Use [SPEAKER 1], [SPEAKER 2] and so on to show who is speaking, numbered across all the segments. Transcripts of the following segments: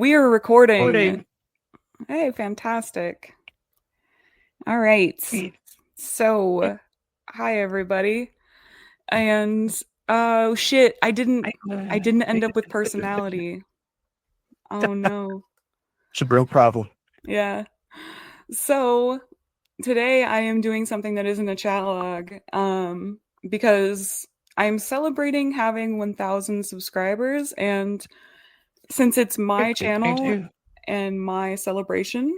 [SPEAKER 1] We are recording.
[SPEAKER 2] Morning.
[SPEAKER 1] Hey, fantastic. All right. So, hi everybody. And oh shit, I didn't end up with personality. Oh no.
[SPEAKER 2] It's a real problem.
[SPEAKER 1] Yeah. So, today I am doing something that isn't a chat log because I'm celebrating having 1,000 subscribers, and since it's my channel and my celebration,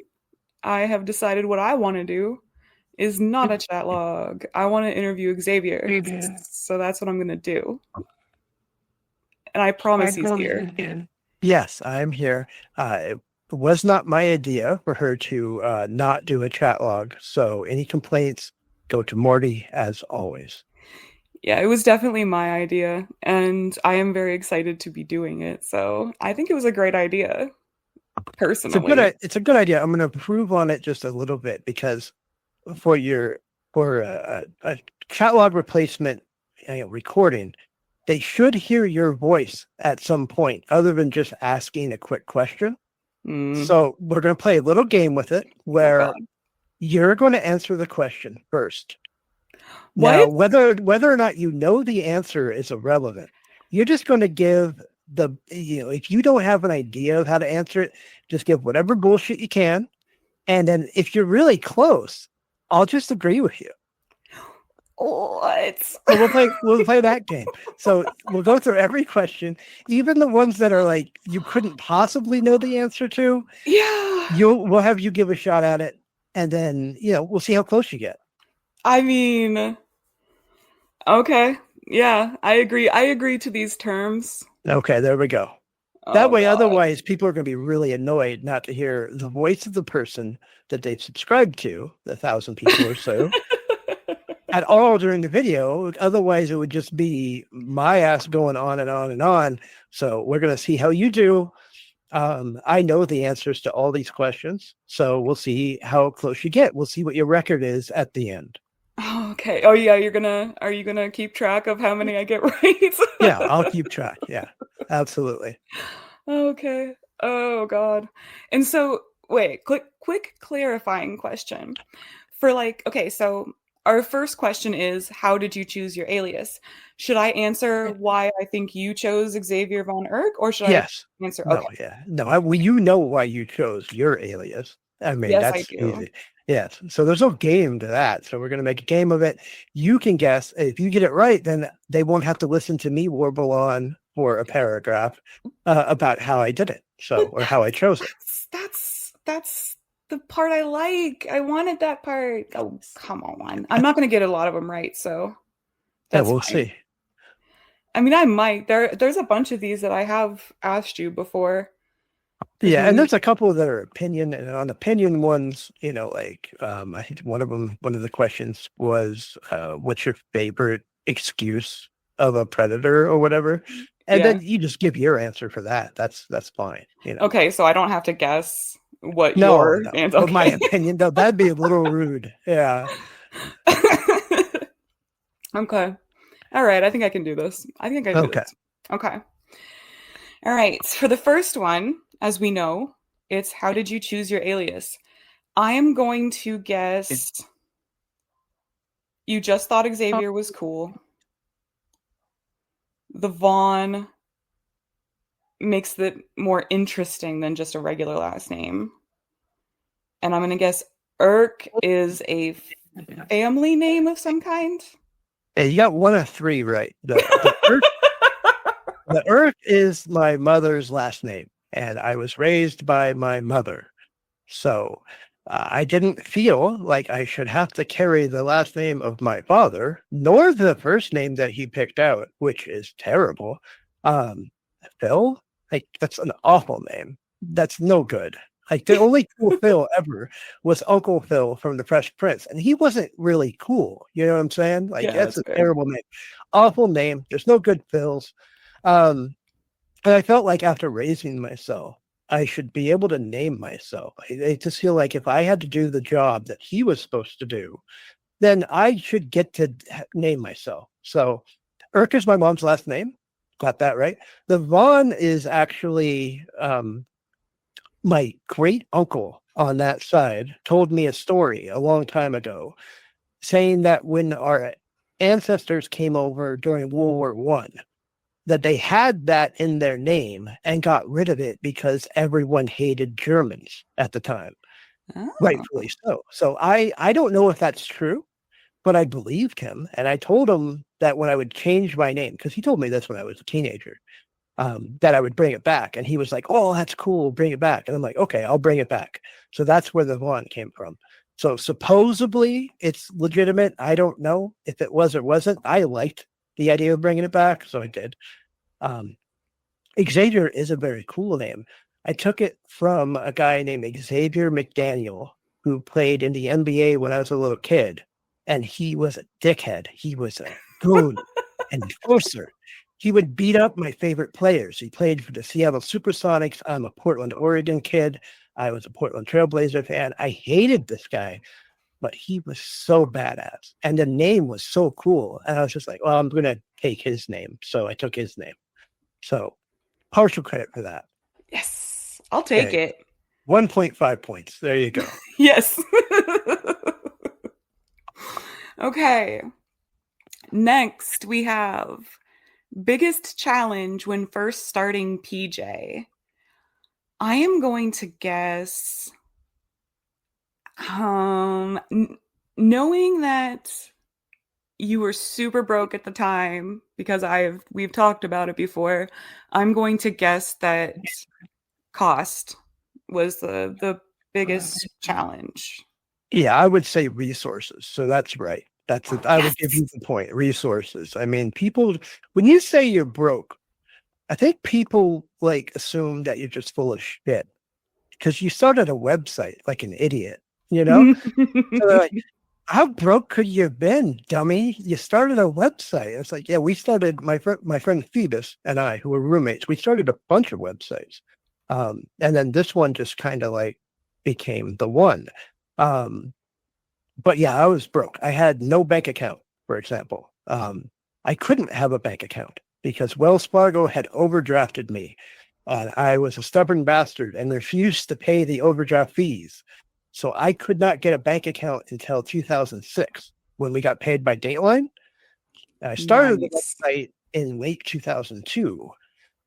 [SPEAKER 1] I have decided what I want to do is not a chat log. I want to interview Xavier. So that's what I'm going to do. And I promise he's here.
[SPEAKER 2] Yes, I'm here. It was not my idea for her to not do a chat log. So any complaints go to Morty as always.
[SPEAKER 1] Yeah, it was definitely my idea, and I am very excited to be doing it. So I think it was a great idea, personally.
[SPEAKER 2] It's a good idea. I'm going to improve on it just a little bit because for your for a chat log replacement recording, they should hear your voice at some point, other than just asking a quick question.
[SPEAKER 1] Mm.
[SPEAKER 2] So we're going to play a little game with it
[SPEAKER 1] Oh God.
[SPEAKER 2] where you're going to answer the question first. Now,
[SPEAKER 1] What?
[SPEAKER 2] whether or not you know the answer is irrelevant. You're just going to give if you don't have an idea of how to answer it, just give whatever bullshit you can. And then if you're really close, I'll just agree with you.
[SPEAKER 1] What?
[SPEAKER 2] So we'll play that game. So we'll go through every question, even the ones that are like you couldn't possibly know the answer to.
[SPEAKER 1] Yeah.
[SPEAKER 2] We'll have you give a shot at it, and then we'll see how close you get.
[SPEAKER 1] I mean, okay. Yeah, I agree. I agree to these terms.
[SPEAKER 2] Okay, there we go. That
[SPEAKER 1] Oh
[SPEAKER 2] way,
[SPEAKER 1] God.
[SPEAKER 2] otherwise, people are going to be really annoyed not to hear the voice of the person that they've subscribed to, the 1,000 people or so, at all during the video. Otherwise, it would just be my ass going on and on and on. So we're going to see how you do. I know the answers to all these questions, so we'll see how close you get. We'll see what your record is at the end.
[SPEAKER 1] Oh, okay. Oh yeah, are you gonna keep track of how many I get right?
[SPEAKER 2] Yeah, I'll keep track. Yeah, absolutely.
[SPEAKER 1] Okay. Oh God. And so wait, quick clarifying question. For like, okay, so our first question is how did you choose your alias? Should I answer why I think you chose Xavier von Erck, or should I
[SPEAKER 2] Yes.
[SPEAKER 1] answer
[SPEAKER 2] No,
[SPEAKER 1] okay.
[SPEAKER 2] yeah. No, well, you know why you chose your alias. I mean,
[SPEAKER 1] Yes, I
[SPEAKER 2] that's
[SPEAKER 1] do.
[SPEAKER 2] easy. Yes. So there's no game to that. So we're going to make a game of it. You can guess. If you get it right, then they won't have to listen to me warble on for a paragraph about how I did it.
[SPEAKER 1] But
[SPEAKER 2] Or how I chose it.
[SPEAKER 1] that's the part I like. I wanted that part. Oh, come on. I'm not going to get a lot of them right, so
[SPEAKER 2] Yeah,
[SPEAKER 1] that's
[SPEAKER 2] we'll
[SPEAKER 1] fine.
[SPEAKER 2] see.
[SPEAKER 1] I mean, I might. There's a bunch of these that I have asked you before.
[SPEAKER 2] Yeah, and
[SPEAKER 1] Who?
[SPEAKER 2] there's a couple that are opinion, and on opinion ones, I think one of the questions was, what's your favorite excuse of a predator or whatever? And
[SPEAKER 1] Yeah.
[SPEAKER 2] then you just give your answer for that. That's fine.
[SPEAKER 1] Okay, so I don't have to guess what
[SPEAKER 2] No,
[SPEAKER 1] your
[SPEAKER 2] no.
[SPEAKER 1] answer.
[SPEAKER 2] But my
[SPEAKER 1] Okay.
[SPEAKER 2] opinion, though, that'd be a little rude. Yeah.
[SPEAKER 1] Okay. All right. I think I can do this. I think I can do
[SPEAKER 2] Okay.
[SPEAKER 1] this. Okay. All right. For the first one, as we know, it's how did you choose your alias? I am going to guess you just thought Xavier was cool. The Vaughn makes it more interesting than just a regular last name. And I'm going to guess Irk is a family name of some kind.
[SPEAKER 2] Hey, you got one of three right. The Earth is my mother's last name, and I was raised by my mother. So I didn't feel like I should have to carry the last name of my father, nor the first name that he picked out, which is terrible. Um, Phil? Like, that's an awful name. That's no good. Like, the only cool Phil ever was Uncle Phil from The Fresh Prince, and he wasn't really cool. You know what I'm saying? Like,
[SPEAKER 1] Yeah,
[SPEAKER 2] that's
[SPEAKER 1] that's
[SPEAKER 2] a
[SPEAKER 1] fair.
[SPEAKER 2] terrible name. Awful name. There's no good Phils. Um, and I felt like after raising myself, I should be able to name myself. I just feel like if I had to do the job that he was supposed to do, then I should get to name myself. So Irk is my mom's last name. Got that right. The Vaughn is actually my great uncle on that side told me a story a long time ago saying that when our ancestors came over during World War I, that they had that in their name and got rid of it because everyone hated Germans at the time.
[SPEAKER 1] Oh.
[SPEAKER 2] Rightfully so. So I don't know if that's true, but I believed him. And I told him that when I would change my name, because he told me this when I was a teenager, that I would bring it back. And he was like, "Oh, that's cool. Bring it back." And I'm like, "Okay, I'll bring it back." So that's where the one came from. So supposedly it's legitimate. I don't know if it was or wasn't. I liked the idea of bringing it back, so I did. Um, Xavier is a very cool name. I took it from a guy named Xavier McDaniel who played in the NBA when I was a little kid, and he was a dickhead. He was a goon and enforcer. He would beat up my favorite players. He played for the Seattle Supersonics. I'm a Portland, Oregon kid. I was a Portland Trailblazer fan. I hated this guy, but he was so badass. And the name was so cool. And I was just like, well, I'm going to take his name. So I took his name. So partial credit for that.
[SPEAKER 1] Yes, I'll take
[SPEAKER 2] Okay.
[SPEAKER 1] it.
[SPEAKER 2] 1.5 points. There you go.
[SPEAKER 1] Yes. Okay. Next, we have biggest challenge when first starting PJ. I am going to guess knowing that you were super broke at the time because we've talked about it before. I'm going to guess that cost was the biggest challenge.
[SPEAKER 2] Yeah, I would say resources. So that's right. That's it. I would give
[SPEAKER 1] Yes.
[SPEAKER 2] you the point. Resources. I mean, people, when you say you're broke, I think people like assume that you're just full of shit because you started a website like an idiot, you know? So they're like, how broke could you have been, dummy? You started a website. It's like, yeah, we started my friend Phoebus and I, who were roommates, we started a bunch of websites. And then this one just kind of like became the one. Um, but yeah, I was broke. I had no bank account, for example. I couldn't have a bank account because Wells Fargo had overdrafted me. I was a stubborn bastard and refused to pay the overdraft fees. So I could not get a bank account until 2006 when we got paid by Dateline. I started the
[SPEAKER 1] Nice.
[SPEAKER 2] website in late 2002.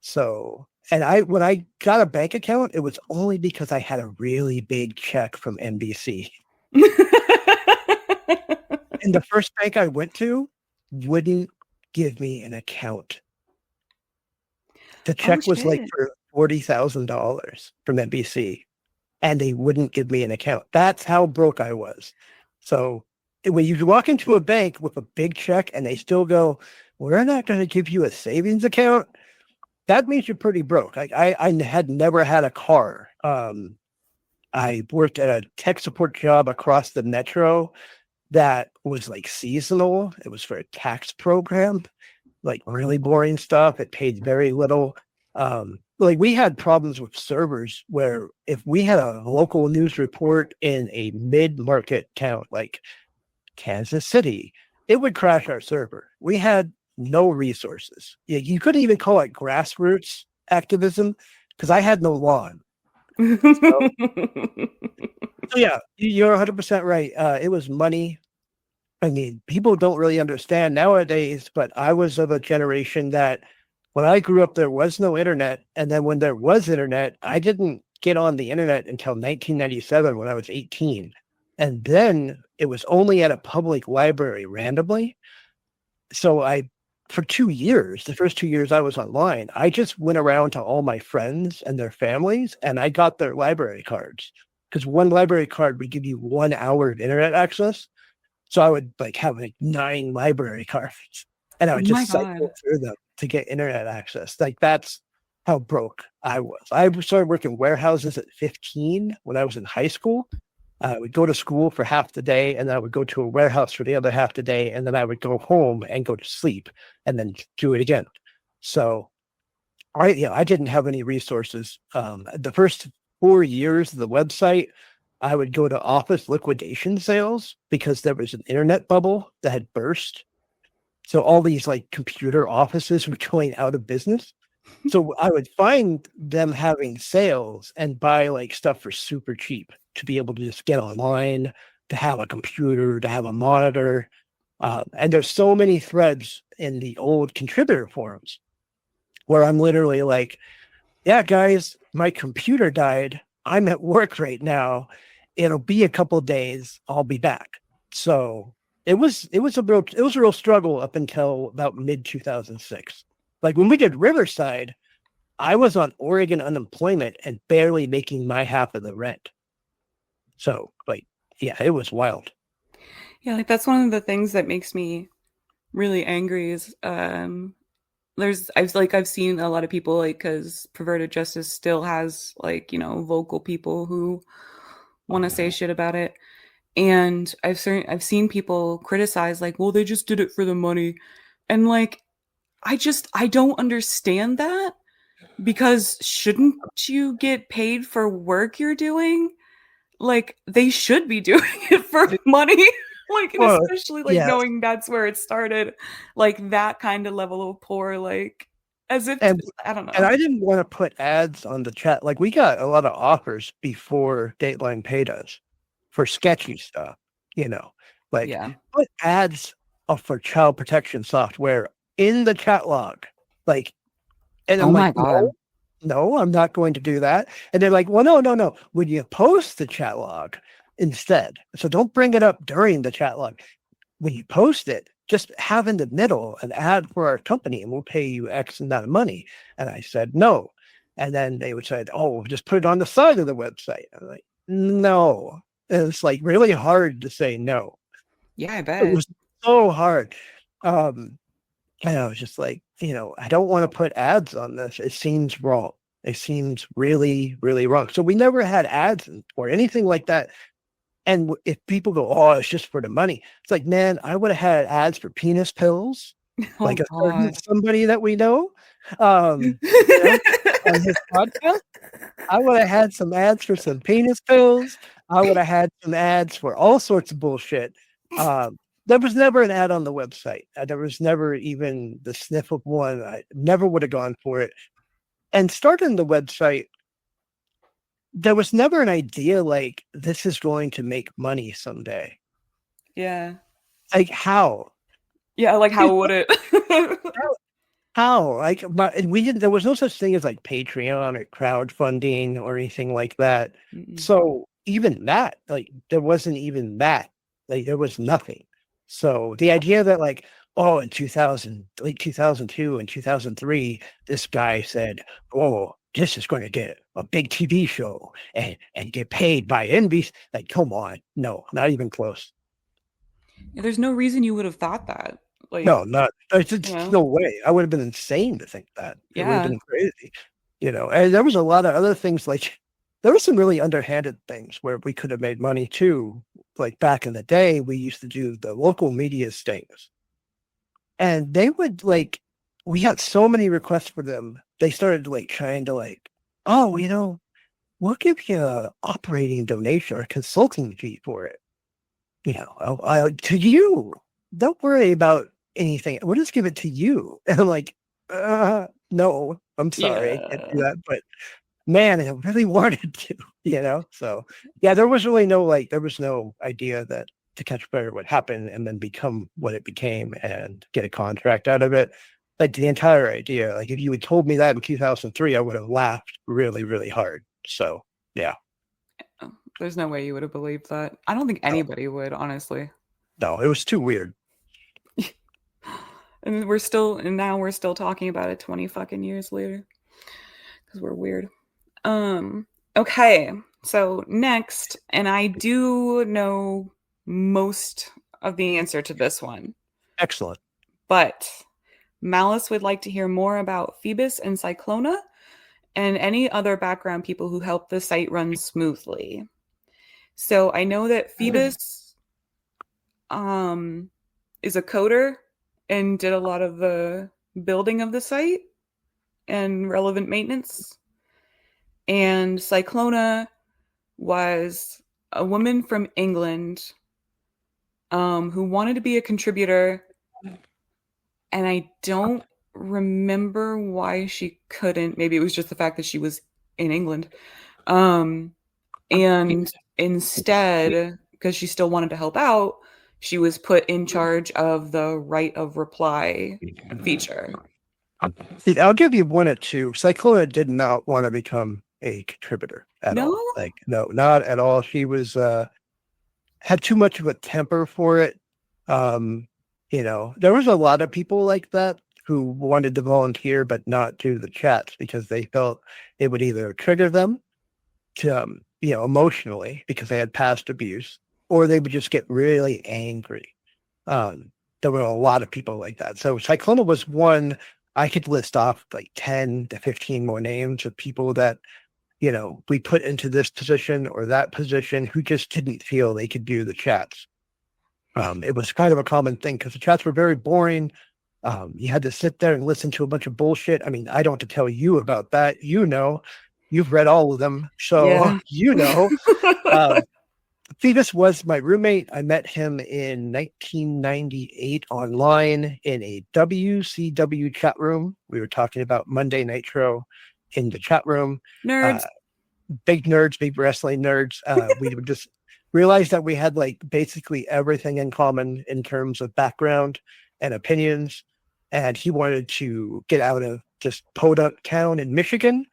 [SPEAKER 2] So, and when I got a bank account, it was only because I had a really big check from NBC. And the first bank I went to wouldn't give me an account. The
[SPEAKER 1] Oh
[SPEAKER 2] check was like
[SPEAKER 1] shit.
[SPEAKER 2] for $40,000 from NBC, and they wouldn't give me an account. That's how broke I was. So when you walk into a bank with a big check and they still go, "We're not going to give you a savings account," that means you're pretty broke. I had never had a car. I worked at a tech support job across the metro that was like seasonal. It was for a tax program, like really boring stuff. It paid very little. Like we had problems with servers where if we had a local news report in a mid-market town like Kansas City, it would crash our server. We had no resources. You couldn't even call it grassroots activism because I had no lawn. So, so yeah, you're 100% right. It was money. I mean, people don't really understand nowadays, but I was of a generation that when I grew up, there was no internet. And then when there was internet, I didn't get on the internet until 1997 when I was 18. And then it was only at a public library randomly. So for 2 years, the first 2 years I was online, I just went around to all my friends and their families and I got their library cards because one library card would give you 1 hour of internet access. So I would like have like 9 library cards and I
[SPEAKER 1] Oh
[SPEAKER 2] would
[SPEAKER 1] my
[SPEAKER 2] just
[SPEAKER 1] god.
[SPEAKER 2] cycle through them to get internet access. Like that's how broke I was. I started working warehouses at 15 when I was in high school. I would go to school for half the day and then I would go to a warehouse for the other half the day. And then I would go home and go to sleep and then do it again. So I didn't have any resources. The first 4 years of the website, I would go to office liquidation sales because there was an internet bubble that had burst. So all these like computer offices were going out of business. So I would find them having sales and buy like stuff for super cheap to be able to just get online, to have a computer, to have a monitor. And there's so many threads in the old contributor forums where I'm literally like, yeah, guys, my computer died. I'm at work right now. It'll be a couple days. I'll be back. So it was a real struggle up until about mid 2006. Like when we did Riverside, I was on Oregon unemployment and barely making my half of the rent. So like, yeah, it was wild.
[SPEAKER 1] Yeah, like that's one of the things that makes me really angry is I've seen a lot of people like because perverted justice still has like, vocal people who want to say shit about it. And I've seen people criticize like, well, they just did it for the money. And like I don't understand that because shouldn't you get paid for work you're doing? Like they should be doing it for money. Like and
[SPEAKER 2] Well,
[SPEAKER 1] especially like
[SPEAKER 2] yeah,
[SPEAKER 1] knowing that's where it started, like that kind of level of poor, like as if
[SPEAKER 2] and
[SPEAKER 1] I don't
[SPEAKER 2] and
[SPEAKER 1] know.
[SPEAKER 2] I didn't want to put ads on the chat. Like we got a lot of offers before Dateline paid us for sketchy stuff, you know, like
[SPEAKER 1] Yeah.
[SPEAKER 2] put ads for child protection software in the chat log. Like, and
[SPEAKER 1] Oh
[SPEAKER 2] I'm
[SPEAKER 1] my
[SPEAKER 2] like,
[SPEAKER 1] god.
[SPEAKER 2] no, I'm not going to do that. And they're like, well, no. Would you post the chat log instead? So don't bring it up during the chat log. When you post it, just have in the middle an ad for our company and we'll pay you X amount of money. And I said, no. And then they would say, oh, just put it on the side of the website. I'm like, no. And it's like really hard to say no.
[SPEAKER 1] Yeah, I
[SPEAKER 2] It
[SPEAKER 1] bet.
[SPEAKER 2] was so hard. Um, and I was just like, I don't want to put ads on this. It seems wrong. It seems really, really wrong. So we never had ads or anything like that. And if people go, oh, it's just for the money, it's like, man, I would have had ads for penis pills,
[SPEAKER 1] Oh
[SPEAKER 2] like a certain
[SPEAKER 1] god.
[SPEAKER 2] somebody that we know, you know, on his podcast. I would have had some ads for some penis pills. I would have had some ads for all sorts of bullshit. There was never an ad on the website. There was never even the sniff of one. I never would have gone for it. And starting the website, there was never an idea like this is going to make money someday.
[SPEAKER 1] Yeah.
[SPEAKER 2] Like how?
[SPEAKER 1] Yeah, like how would it?
[SPEAKER 2] How? Like we didn't. There was no such thing as like Patreon or crowdfunding or anything like that.
[SPEAKER 1] Mm-mm.
[SPEAKER 2] So even that, like, there wasn't even that. Like, there was nothing. So the idea that like, oh, in 2000, late 2002 and 2003, this guy said, oh, this is going to get a big TV show and get paid by NBC. Like, come on, no, not even close.
[SPEAKER 1] Yeah, there's no reason you would have thought that. Like,
[SPEAKER 2] No, not there's
[SPEAKER 1] you
[SPEAKER 2] just
[SPEAKER 1] know,
[SPEAKER 2] no way. I would have been insane to think that. It would have
[SPEAKER 1] yeah.
[SPEAKER 2] been crazy, And there was a lot of other things like there were some really underhanded things where we could have made money too. Like back in the day, we used to do the local media stings, and they would like we got so many requests for them. They started like trying to like, oh, we'll give you a operating donation or a consulting fee for it. To you. Don't worry about anything. We'll just give it to you. And I'm like, no, I'm sorry. I can't do
[SPEAKER 1] Yeah.
[SPEAKER 2] that. But man, I really wanted to. So yeah, there was no idea that To Catch a Predator would happen and then become what it became and get a contract out of it. Like the entire idea, like if you had told me that in 2003, I would have laughed really, really hard. So yeah,
[SPEAKER 1] Oh, there's no way you would have believed that. I don't think
[SPEAKER 2] no,
[SPEAKER 1] anybody would, honestly.
[SPEAKER 2] no, it was too weird.
[SPEAKER 1] And now we're still talking about it 20 fucking years later because we're weird. Um, okay. So next, and I do know most of the answer to this one,
[SPEAKER 2] Excellent.
[SPEAKER 1] but Malice would like to hear more about Phoebus and Cyclona and any other background people who helped the site run smoothly. So I know that Phoebus um, is a coder and did a lot of the building of the site and relevant maintenance. And Cyclona was a woman from England who wanted to be a contributor, and I don't remember why she couldn't. Maybe it was just the fact that she was in England. Um, and instead, because she still wanted to help out, she was put in charge of the right of reply feature.
[SPEAKER 2] See, I'll give you one or two. Cyclona did not want to become a contributor at
[SPEAKER 1] No?
[SPEAKER 2] all. Like, no, not at all. She was had too much of a temper for it. Um, there was a lot of people like that who wanted to volunteer but not do the chats because they felt it would either trigger them to, emotionally because they had past abuse, or they would just get really angry. There were a lot of people like that. So Cyclona was one. I could list off like 10 to 15 more names of people that, we put into this position or that position who just didn't feel they could do the chats. It was kind of a common thing because the chats were very boring. You had to sit there and listen to a bunch of bullshit. I mean, I don't have to tell you about that. You've read all of them. So,
[SPEAKER 1] Yeah.
[SPEAKER 2] Um, Phoebus was my roommate. I met him in 1998 online in a WCW chat room. We were talking about Monday Nitro in the chat room. Uh,
[SPEAKER 1] Nerds.
[SPEAKER 2] Big nerds, big wrestling nerds. We would just realize that we had like basically everything in common in terms of background and opinions. And he wanted to get out of just podunk town in Michigan.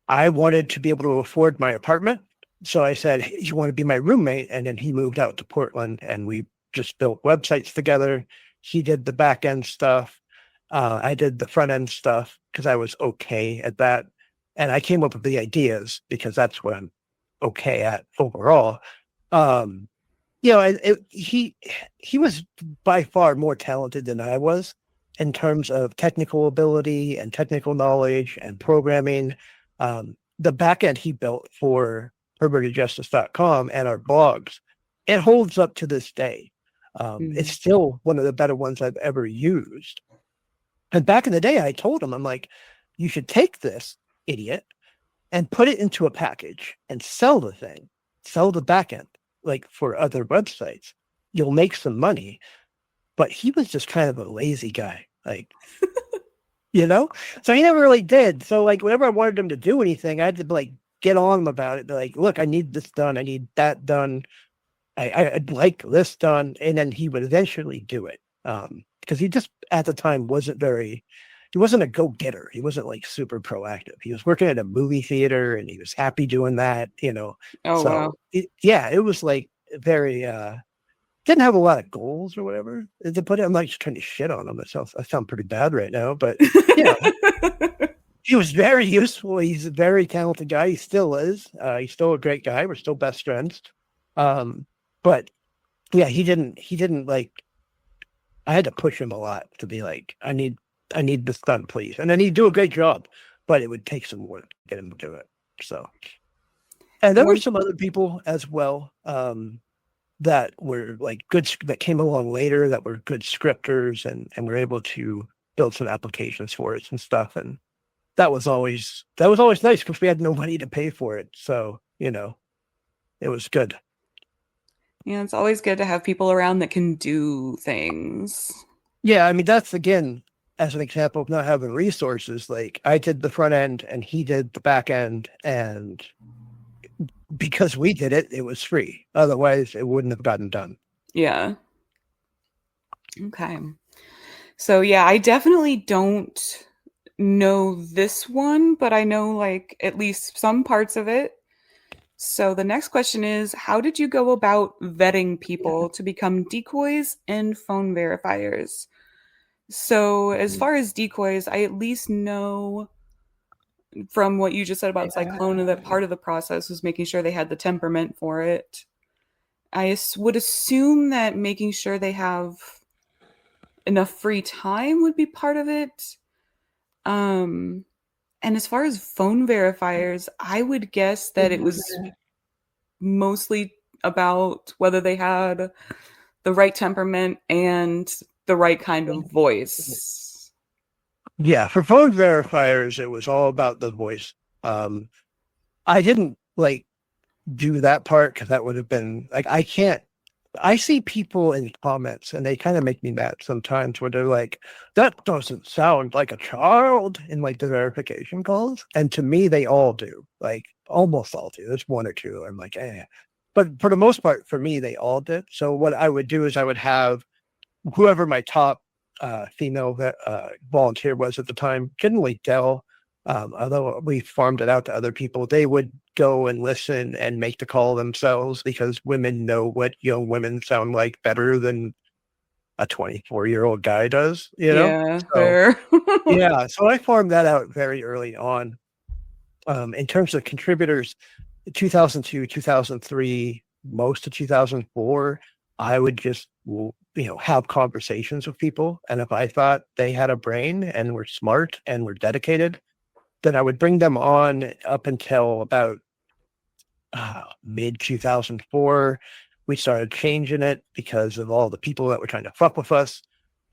[SPEAKER 2] I wanted to be able to afford my apartment. So I said, hey, you want to be my roommate? And then he moved out to Portland and we just built websites together. He did the back end stuff. I did the front end stuff because I was okay at that. And I came up with the ideas because that's what I'm okay at overall. Um, he was by far more talented than I was in terms of technical ability and technical knowledge and programming. The backend he built for pervertedjustice.com and our blogs, it holds up to this day. It's
[SPEAKER 1] Mhm.
[SPEAKER 2] still one of the better ones I've ever used. And back in the day, I told him, I'm like, you should take this idiot and put it into a package and sell the thing, sell the backend, like for other websites. You'll make some money. But he was just kind of a lazy guy. Like, you know? So he never really did. So like whenever I wanted him to do anything, I had to like get on him about it. Be like, look, I need this done. I need that done. I'd like this done. And then he would eventually do it. Because he just at the time he wasn't a go-getter. He wasn't like super proactive. He was working at a movie theater and he was happy doing that.
[SPEAKER 1] Oh, wow.
[SPEAKER 2] So it was like very didn't have a lot of goals or whatever. To put it, I'm not just trying to shit on him. I sound pretty bad right now, but you know, he was very useful. He's a very talented guy. He still is. He's still a great guy. We're still best friends. Um, but yeah, he didn't like. I had to push him a lot to be like, I need this done, please. And then he'd do a great job, but it would take some work to get him to do it. So, and there were
[SPEAKER 1] One
[SPEAKER 2] some other people as well. That were like good that came along later that were good scripters and were able to build some applications for it and stuff. And that was always nice because we had no money to pay for it. So, it was good.
[SPEAKER 1] Yeah, it's always good to have people around that can do things.
[SPEAKER 2] Yeah, I mean that's again as an example of not having resources. Like I did the front end and he did the back end, and because we did it, it was free. Otherwise, it wouldn't have gotten done.
[SPEAKER 1] Yeah. Okay. So yeah, I definitely don't know this one, but I know like at least some parts of it. So the next question is, how did you go about vetting people to become decoys and phone verifiers? So as far as decoys, I at least know from what you just said about Cyclona that part of the process was making sure they had the temperament for it. Would assume that making sure they have enough free time would be part of it. Um, and as far as phone verifiers, I would guess that it was mostly about whether they had the right temperament and the right kind of voice.
[SPEAKER 2] Yeah, for phone verifiers, it was all about the voice. Um, I didn't like do that part because that would have been like I can't. I see people in comments and they kind of make me mad sometimes where they're like, that doesn't sound like a child in like the verification calls. And to me, they all do. Like almost all do. There's one or two. I'm like, eh. But for the most part, for me, they all did. So what I would do is I would have whoever my top female volunteer was at the time, generally Dell, although we farmed it out to other people, they would go and listen and make the call themselves because women know what young women sound like better than a 24-year-old guy does, you know?
[SPEAKER 1] Yeah,
[SPEAKER 2] So,
[SPEAKER 1] fair.
[SPEAKER 2] yeah, so I farmed that out very early on. In terms of contributors, 2002, 2003, most of 2004, I would just, have conversations with people. And if I thought they had a brain and were smart and were dedicated, then I would bring them on up until about mid 2004. We started changing it because of all the people that were trying to fuck with us.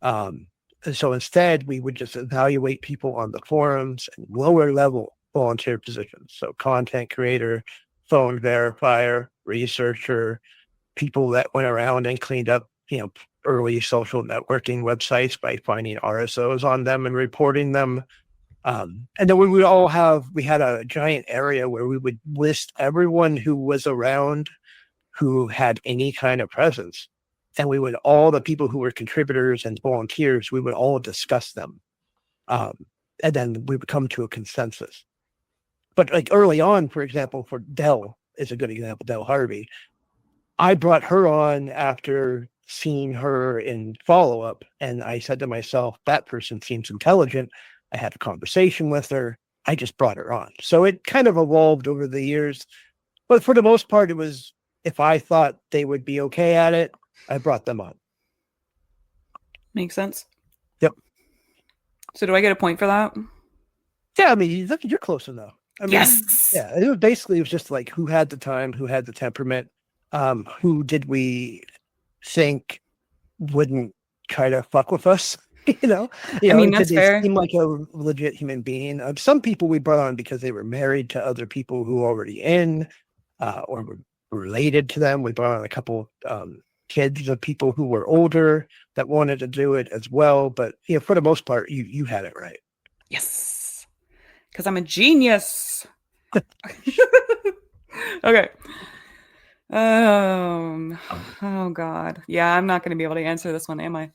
[SPEAKER 2] So instead, we would just evaluate people on the forums and lower level volunteer positions. So content creator, phone verifier, researcher, people that went around and cleaned up, early social networking websites by finding RSOs on them and reporting them. And then we had a giant area where we would list everyone who was around who had any kind of presence. And all the people who were contributors and volunteers, we would all discuss them. And then we would come to a consensus. But like early on, for example, for Dell is a good example, Dell Harvey, I brought her on after seeing her in follow-up. And I said to myself, that person seems intelligent. I had a conversation with her. I just brought her on. So it kind of evolved over the years. But for the most part, it was if I thought they would be okay at it, I brought them on.
[SPEAKER 1] Makes sense.
[SPEAKER 2] Yep.
[SPEAKER 1] So do I get a point for that?
[SPEAKER 2] Yeah, I mean, look, you're close enough. I mean,
[SPEAKER 1] Yes.
[SPEAKER 2] yeah, it was just like who had the time, who had the temperament, who did we think wouldn't try to fuck with us?
[SPEAKER 1] I mean,
[SPEAKER 2] Did
[SPEAKER 1] that's
[SPEAKER 2] they
[SPEAKER 1] fair.
[SPEAKER 2] seem like a legit human being? Some people we brought on because they were married to other people who were already in, or were related to them. We brought on a couple kids of people who were older that wanted to do it as well. But for the most part, you had it right.
[SPEAKER 1] Yes. Because I'm a genius. Okay. Oh God. Yeah, I'm not going to be able to answer this one, am I?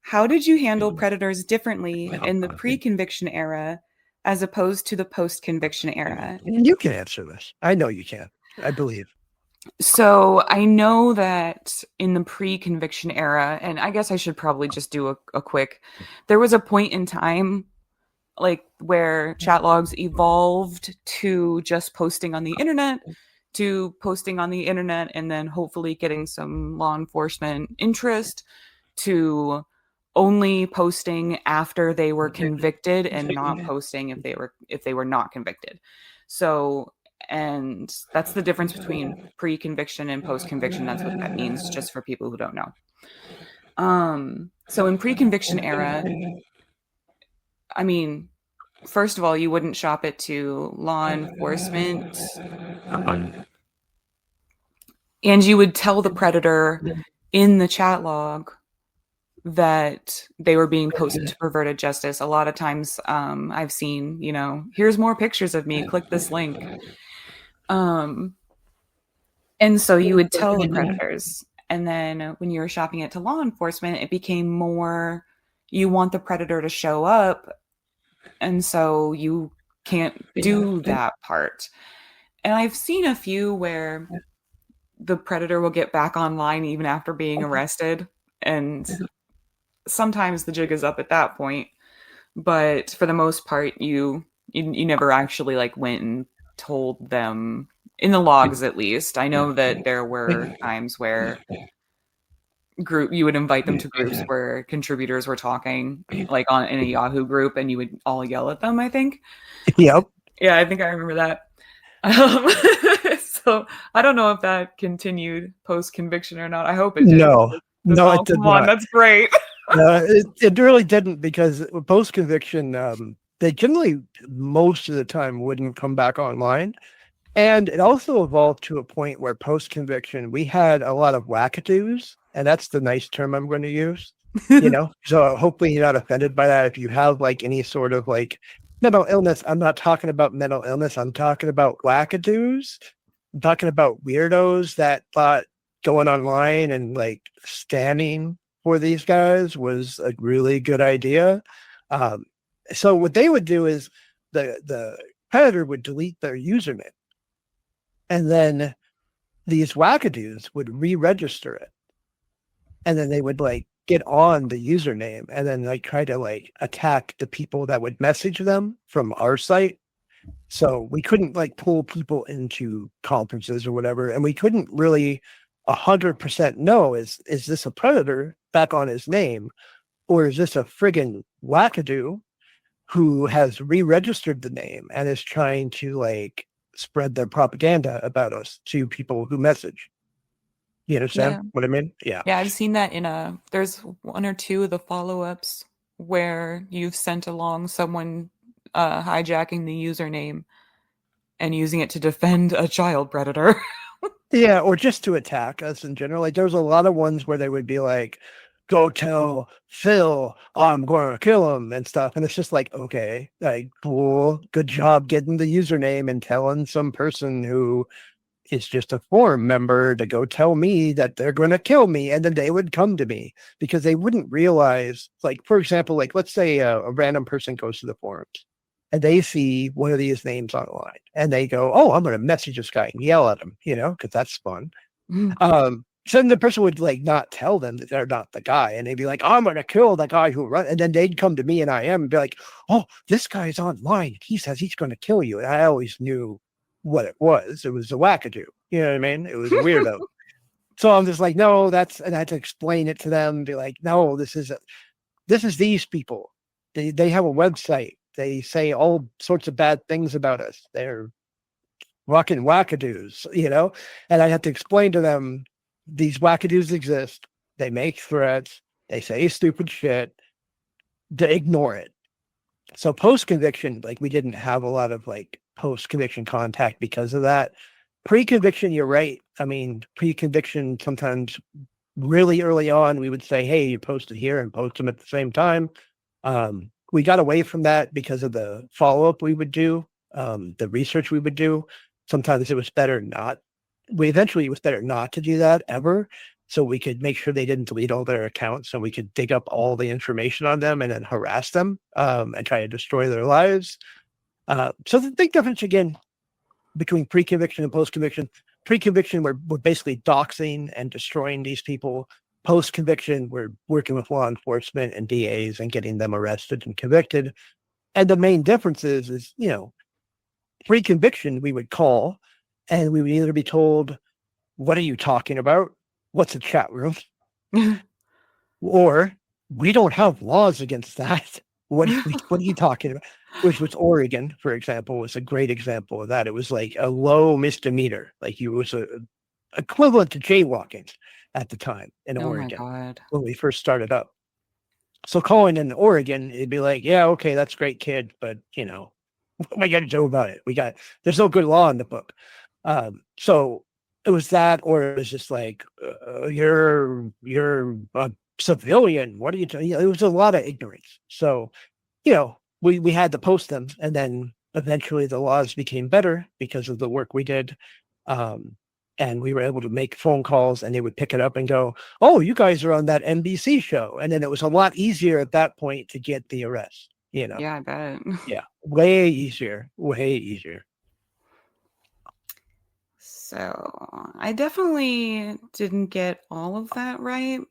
[SPEAKER 1] How did you handle predators differently in the pre-conviction era as opposed to the post-conviction era?
[SPEAKER 2] You can answer this. I know you can. I believe.
[SPEAKER 1] So I know that in the pre-conviction era, and I guess I should probably just do a quick, there was a point in time like where chat logs evolved to just posting on the internet and then hopefully getting some law enforcement interest to only posting after they were convicted and not posting if they were not convicted. So, and that's the difference between pre-conviction and post-conviction. That's what that means, just for people who don't know. So in pre-conviction era, I mean, first of all, you wouldn't shop it to law enforcement. And you would tell the predator in the chat log that they were being posted to perverted justice. A lot of times I've seen, here's more pictures of me, click this link. And so you would tell the predators. And then when you were shopping it to law enforcement, it became more, you want the predator to show up. And so you can't do that part. And I've seen a few where the predator will get back online even after being arrested. And sometimes the jig is up at that point. But for the most part, you never actually like went and told them, in the logs at least. I know that there were times where you would invite them to groups where contributors were talking, like in a Yahoo group, and you would all yell at them, I think.
[SPEAKER 2] Yep.
[SPEAKER 1] Yeah, I think I remember that. So I don't know if that continued post-conviction or not. I hope it did.
[SPEAKER 2] No, it did not.
[SPEAKER 1] That's great.
[SPEAKER 2] It really didn't, because post-conviction, they generally, most of the time, wouldn't come back online. And it also evolved to a point where post conviction, we had a lot of wackadoos, and that's the nice term I'm going to use. So hopefully you're not offended by that. If you have like any sort of like mental illness, I'm not talking about mental illness. I'm talking about wackadoos. I'm talking about weirdos that thought going online and like standing for these guys was a really good idea. Um, so what they would do is the predator would delete their username, and then these wackadoos would re-register it, and then they would like get on the username and then like try to like attack the people that would message them from our site. So we couldn't like pull people into conferences or whatever, and we couldn't really 100% know, is this a predator back on his name, or is this a friggin' wackadoo who has re-registered the name and is trying to like spread their propaganda about us to people who message. You understand
[SPEAKER 1] Yeah.
[SPEAKER 2] what I mean? Yeah.
[SPEAKER 1] Yeah, I've seen that in there's one or two of the follow-ups where you've sent along someone hijacking the username and using it to defend a child predator.
[SPEAKER 2] Yeah, or just to attack us in general. Like there's a lot of ones where they would be like, go tell Phil I'm gonna kill him and stuff. And it's just like, okay, like cool, good job getting the username and telling some person who is just a forum member to go tell me that they're going to kill me. And then they would come to me because they wouldn't realize, like, for example, like, let's say a random person goes to the forums and they see one of these names online and they go, oh, I'm going to message this guy and yell at him, because that's fun. So then the person would like not tell them that they're not the guy, and they'd be like, "I'm gonna kill the guy who run," and then they'd come to me and I am and be like, "Oh, this guy's online. He says he's gonna kill you," and I always knew what it was. It was a wackadoo. You know what I mean? It was a weirdo. So I'm just like, no, and I had to explain it to them and be like, no, this is these people. They have a website. They say all sorts of bad things about us. They're fucking wackadoos. And I had to explain to them these wackadoos exist. They make threats. They say stupid shit. To ignore it. So post conviction, like we didn't have a lot of like post conviction contact because of that. Pre conviction, you're right. I mean, pre conviction, sometimes really early on, we would say, hey, you post it here and post them at the same time. We got away from that because of the follow up we would do, the research we would do. Sometimes it was better not. Eventually, it was better not to do that ever. So we could make sure they didn't delete all their accounts, and we could dig up all the information on them and then harass them and try to destroy their lives. So the big difference again between pre-conviction and post-conviction. Pre-conviction, we're basically doxing and destroying these people. Post-conviction, we're working with law enforcement and DAs and getting them arrested and convicted. And the main difference is pre-conviction, we would call and we would either be told, what are you talking about? What's a chat room? Or we don't have laws against that. What are you talking about? Which was Oregon, for example, was a great example of that. It was like a low misdemeanor, like it was equivalent to jaywalking at the time in
[SPEAKER 1] Oh my
[SPEAKER 2] Oregon
[SPEAKER 1] God.
[SPEAKER 2] when we first started up. So calling in Oregon, it'd be like, yeah, okay, that's great, kid, but what am I going to do about it? There's no good law in the book. So it was that, or it was just like, you're a civilian. What are you doing? It was a lot of ignorance. So, we had to post them, and then eventually the laws became better because of the work we did. And we were able to make phone calls and they would pick it up and go, oh, you guys are on that NBC show. And then it was a lot easier at that point to get the arrest.
[SPEAKER 1] Yeah, I bet.
[SPEAKER 2] Yeah. Way easier. Way easier.
[SPEAKER 1] So I definitely didn't get all of that right,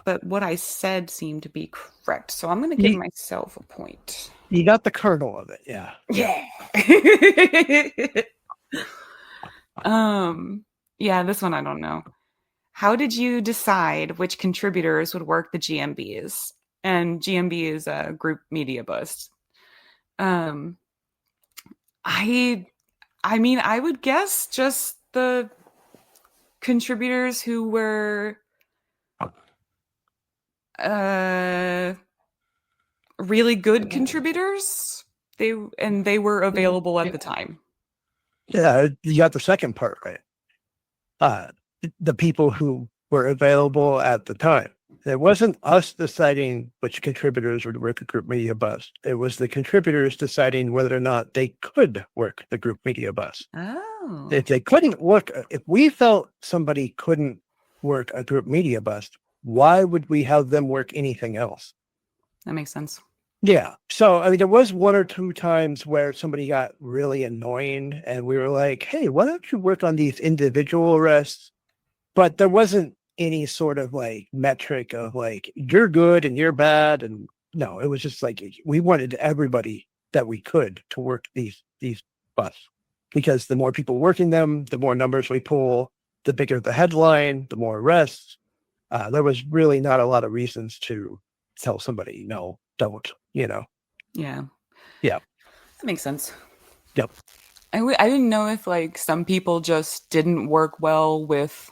[SPEAKER 1] but what I said seemed to be correct. So I'm going to give
[SPEAKER 2] You,
[SPEAKER 1] myself a point.
[SPEAKER 2] you got the kernel of it. Yeah. Yeah.
[SPEAKER 1] Yeah. um, yeah, this one I don't know. How did you decide which contributors would work the GMBs? And GMB is a group media bust. Um, I I mean, I would guess just the contributors who were uh really good contributors. They were available at the time.
[SPEAKER 2] You got the second part right. Uh, the people who were available at the time. It wasn't us deciding which contributors would work the group media bus. It was the contributors deciding whether or not they could work the group media bus.
[SPEAKER 1] Oh,
[SPEAKER 2] If they couldn't work, if we felt somebody couldn't work a group media bus, why would we have them work anything else?
[SPEAKER 1] that makes sense.
[SPEAKER 2] Yeah. So, I mean, there was one or two times where somebody got really annoying and we were like, hey, why don't you work on these individual arrests? But there wasn't any sort of like metric of like, you're good and you're bad. And no, it was just like, we wanted everybody that we could to work these busts because the more people working them, the more numbers we pull, the bigger the headline, the more arrests. There was really not a lot of reasons to tell somebody, no, don't, you know?
[SPEAKER 1] Yeah,
[SPEAKER 2] Yeah.
[SPEAKER 1] that makes sense.
[SPEAKER 2] Yep.
[SPEAKER 1] I didn't know if like some people just didn't work well with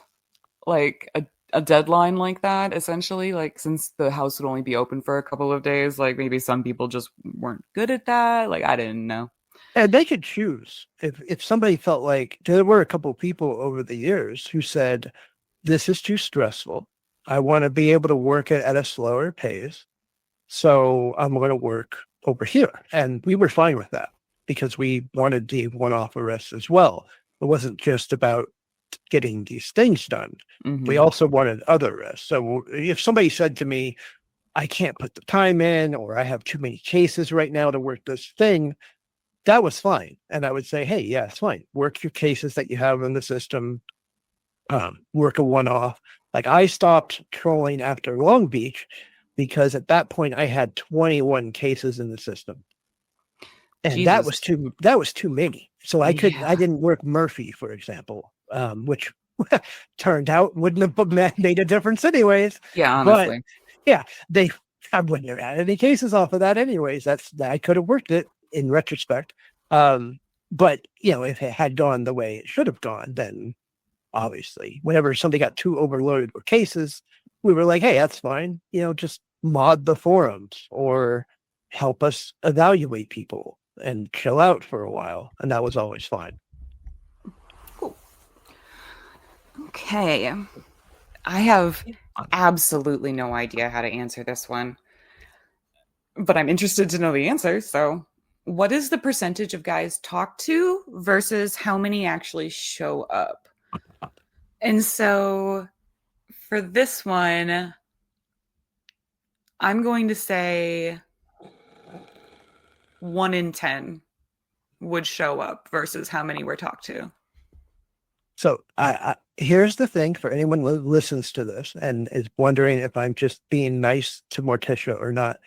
[SPEAKER 1] like a deadline like that, essentially. Like since the house would only be open for a couple of days, like maybe some people just weren't good at that. Like I didn't know.
[SPEAKER 2] And they could choose if somebody felt like there were a couple of people over the years who said, this is too stressful. I want to be able to work it at a slower pace. So I'm going to work over here. And we were fine with that because we wanted the one-off arrests as well. It wasn't just about getting these things done. We
[SPEAKER 1] Mm-hmm.
[SPEAKER 2] also wanted other arrests. So if somebody said to me, I can't put the time in, or I have too many cases right now to work this thing, that was fine. And I would say, hey, yeah, it's fine. Work your cases that you have in the system, work a one off. Like I stopped trolling after Long Beach because at that point I had 21 cases in the system. And
[SPEAKER 1] Jesus.
[SPEAKER 2] that was too many. So I
[SPEAKER 1] Yeah.
[SPEAKER 2] didn't work Murphy, for example, which turned out wouldn't have made a difference anyways.
[SPEAKER 1] Yeah,
[SPEAKER 2] But
[SPEAKER 1] honestly.
[SPEAKER 2] yeah, they I wouldn't have had any cases off of that anyways. I could have worked it in retrospect. Um, but you know, if it had gone the way it should have gone, then obviously, whenever somebody got too overloaded with cases, we were like, hey, that's fine. You know, just mod the forums or help us evaluate people and chill out for a while. And that was always fine.
[SPEAKER 1] Cool. Okay. I have absolutely no idea how to answer this one, but I'm interested to know the answer. So, what is the percentage of guys talked to versus how many actually show up? And so, for this one, I'm going to say 1 in 10 would show up versus how many were talked to.
[SPEAKER 2] So here's the thing for anyone who listens to this and is wondering if I'm just being nice to Morticia or not.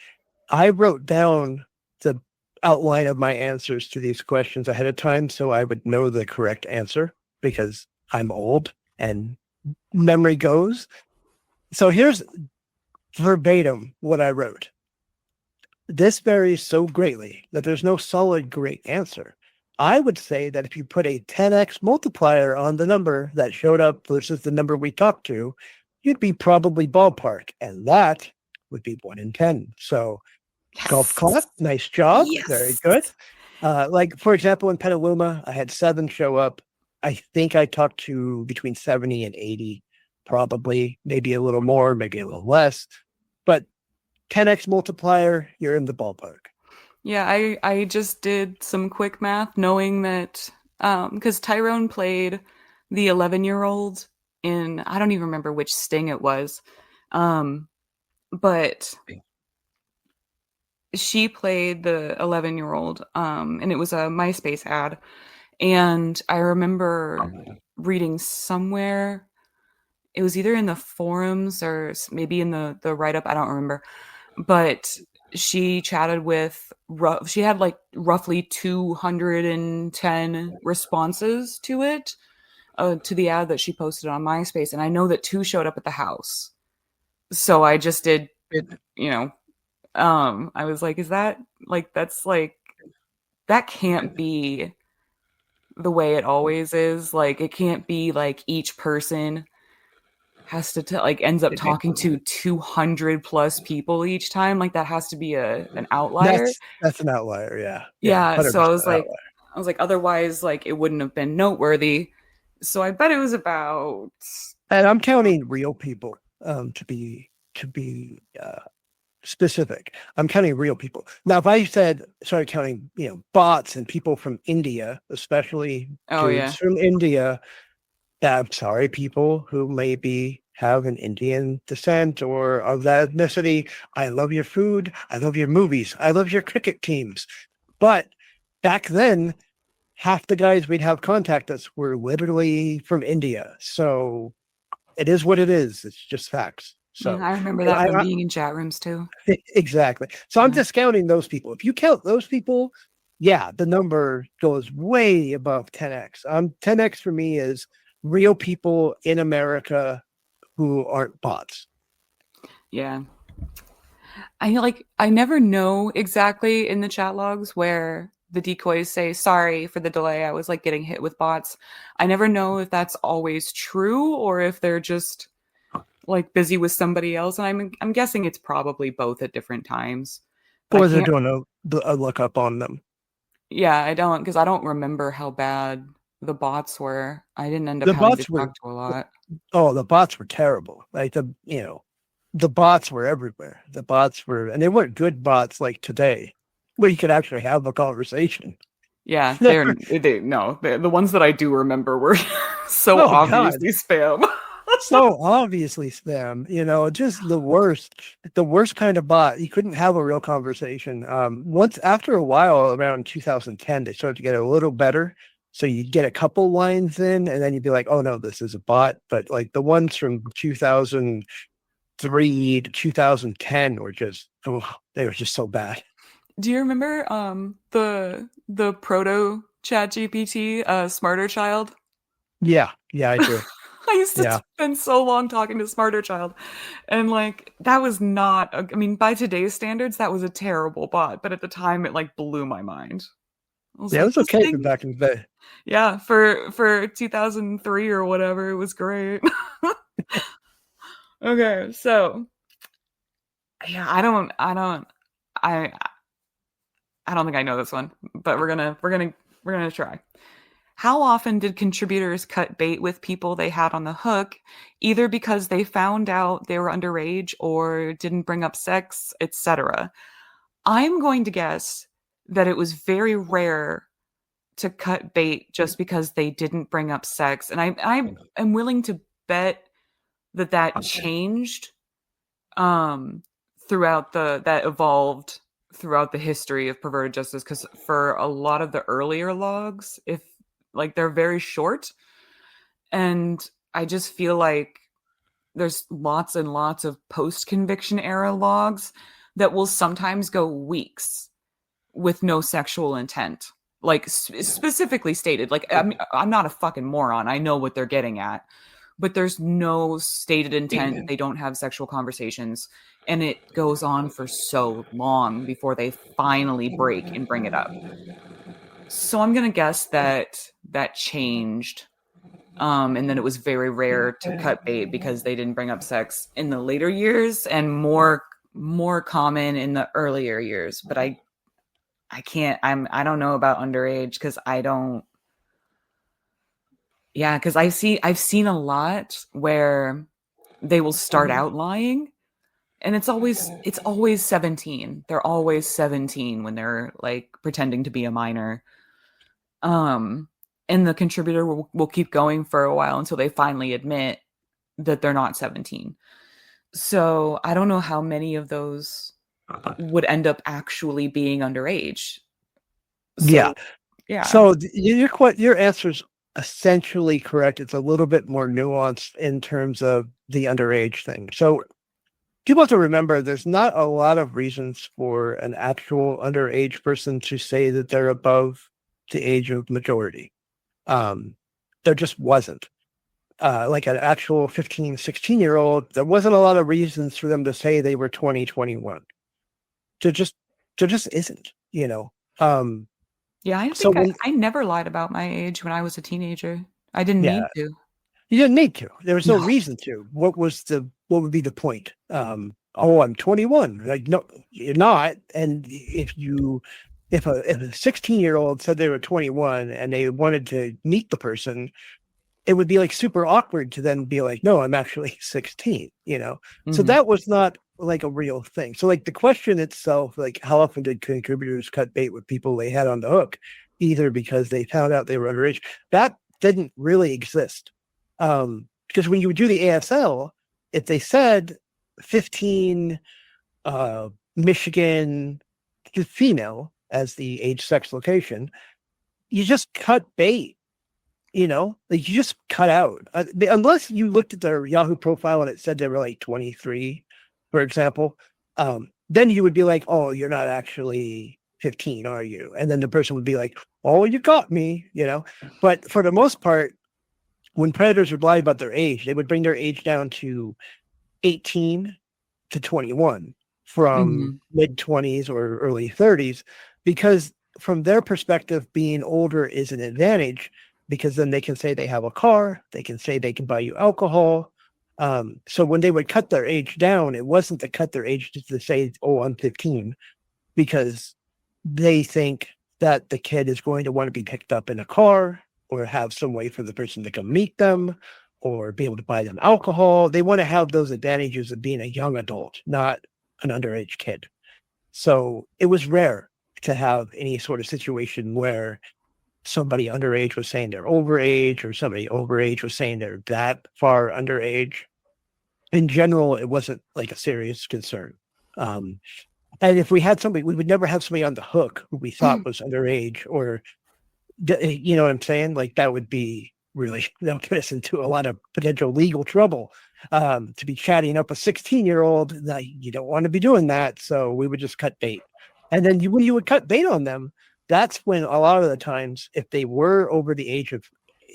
[SPEAKER 2] I wrote down the outline of my answers to these questions ahead of time so I would know the correct answer because I'm old and memory goes. So here's verbatim what I wrote. This varies so greatly that there's no solid great answer. I would say that if you put a 10x multiplier on the number that showed up versus the number we talked to, you'd be probably ballpark. And that would be 1 in 10. So golf
[SPEAKER 1] Yes.
[SPEAKER 2] clap, nice job. Very
[SPEAKER 1] Yes.
[SPEAKER 2] good. Like, for example, in Petaluma, I had 7 show up. I think I talked to between 70 and 80, probably, maybe a little more, maybe a little less. But 10x multiplier, you're in the ballpark.
[SPEAKER 1] Yeah, I just did some quick math knowing that because Tyrone played the 11-year-old in I don't even remember which sting it was. But she played the 11-year-old and it was a MySpace ad. And I remember reading somewhere it was either in the forums or maybe in the write up, I don't remember. But she chatted with she had like roughly 210 responses to it, to the ad that she posted on MySpace, and I know that 2 showed up at the house. So I just did, you know, I was like, is that like that's like that can't be the way it always is. Like it can't be like each person has to like ends up talking to 200 plus people each time. Like that has to be a an outlier.
[SPEAKER 2] That's an outlier. Yeah. Yeah.
[SPEAKER 1] Yeah, so I
[SPEAKER 2] 100%
[SPEAKER 1] was like,
[SPEAKER 2] outlier.
[SPEAKER 1] I was like, otherwise, like it wouldn't have been noteworthy. So I bet it was about.
[SPEAKER 2] And I'm counting real people to be specific. I'm counting real people. Now, if I started counting, bots and people from India, especially
[SPEAKER 1] Oh
[SPEAKER 2] dudes
[SPEAKER 1] yeah,
[SPEAKER 2] from India, I'm sorry, people who maybe have an Indian descent or of that ethnicity. I love your food. I love your movies. I love your cricket teams. But back then, half the guys we'd have contact us were literally from India. So it is what it is. It's just facts.
[SPEAKER 1] yeah.
[SPEAKER 2] So
[SPEAKER 1] I remember
[SPEAKER 2] and
[SPEAKER 1] that from being in chat rooms too.
[SPEAKER 2] exactly. So I'm
[SPEAKER 1] Yeah,
[SPEAKER 2] discounting those people. If you count those people, yeah, the number goes way above 10x. 10x for me is real people in America who aren't bots.
[SPEAKER 1] yeah. I never know exactly in the chat logs where the decoys say sorry for the delay. I was like getting hit with bots. I never know if that's always true or if they're just like busy with somebody else. And I'm guessing it's probably both at different times. But I
[SPEAKER 2] Or they're
[SPEAKER 1] can't.
[SPEAKER 2] doing a lookup on them.
[SPEAKER 1] Yeah, I don't because I don't remember how bad the bots were. I didn't end up
[SPEAKER 2] The
[SPEAKER 1] having to
[SPEAKER 2] bots
[SPEAKER 1] talk
[SPEAKER 2] were
[SPEAKER 1] to a lot.
[SPEAKER 2] Oh, the bots were terrible. Like the bots were everywhere. The bots were, and they weren't good bots like today, where you could actually have a conversation.
[SPEAKER 1] Yeah, they no, the ones that I do remember were so
[SPEAKER 2] Oh God,
[SPEAKER 1] obviously spam.
[SPEAKER 2] so obviously spam. Just the worst kind of bot. You couldn't have a real conversation. Once after a while, around 2010, they started to get a little better. So you'd get a couple lines in, and then you'd be like, "Oh no, this is a bot." But like the ones from 2003 to 2010 were just, they were just so bad.
[SPEAKER 1] Do you remember the proto chat GPT smarter child?
[SPEAKER 2] Yeah, yeah, I do.
[SPEAKER 1] I used to
[SPEAKER 2] Yeah,
[SPEAKER 1] spend so long talking to smarter child and like that was not I mean by today's standards that was a terrible bot, but at the time it like blew my mind. I was
[SPEAKER 2] yeah, it
[SPEAKER 1] like
[SPEAKER 2] was
[SPEAKER 1] this
[SPEAKER 2] okay for
[SPEAKER 1] thing
[SPEAKER 2] back in the day.
[SPEAKER 1] yeah, for 2003 or whatever it was great. Okay, so yeah, I I don't think I know this one, but we're gonna try. How often did contributors cut bait with people they had on the hook, either because they found out they were underage or didn't bring up sex, etc.? I'm going to guess that it was very rare to cut bait just because they didn't bring up sex, and I am willing to bet that that changed um throughout the that evolved throughout the history of perverted justice because for a lot of the earlier logs if like they're very short and I just feel like there's lots and lots of post conviction era logs that will sometimes go weeks with no sexual intent like specifically stated like I'm not a fucking moron, I know what they're getting at, but there's no stated intent. They don't have sexual conversations. And it goes on for so long before they finally break and bring it up. So I'm going to guess that that changed. And then it was very rare to cut bait because they didn't bring up sex in the later years and more common in the earlier years. But I can't I don't know about underage because I don't yeah, because I've seen a lot where they will start out lying and it's always 17. They're always 17 when they're like pretending to be a minor. Um and the contributor will keep going for a while until they finally admit that they're not 17. So I don't know how many of those would end up actually being underage.
[SPEAKER 2] yeah.
[SPEAKER 1] So yeah.
[SPEAKER 2] So your answer's essentially correct. It's a little bit more nuanced in terms of the underage thing. So people have to remember there's not a lot of reasons for an actual underage person to say that they're above the age of majority. Um, there just wasn't. Like an actual 15, 16-year-old, there wasn't a lot of reasons for them to say they were 20, 21. There just there just isn't. Um,
[SPEAKER 1] Yeah, I
[SPEAKER 2] so
[SPEAKER 1] think
[SPEAKER 2] when
[SPEAKER 1] I never lied about my age when I was a teenager. I didn't need
[SPEAKER 2] Yeah,
[SPEAKER 1] to.
[SPEAKER 2] you didn't need to. There was no
[SPEAKER 1] No.
[SPEAKER 2] reason to. What would be the point? Oh, I'm 21. Like, no, you're not. And if a 16-year-old said they were 21 and they wanted to meet the person, it would be like super awkward to then be like, no, I'm actually 16, you know? So
[SPEAKER 1] Hmm.
[SPEAKER 2] that was not like a real thing. So like the question itself, like how often did contributors cut bait with people they had on the hook, either because they found out they were underage, that didn't really exist. Because when you would do the ASL, if they said 15, Michigan, female as the age, sex, location, you just cut bait, you know, like you just cut out, unless you looked at their Yahoo profile and it said they were like 23, for example. Then you would be like, oh, you're not actually 15, are you? And then the person would be like, oh, you got me, you know. But for the most part, when predators would lie about their age, they would bring their age down to 18 to 21 from
[SPEAKER 1] Hmm.
[SPEAKER 2] mid 20s or early 30s, because from their perspective, being older is an advantage, because then they can say they have a car, they can say they can buy you alcohol. So when they would cut their age down, it wasn't to cut their age just to say, oh, I'm 15, because they think that the kid is going to want to be picked up in a car or have some way for the person to come meet them or be able to buy them alcohol. They want to have those advantages of being a young adult, not an underage kid. So it was rare to have any sort of situation where somebody underage was saying they're overage or somebody overage was saying they're that far underage. In general, it wasn't like a serious concern. Um, and if we had somebody, we would never have somebody on the hook who we thought was underage, or you know what I'm saying? Like that would be really, that would put us into a lot of potential legal trouble. To be chatting up a 16-year-old, you don't want to be doing that. So we would just cut bait. And then when you would cut bait on them, that's when a lot of the times, if they were over the age of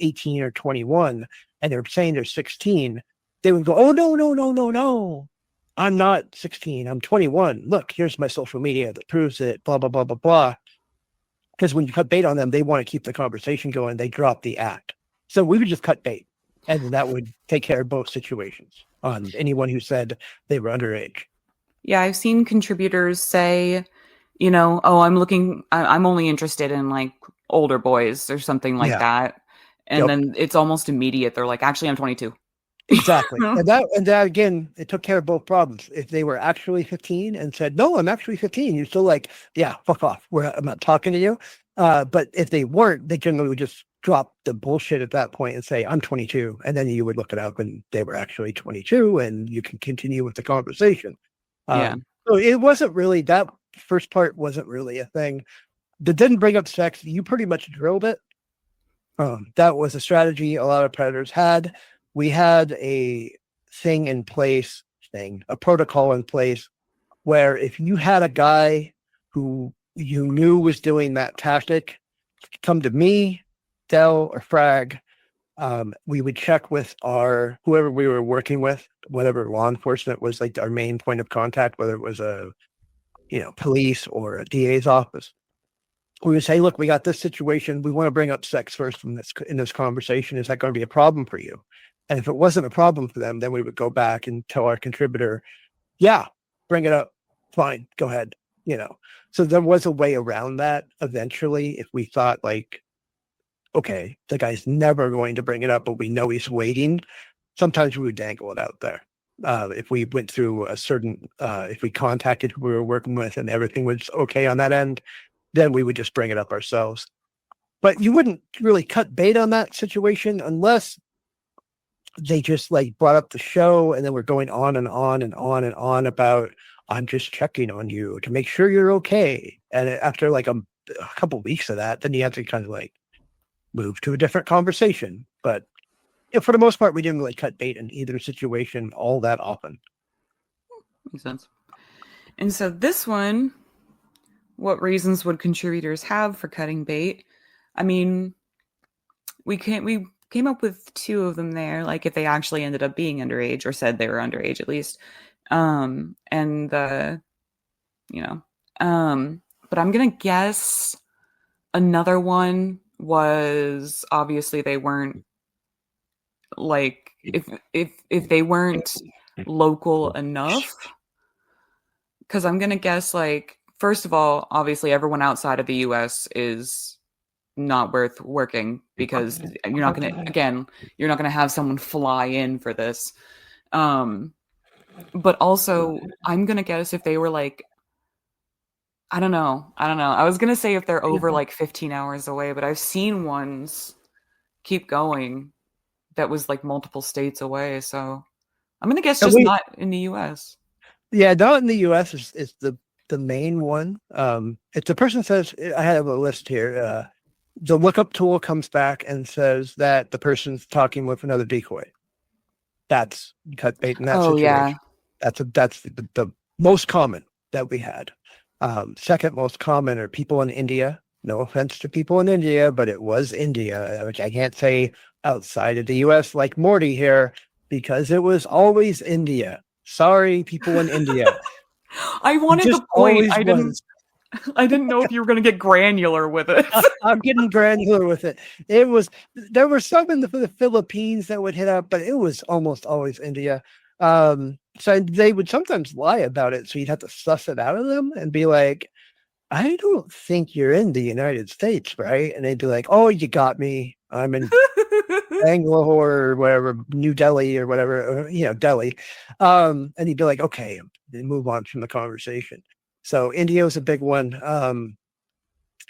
[SPEAKER 2] 18 or 21 and they're saying they're 16, they would go, oh, no, no, no, no, no. I'm not 16. I'm 21. Look, here's my social media that proves it, blah, blah, blah, blah, blah. Because when you cut bait on them, they want to keep the conversation going. They drop the act. So we would just cut bait, and that would take care of both situations on anyone who said they were underage.
[SPEAKER 1] Yeah, I've seen contributors say, you know, oh, I'm only interested in like older boys or something like
[SPEAKER 2] Yeah.
[SPEAKER 1] that. And
[SPEAKER 2] Yep.
[SPEAKER 1] then it's almost immediate. They're like, actually, I'm 22.
[SPEAKER 2] Exactly. And that again, it took care of both problems. If they were actually 15 and said, no, I'm actually 15, you're still like, yeah, fuck off. I'm not talking to you. But if they weren't, they generally would just drop the bullshit at that point and say, I'm 22. And then you would look it up and they were actually 22 and you can continue with the conversation.
[SPEAKER 1] Yeah.
[SPEAKER 2] So it wasn't really, that first part wasn't really a thing. That didn't bring up sex. You pretty much drilled it. That was a strategy a lot of predators had. We had a thing in place, a protocol in place, where if you had a guy who you knew was doing that tactic, come to me, Dell, or Frag. We would check with our whoever we were working with, whatever law enforcement was like our main point of contact, whether it was a police or a DA's office. We would say, look, we got this situation. We want to bring up sex first in this conversation. Is that going to be a problem for you? And if it wasn't a problem for them, then we would go back and tell our contributor, yeah, bring it up. Fine, go ahead. So there was a way around that eventually if we thought like, okay, the guy's never going to bring it up, but we know he's waiting. Sometimes we would dangle it out there. If we went through if we contacted who we were working with and everything was okay on that end, then we would just bring it up ourselves. But you wouldn't really cut bait on that situation unless they just like brought up the show and then we're going on and on and on and on about, I'm just checking on you to make sure you're okay. And after like a couple of weeks of that, then you have to kind of like move to a different conversation. But for the most part, we didn't really cut bait in either situation all that often.
[SPEAKER 1] Makes sense. And so this one, what reasons would contributors have for cutting bait? I mean, we came up with two of them there, like if they actually ended up being underage or said they were underage at least. And the you know. But I'm gonna guess another one was obviously they weren't like if they weren't local enough, because I'm gonna guess like first of all, obviously everyone outside of the US is not worth working because you're not going to, again, you're not going to have someone fly in for this. Um but also I'm going to guess if they were like, I don't know. I don't know. I was going to say if they're over like 15 hours away, but I've seen ones keep going that was like multiple states away, so I'm going to guess
[SPEAKER 2] And
[SPEAKER 1] just
[SPEAKER 2] we,
[SPEAKER 1] not in the US.
[SPEAKER 2] yeah, not in the U.S. is the main one. If the person says, I have a list here. The lookup tool comes back and says that the person's talking with another decoy. That's cut bait in that
[SPEAKER 1] Oh yeah.
[SPEAKER 2] situation. That's the most common that we had. Second most common are people in India. No offense to people in India, but it was India, which I can't say outside of the US like Morty here, because it was always India. Sorry, people in India.
[SPEAKER 1] I
[SPEAKER 2] It
[SPEAKER 1] wanted
[SPEAKER 2] just
[SPEAKER 1] the point.
[SPEAKER 2] always was.
[SPEAKER 1] I didn't know if you were going to get granular with it.
[SPEAKER 2] I'm getting granular with it. It was There were some in the Philippines that would hit up, but it was almost always India. So they would sometimes lie about it, so you'd have to suss it out of them and be like, "I don't think you're in the United States, right?" And they'd be like, "Oh, you got me. I'm in Bangalore or whatever, New Delhi or whatever, or, Delhi." And he'd be like, "Okay," and move on from the conversation. So India was a big one.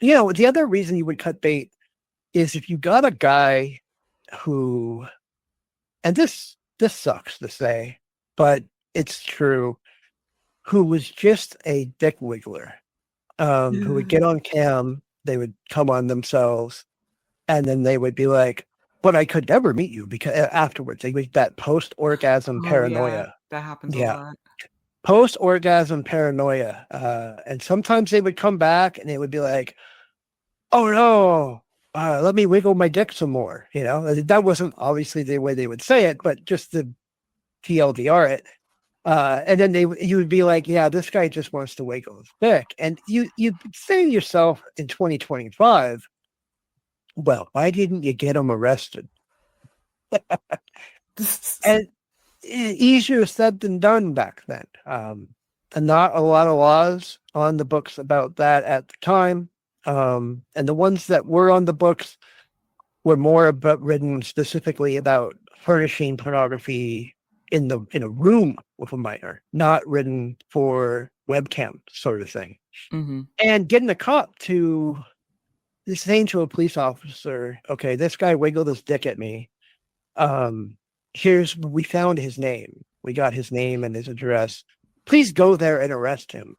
[SPEAKER 2] The other reason you would cut bait is if you got a guy who, and this sucks to say, but it's true, who was just a dick wiggler, who would get on cam, they would come on themselves, and then they would be like, "But I could never meet you," because afterwards they would that post orgasm
[SPEAKER 1] Oh yeah,
[SPEAKER 2] paranoia.
[SPEAKER 1] that happens a
[SPEAKER 2] Yeah,
[SPEAKER 1] lot.
[SPEAKER 2] post orgasm paranoia. And sometimes they would come back and they would be like, "Oh no, let me wiggle my dick some more." That wasn't obviously the way they would say it, but just the TLDR it. And then you would be like, "Yeah, this guy just wants to wiggle his dick." And you say to yourself in 2025, well, why didn't you get him arrested? And easier said than done back then. And not a lot of laws on the books about that at the time. And the ones that were on the books were more about written specifically about furnishing pornography in a room with a minor, not written for webcam sort of thing.
[SPEAKER 1] Hmm.
[SPEAKER 2] And getting a cop to saying to a police officer, "Okay, this guy wiggled his dick at me. Um, we found his name. We got his name and his address. Please go there and arrest him."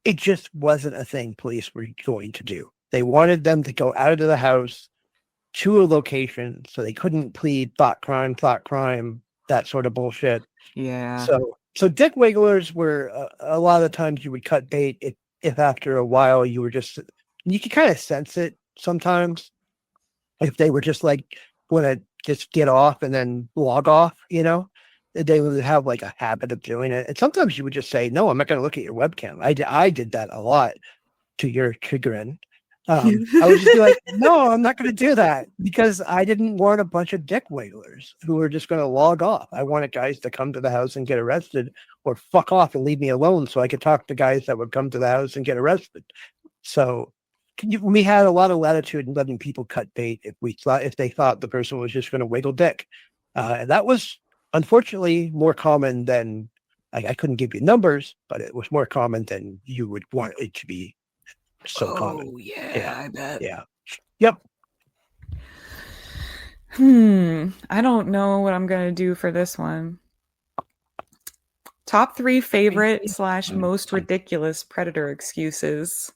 [SPEAKER 2] It just wasn't a thing police were going to do. They wanted them to go out of the house to a location so they couldn't plead thought crime, that sort of bullshit.
[SPEAKER 1] Yeah.
[SPEAKER 2] So dick wigglers were a lot of the times you would cut bait if after a while you could kind of sense it sometimes if they were just like want to just get off and then log off, they would have like a habit of doing it. And sometimes you would just say, "No, I'm not going to look at your webcam." I did that a lot to your chagrin. I would just be like, "No, I'm not going to do that," because I didn't want a bunch of dick wigglers who were just going to log off. I wanted guys to come to the house and get arrested or fuck off and leave me alone so I could talk to guys that would come to the house and get arrested. So we had a lot of latitude in letting people cut bait if they thought the person was just going to wiggle dick. And that was unfortunately more common than I couldn't give you numbers, but it was more common than you would want it to be so common.
[SPEAKER 1] Oh yeah,
[SPEAKER 2] Yeah.
[SPEAKER 1] I bet.
[SPEAKER 2] Yeah. Yep.
[SPEAKER 1] I don't know what I'm gonna do for this one. Top three favorite slash most ridiculous predator excuses.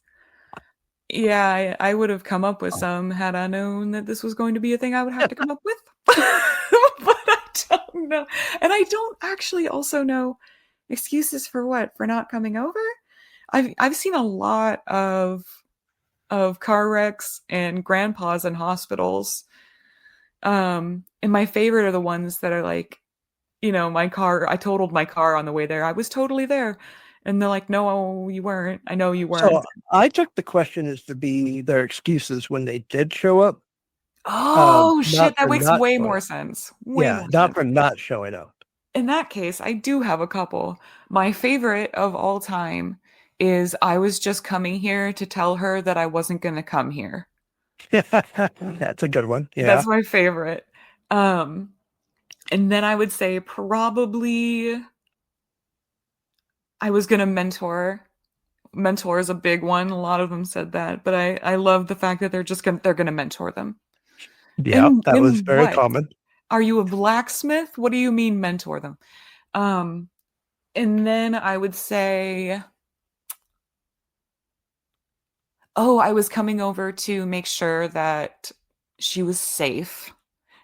[SPEAKER 1] Yeah, I would have come up with some had I known that this was going to be a thing I would have to come up with. But I don't know. And I don't actually also know excuses for what? For not coming over? I've seen a lot of car wrecks and grandpas in hospitals. And my favorite are the ones that are like, my car, I totaled my car on the way there. I was totally there. And they're like, "No, you weren't. I know you
[SPEAKER 2] So
[SPEAKER 1] weren't."
[SPEAKER 2] I took the question as to be their excuses when they did show up,
[SPEAKER 1] Oh
[SPEAKER 2] not
[SPEAKER 1] shit, that
[SPEAKER 2] for
[SPEAKER 1] makes
[SPEAKER 2] not
[SPEAKER 1] way
[SPEAKER 2] showing
[SPEAKER 1] more
[SPEAKER 2] up.
[SPEAKER 1] sense. Way
[SPEAKER 2] Yeah,
[SPEAKER 1] more
[SPEAKER 2] not
[SPEAKER 1] sense.
[SPEAKER 2] for not showing up.
[SPEAKER 1] In that case, I do have a couple. My favorite of all time is I was just coming here to tell her that I wasn't going to come here.
[SPEAKER 2] That's a good one. Yeah.
[SPEAKER 1] That's my favorite. Um, and then I would say probably I was going to mentor. Mentor is a big one. A lot of them said that, but I love the fact that they're gonna mentor them.
[SPEAKER 2] Yeah. That was
[SPEAKER 1] In
[SPEAKER 2] very
[SPEAKER 1] what?
[SPEAKER 2] common.
[SPEAKER 1] Are you a blacksmith? What do you mean mentor them? Um, and then I would say, oh, I was coming over to make sure that she was safe,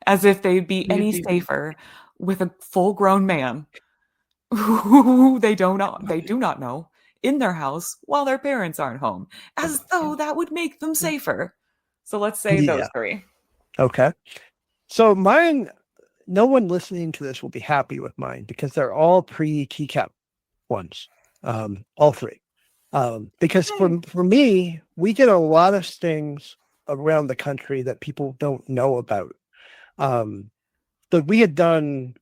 [SPEAKER 1] as if they'd be any safer with a full-grown man who they do not know in their house while their parents aren't home, as though that would make them safer. So let's say those
[SPEAKER 2] Yeah.
[SPEAKER 1] three.
[SPEAKER 2] Okay. So mine, no one listening to this will be happy with mine because they're all pre-TCAP ones. All three. Because for me, we did a lot of stings around the country that people don't know about. Um, that we had done,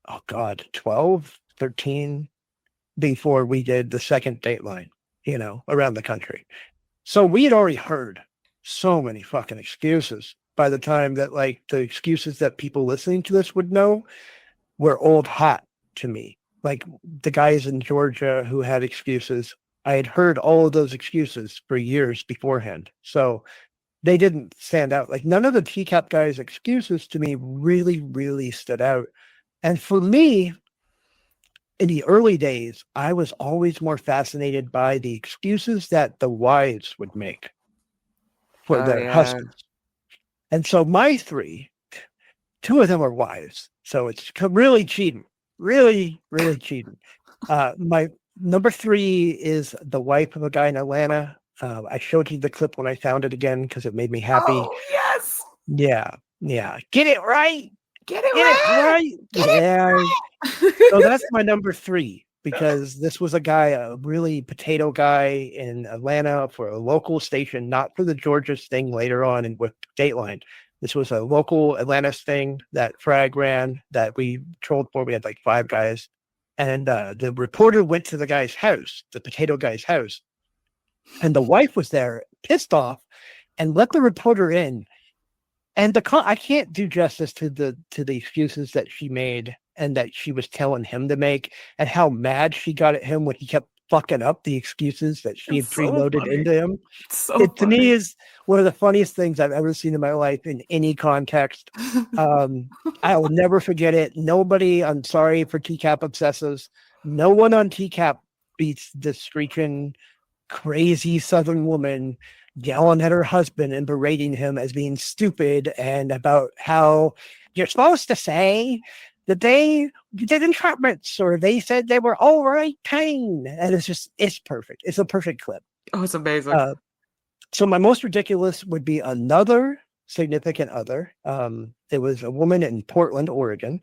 [SPEAKER 2] oh God, 12, 13 before we did the second Dateline, around the country. So we had already heard so many fucking excuses by the time that like the excuses that people listening to this would know were old hat to me. Like the guys in Georgia who had excuses, I had heard all of those excuses for years beforehand. So they didn't stand out. Like none of the TCAP guys' excuses to me really, really stood out. And for me, in the early days, I was always more fascinated by the excuses that the wives would make for
[SPEAKER 1] Oh
[SPEAKER 2] their
[SPEAKER 1] yeah.
[SPEAKER 2] husbands. And so my three, two of them are wives. So it's really cheating, really, really cheating. My number three is the wife of a guy in Atlanta. I showed you the clip when I found it again because it made me happy.
[SPEAKER 1] Oh yes.
[SPEAKER 2] Yeah, yeah. Get it right.
[SPEAKER 1] Get it
[SPEAKER 2] Get it
[SPEAKER 1] right.
[SPEAKER 2] right.
[SPEAKER 1] Get it
[SPEAKER 2] Yeah. So
[SPEAKER 1] right.
[SPEAKER 2] that's my number three because this was a really potato guy in Atlanta for a local station, not for the Georgia sting later on and with Dateline. This was a local Atlanta sting that Frag ran that we trolled for. We had like five guys. And the reporter went to the guy's house, the potato guy's house, and the wife was there, pissed off, and let the reporter in. And I can't do justice to the excuses that she made and that she was telling him to make, and how mad she got at him when he kept fucking up the excuses that she
[SPEAKER 1] It's
[SPEAKER 2] had
[SPEAKER 1] so
[SPEAKER 2] preloaded
[SPEAKER 1] funny.
[SPEAKER 2] into him.
[SPEAKER 1] It's so
[SPEAKER 2] It to me
[SPEAKER 1] funny.
[SPEAKER 2] is one of the funniest things I've ever seen in my life in any context. Um, I will never forget it. Nobody, I'm sorry for TCAP obsessives. No one on TCAP beats the screeching crazy Southern woman yelling at her husband and berating him as being stupid and about how you're supposed to say that they did entrapments or they said they were over 18. And it's perfect. It's a perfect clip.
[SPEAKER 1] Oh, it's amazing.
[SPEAKER 2] Uh, so my most ridiculous would be another significant other. It was a woman in Portland, Oregon.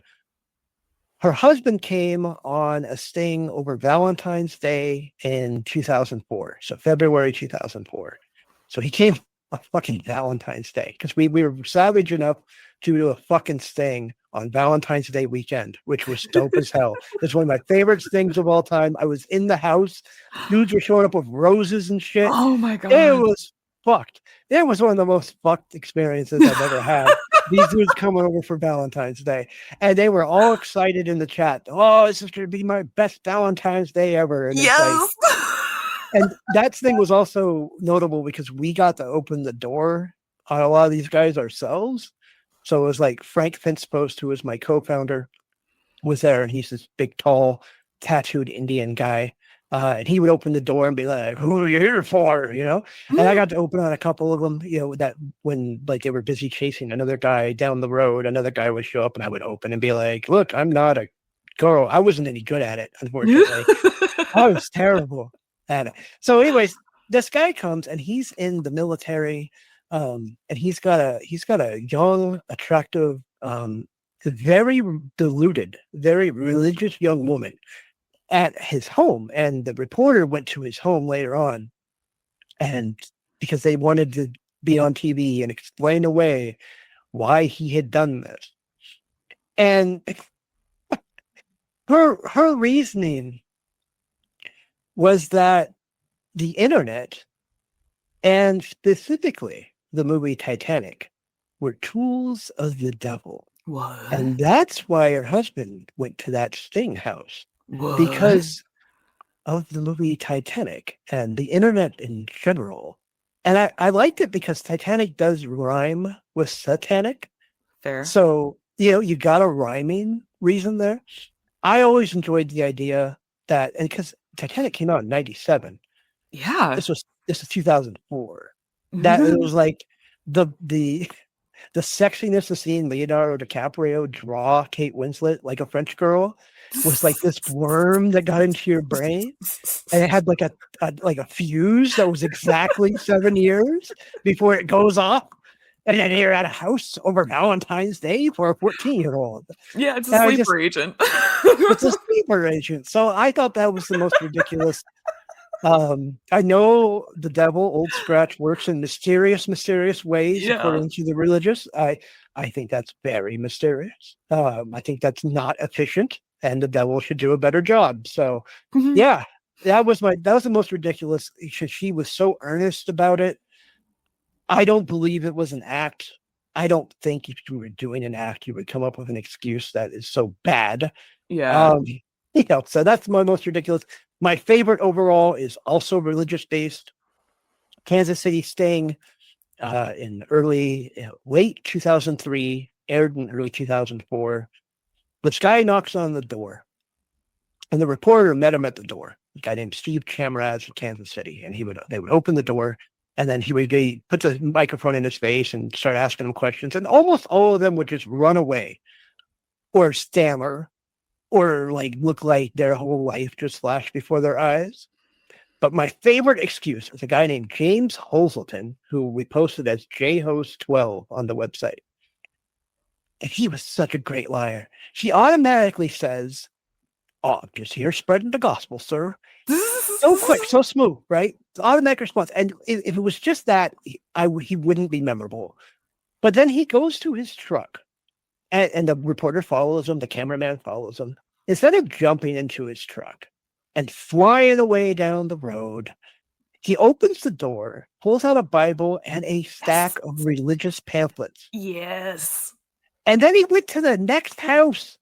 [SPEAKER 2] Her husband came on a sting over Valentine's Day in 2004. So February 2004. So he came on fucking Valentine's Day because we were savage enough to do a fucking sting on Valentine's Day weekend, which was dope as hell. It's one of my favorite stings of all time. I was in the house. Dudes were showing up with roses and shit.
[SPEAKER 1] Oh my
[SPEAKER 2] It
[SPEAKER 1] god.
[SPEAKER 2] was fucked. It was one of the most fucked experiences I've ever had. These dudes coming over for Valentine's Day. And they were all excited in the chat. Oh, this is going to be my best Valentine's Day ever. And it's like,
[SPEAKER 1] Yes.
[SPEAKER 2] and that thing was also notable because we got to open the door on a lot of these guys ourselves. So it was like Frank Finchpost, who was my co-founder, was there, and he's this big, tall, tattooed Indian guy. And he would open the door and be like, "Who are you here for?" And I got to open on a couple of them. That when like they were busy chasing another guy down the road, another guy would show up, and I would open and be like, "Look, I'm not a girl. I wasn't any good at it, unfortunately. I was terrible at it." So, anyways, this guy comes and he's in the military, and he's got a young, attractive, very deluded, very religious young woman at his home. And the reporter went to his home later on, and because they wanted to be on TV and explain away why he had done this. And her reasoning was that the internet and specifically the movie Titanic were tools of the devil.
[SPEAKER 1] What?
[SPEAKER 2] And that's why her husband went to that Sting house
[SPEAKER 1] What?
[SPEAKER 2] because of the movie Titanic and the internet in general. And I liked it because Titanic does rhyme with satanic.
[SPEAKER 1] Fair.
[SPEAKER 2] So, you know, you got a rhyming reason there. I always enjoyed the idea that, and because Titanic came out in 97,
[SPEAKER 1] Yeah.
[SPEAKER 2] this was 2004. That it was like the the sexiness of seeing Leonardo DiCaprio draw Kate Winslet like a French girl was like this worm that got into your brain, and it had like a fuse that was exactly 7 years before it goes off, and then you're at a house over Valentine's Day for a 14-year-old.
[SPEAKER 1] Yeah, it's a
[SPEAKER 2] And I just
[SPEAKER 1] sleeper agent.
[SPEAKER 2] it's a sleeper agent. So I thought that was the most ridiculous. I know the devil, Old Scratch, works in mysterious ways
[SPEAKER 1] Yeah.
[SPEAKER 2] according to the religious. I think that's very mysterious. I think that's not efficient, and the devil should do a better job. So,
[SPEAKER 1] Mhm.
[SPEAKER 2] yeah, that was the most ridiculous. She was so earnest about it. I don't believe it was an act. I don't think if you were doing an act, you would come up with an excuse that is so bad.
[SPEAKER 1] Yeah.
[SPEAKER 2] Um, so that's my most ridiculous. My favorite overall is also religious based. Kansas City Sting in late 2003, aired in early 2004. This guy knocks on the door, and the reporter met him at the door. A guy named Steve Chamraz in Kansas City, and they would open the door, and then he put the microphone in his face and start asking him questions, and almost all of them would just run away or stammer or like look like their whole life just flashed before their eyes. But my favorite excuse is a guy named James Hoselton, who we posted as jhost12 on the website. And he was such a great liar. She automatically says, "Oh, I'm just here spreading the gospel, sir." So quick, so smooth, right? It's automatic response. And if it was just that, he wouldn't be memorable. But then he goes to his truck, and the reporter follows him, the cameraman follows him. Instead of jumping into his truck and flying away down the road, he opens the door, pulls out a Bible and a stack of religious pamphlets.
[SPEAKER 1] Yes.
[SPEAKER 2] And then he went to the next house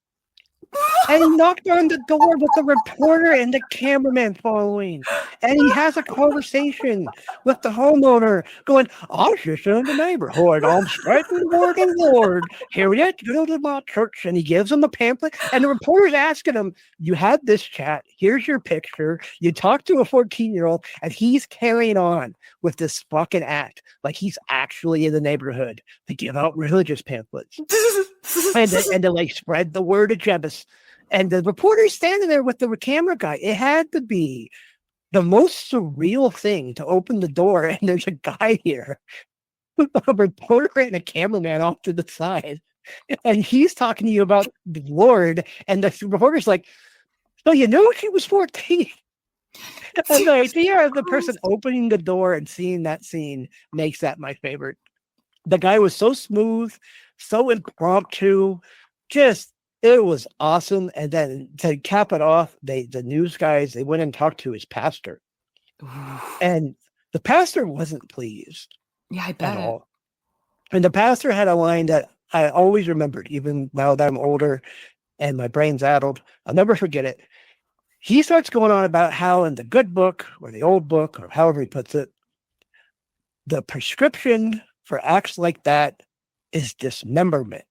[SPEAKER 2] and he knocked on the door with the reporter and the cameraman following. And he has a conversation with the homeowner going, "I was just in the neighborhood. I'm spreading the word of the Lord. Here we go to my church." And he gives him a pamphlet. And the reporter's asking him, "You had this chat. Here's your picture. You talked to a 14-year-old, and he's carrying on with this fucking act like he's actually in the neighborhood to give out religious pamphlets and to like spread the word of Jesus." And the reporter's standing there with the camera guy. It had to be the most surreal thing to open the door and there's a guy here, a reporter and a cameraman off to the side, and he's talking to you about the Lord. And the reporter's like, "So you know she was 14." And the idea of the person opening the door and seeing that scene makes that my favorite. The guy was so smooth, so impromptu, just it was awesome. And then to cap it off, the news guys they went and talked to his pastor, and the pastor wasn't pleased
[SPEAKER 1] Yeah, I
[SPEAKER 2] at
[SPEAKER 1] bet.
[SPEAKER 2] all. And the pastor had a line that I always remembered, even now that I'm older and my brain's addled. I'll never forget it. He starts going on about how in the good book or the old book, or however he puts it, the prescription for acts like that is dismemberment.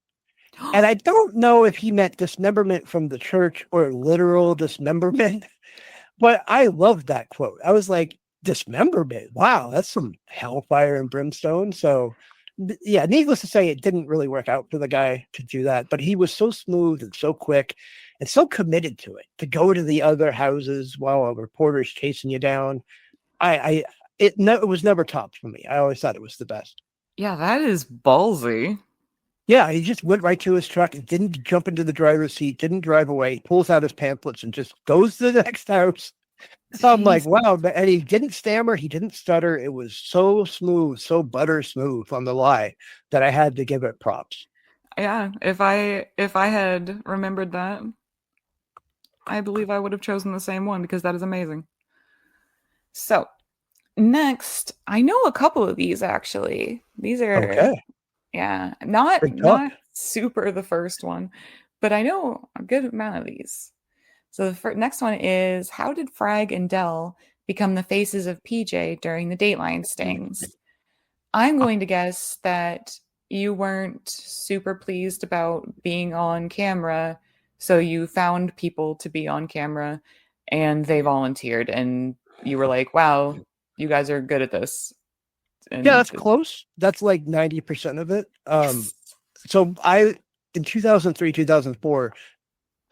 [SPEAKER 2] And I don't know if he meant dismemberment from the church or literal dismemberment, but I loved that quote. I was like, dismemberment. Wow, that's some hellfire and brimstone. So, yeah, needless to say, it didn't really work out for the guy to do that, but he was so smooth and so quick and so committed to it to go to the other houses while a reporter's chasing you down. It was never topped for me. I always thought it was the best.
[SPEAKER 1] Yeah, that is ballsy.
[SPEAKER 2] Yeah, he just went right to his truck and didn't jump into the driver's seat, didn't drive away, pulls out his pamphlets and just goes to the next house. So I'm like,
[SPEAKER 1] Jeez.
[SPEAKER 2] wow. And he didn't stammer, he didn't stutter. It was so smooth, so butter smooth on the lie that I had to give it props.
[SPEAKER 1] Yeah, if I had remembered that, I believe I would have chosen the same one because that is amazing. So, Next, I know a couple of these actually. These are,
[SPEAKER 2] Okay,
[SPEAKER 1] yeah, not
[SPEAKER 2] big talk.
[SPEAKER 1] not super the first one, but I know a good amount of these. So the next one is, how did Frag and Dell become the faces of PJ during the Dateline stings? I'm going to guess that you weren't super pleased about being on camera, so you found people to be on camera and they volunteered, and you were like, wow, you guys are good at this.
[SPEAKER 2] Yeah,
[SPEAKER 1] And
[SPEAKER 2] that's close. That's like 90% of it.
[SPEAKER 1] yes.
[SPEAKER 2] So in 2003, 2004,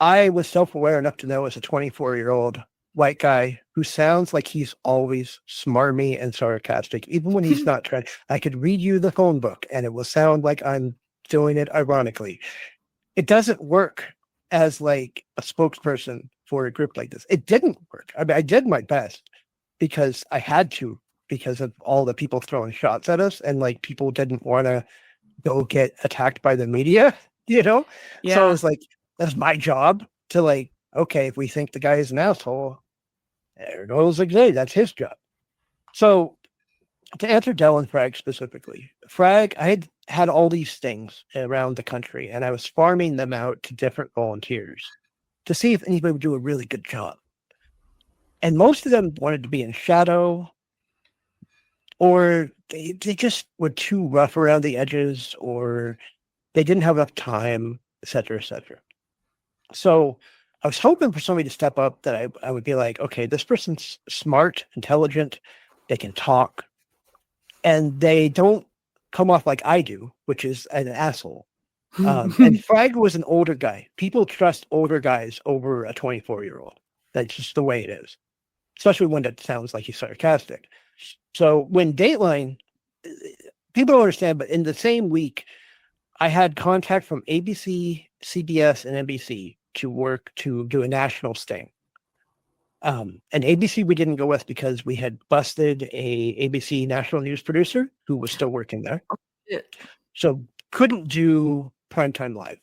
[SPEAKER 2] I was self-aware enough to know as a 24-year-old white guy who sounds like he's always smarmy and sarcastic, even when he's not trying. I could read you the phone book and it will sound like I'm doing it ironically. It doesn't work as like a spokesperson for a group like this. It didn't work. I mean, I did my best because I had to, because of all the people throwing shots at us, and like people didn't want to go get attacked by the media, you know? So it
[SPEAKER 1] Yeah.
[SPEAKER 2] was like, that's my job to like, okay, if we think the guy is an asshole, there goes Xavier, that's his job. So to answer Dell and Frag specifically, Frag, I had all these things around the country and I was farming them out to different volunteers to see if anybody would do a really good job. And most of them wanted to be in shadow, or they just were too rough around the edges, or they didn't have enough time, et cetera, et cetera. So I was hoping for somebody to step up that I would be like, okay, this person's smart, intelligent, they can talk, and they don't come off like I do, which is an asshole. And Frag was an older guy. People trust older guys over a 24-year-old. That's just the way it is, especially when it sounds like he's sarcastic. So when Dateline, people don't understand, but in the same week, I had contact from ABC, CBS, and NBC to work to do a national sting. And ABC we didn't go with because we had busted a ABC national news producer who was still working there, so couldn't do primetime live.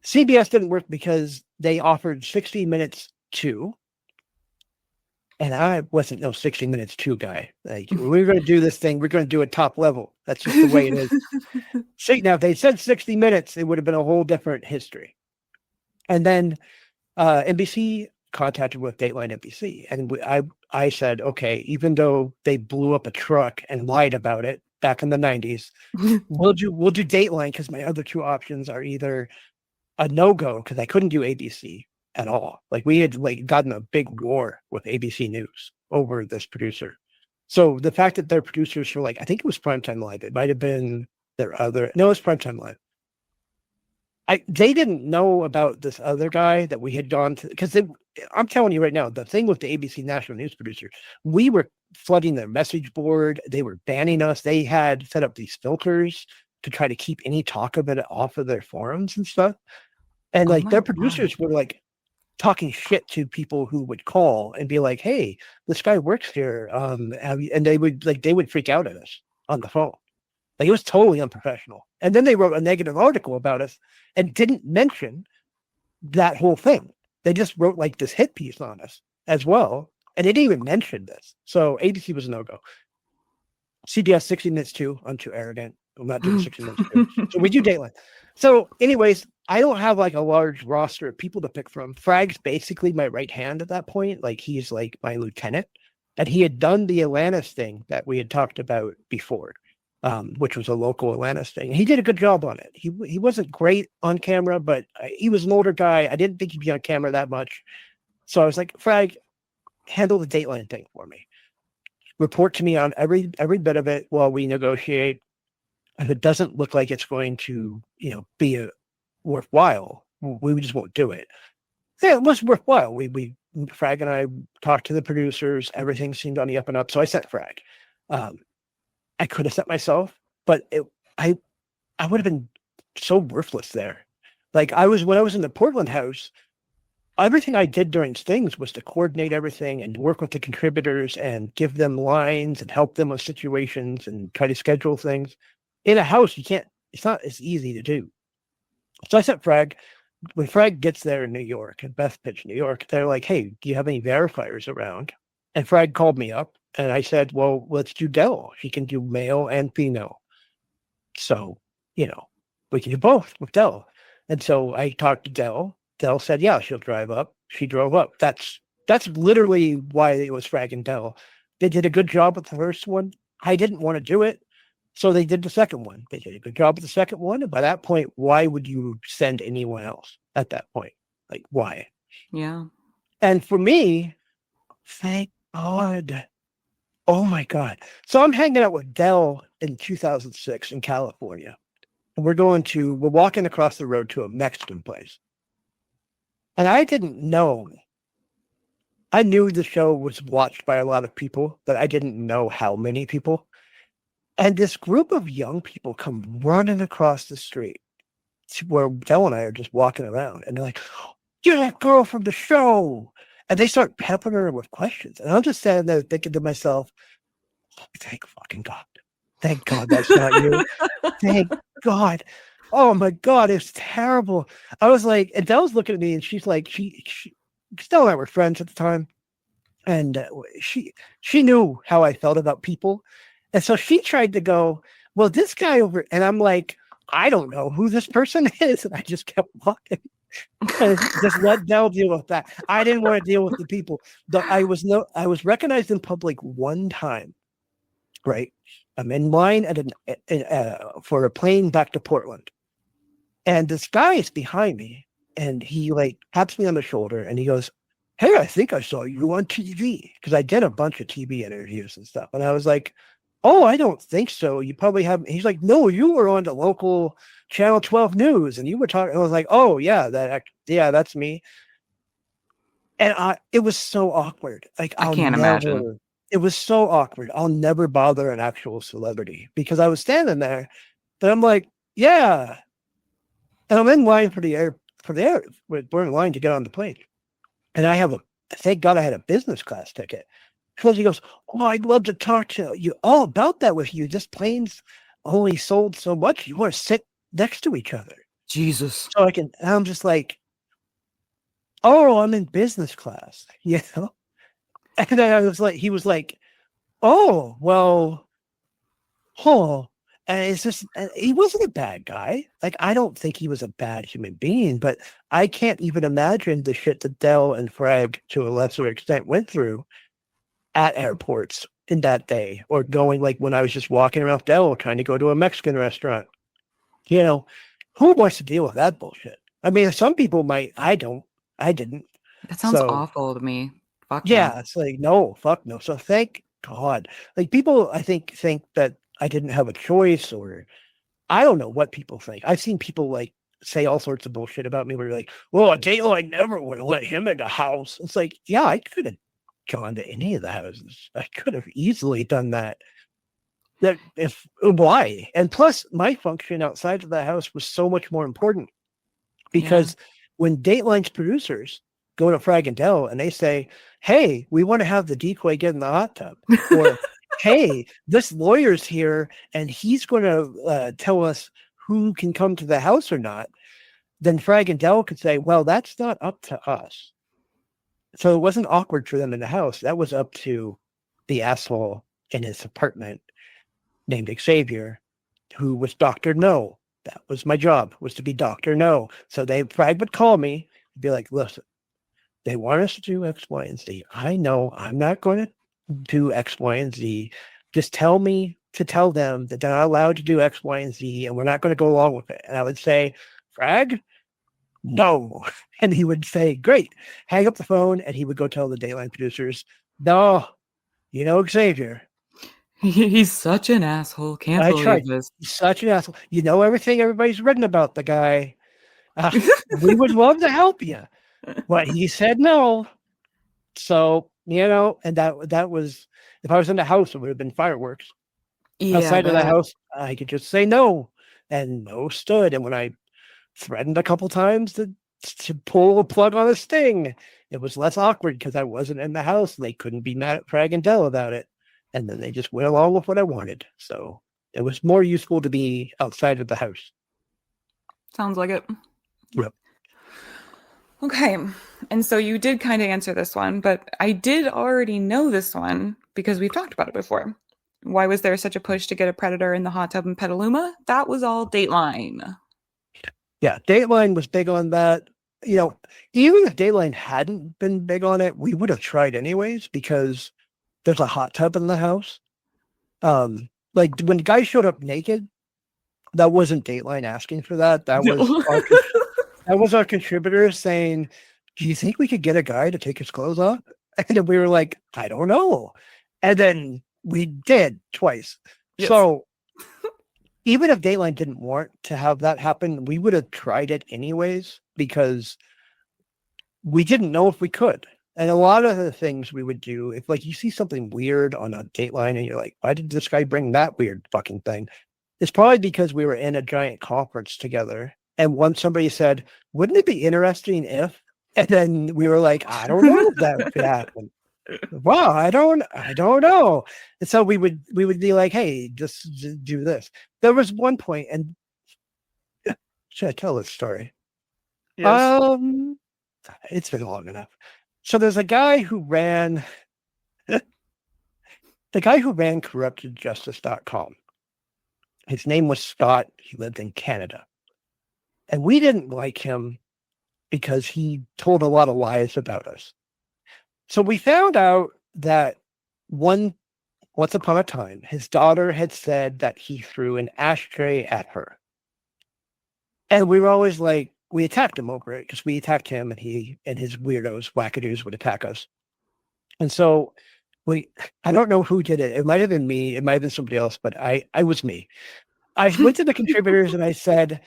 [SPEAKER 2] CBS didn't work because they offered 60 minutes too, and I wasn't no 60 minutes too guy. Like, we're going to do this thing, we're going to do it top level. That's just the way it is. Now, if they said 60 minutes, it would have been a whole different history. And then NBC contacted with Dateline NBC, and I said, okay, even though they blew up a truck and lied about it back in the 90s, we'll do Dateline because my other two options are either a no-go because I couldn't do ABC at all. Like, we had like gotten a big war with ABC News over this producer. So the fact that their producers were like, I think it was Primetime Live. It might have been their other. No, it's Primetime Live. They didn't know about this other guy that we had gone to, because I'm telling you right now, the thing with the ABC national news producer, we were flooding their message board. They were banning us. They had set up these filters to try to keep any talk of it off of their forums and stuff. And
[SPEAKER 1] Oh
[SPEAKER 2] like
[SPEAKER 1] my
[SPEAKER 2] their
[SPEAKER 1] God.
[SPEAKER 2] producers were like talking shit to people who would call and be like, "Hey, this guy works here," and they would freak out at us on the phone. Like, it was totally unprofessional. And then they wrote a negative article about us and didn't mention that whole thing. They just wrote like this hit piece on us as well. And they didn't even mention this. So ABC was a no go. CBS 60 Minutes too. I'm too arrogant. I'm not doing 60 Minutes too. So we do Dateline. So, anyways, I don't have like a large roster of people to pick from. Frag's basically my right hand at that point. Like, he's like my lieutenant. And he had done the Atlantis thing that we had talked about before, which was a local Atlantis thing. He did a good job on it. He wasn't great on camera, but he was an older guy. I didn't think he'd be on camera that much. So I was like, Frag, handle the Dateline thing for me. Report to me on every bit of it while we negotiate. If it doesn't look like it's going to, be worthwhile, we just won't do it. Yeah, it was worthwhile. We Frag and I talked to the producers. Everything seemed on the up and up. So I sent Frag. Um, I could have sent myself, but I I would have been so worthless there. Like, when I was in the Portland house, everything I did during things was to coordinate everything and work with the contributors and give them lines and help them with situations and try to schedule things. In a house, you can't. It's not as easy to do. So I sent Frag. When Frag gets there in New York, in Bethpage, New York, they're like, "Hey, do you have any verifiers around?" And Frag called me up And I said, well, let's do Dell. She can do male and female. So, you know, we can do both with Dell. And so I talked to Dell. Dell said, yeah, she'll drive up. She drove up. That's literally why it was Frag and Dell. They did a good job with the first one. I didn't want to do it. So they did the second one. They did a good job with the second one. And by that point, why would you send anyone else at that point? Like, why?
[SPEAKER 1] Yeah.
[SPEAKER 2] And for me, thank God. Oh my God. So I'm hanging out with Dell in 2006 in California. And we're walking across the road to a Mexican place. And I didn't know. I knew the show was watched by a lot of people, but I didn't know how many people. And this group of young people come running across the street to where Dell and I are just walking around. And they're like, you're that girl from the show. And they start peppering her with questions. And I'm just standing there thinking to myself, oh, thank fucking God. Thank God that's not you. Thank God. Oh my God, it's terrible. I was like, and Dell's looking at me and she's like, she Stella and I were friends at the time. And she knew how I felt about people. And so she tried to go, well, this guy over, and I'm like, I don't know who this person is. And I just kept walking. Just let Dell deal with that. I didn't want to deal with the people. I was recognized in public one time, right? I'm in line for a plane back to Portland. And this guy is behind me and he like taps me on the shoulder and he goes, hey, I think I saw you on TV because I did a bunch of TV interviews and stuff. And I was like, oh, I don't think so. You probably haven't. He's like, no, you were on the local Channel 12 News and you were talking. I was like, oh, yeah, that's me. And it was so awkward. Like,
[SPEAKER 1] I can't imagine.
[SPEAKER 2] It was so awkward. I'll never bother an actual celebrity because I was standing there, but I'm like, yeah. And I'm in line we're in line to get on the plane. And thank God I had a business class ticket. Because he goes, oh, I'd love to talk to you all about that with you. This plane's only sold so much. You want to sit next to each other.
[SPEAKER 1] Jesus.
[SPEAKER 2] So I'm just like, oh, I'm in business class, you know? And then he was like, oh, well, oh. And it's just, he wasn't a bad guy. Like, I don't think he was a bad human being, but I can't even imagine the shit that Dell and Frag, to a lesser extent, went through at airports in that day, or going like when I was just walking around Dell trying to go to a Mexican restaurant. You know, who wants to deal with that bullshit? I mean, some people might. I don't. I didn't.
[SPEAKER 1] That sounds
[SPEAKER 2] So
[SPEAKER 1] awful to me. Fuck no.
[SPEAKER 2] yeah, it's like no, fuck no. So thank God. Like people, I think that I didn't have a choice, or I don't know what people think. I've seen people like say all sorts of bullshit about me where you're like, well, I never would have let him in the house. It's like, yeah, I could have gone to any of the houses. I could have easily done that. Why? And plus, my function outside of the house was so much more important because when Dateline's producers go to Frag and Dell and they say, hey, we want to have the decoy get in the hot tub, or hey, this lawyer's here and he's going to tell us who can come to the house or not, then Frag and Dell could say, well, that's not up to us. So it wasn't awkward for them in the house. That was up to the asshole in his apartment named Xavier, who was Dr. No. That was my job, was to be Dr. No. So Frag would call me and be like, listen, they want us to do X, Y, and Z. I know I'm not going to do X, Y, and Z. Just tell me to tell them that they're not allowed to do X, Y, and Z, and we're not going to go along with it. And I would say, Frag, no. And he would say, great, hang up the phone, and he would go tell the Dateline producers, no, you know, Xavier.
[SPEAKER 1] He's such an asshole. Can't
[SPEAKER 2] I
[SPEAKER 1] believe
[SPEAKER 2] tried.
[SPEAKER 1] this.
[SPEAKER 2] He's such an asshole. You know everything everybody's written about the guy. We would love to help you. But he said no. So, you know, and that was, if I was in the house, it would have been fireworks.
[SPEAKER 1] Yeah,
[SPEAKER 2] Outside of the house, I could just say no. And no stood. And when I threatened a couple times to pull a plug on a sting, it was less awkward because I wasn't in the house and they couldn't be mad at Frag and Dell about it. And then they just went along with what I wanted. So it was more useful to be outside of the house.
[SPEAKER 1] sounds like it.
[SPEAKER 2] Yep.
[SPEAKER 1] Okay. And so you did kind of answer this one, but I did already know this one because we've talked about it before. Why was there such a push to get a Predator in the hot tub in Petaluma? That was all Dateline.
[SPEAKER 2] Yeah, Dateline was big on that. You know, even if Dateline hadn't been big on it, we would have tried anyways because there's a hot tub in the house. Like when the guy showed up naked, that wasn't Dateline asking for that.
[SPEAKER 1] No.
[SPEAKER 2] That was our contributors saying, "Do you think we could get a guy to take his clothes off?" And then we were like, "I don't know." And then we did twice.
[SPEAKER 1] Yes.
[SPEAKER 2] So even if Dateline didn't want to have that happen, we would have tried it anyways because we didn't know if we could. And a lot of the things we would do, if like you see something weird on a Dateline and you're like, why did this guy bring that weird fucking thing? It's probably because we were in a giant conference together. And once somebody said, wouldn't it be interesting if? And then we were like, I don't know if that could happen. Wow, I don't know. And so we would be like, hey, just do this. There was one point, and should I tell this story?
[SPEAKER 1] Yes.
[SPEAKER 2] Um, it's been long enough. So there's a guy who ran the guy who ran corruptedjustice.com. His name was Scott. He lived in Canada. And we didn't like him because he told a lot of lies about us. So we found out that once upon a time, his daughter had said that he threw an ashtray at her. And we were always like, we attacked him over it because we attacked him and he and his weirdos, wackadoos would attack us. And so I don't know who did it. It might have been me. It might have been somebody else, but I was me. I went to the contributors and I said,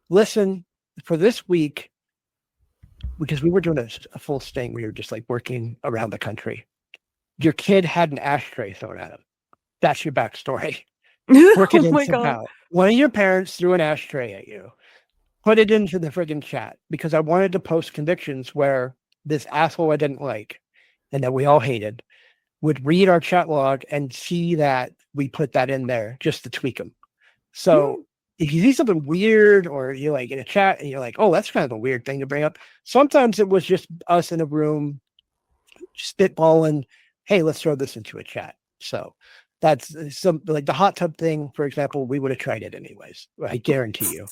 [SPEAKER 2] listen, for this week, because we were doing a full sting, we were just like working around the country. Your kid had an ashtray thrown at him. That's your backstory. Work it
[SPEAKER 1] Oh
[SPEAKER 2] in
[SPEAKER 1] my god.
[SPEAKER 2] somehow. One of your parents threw an ashtray at you. Put it into the friggin' chat because I wanted to post convictions where this asshole I didn't like and that we all hated would read our chat log and see that we put that in there just to tweak them. So if you see something weird or you're like in a chat and you're like, oh, that's kind of a weird thing to bring up. Sometimes it was just us in a room spitballing, hey, let's throw this into a chat. So that's some like the hot tub thing, for example, we would have tried it anyways. I guarantee you.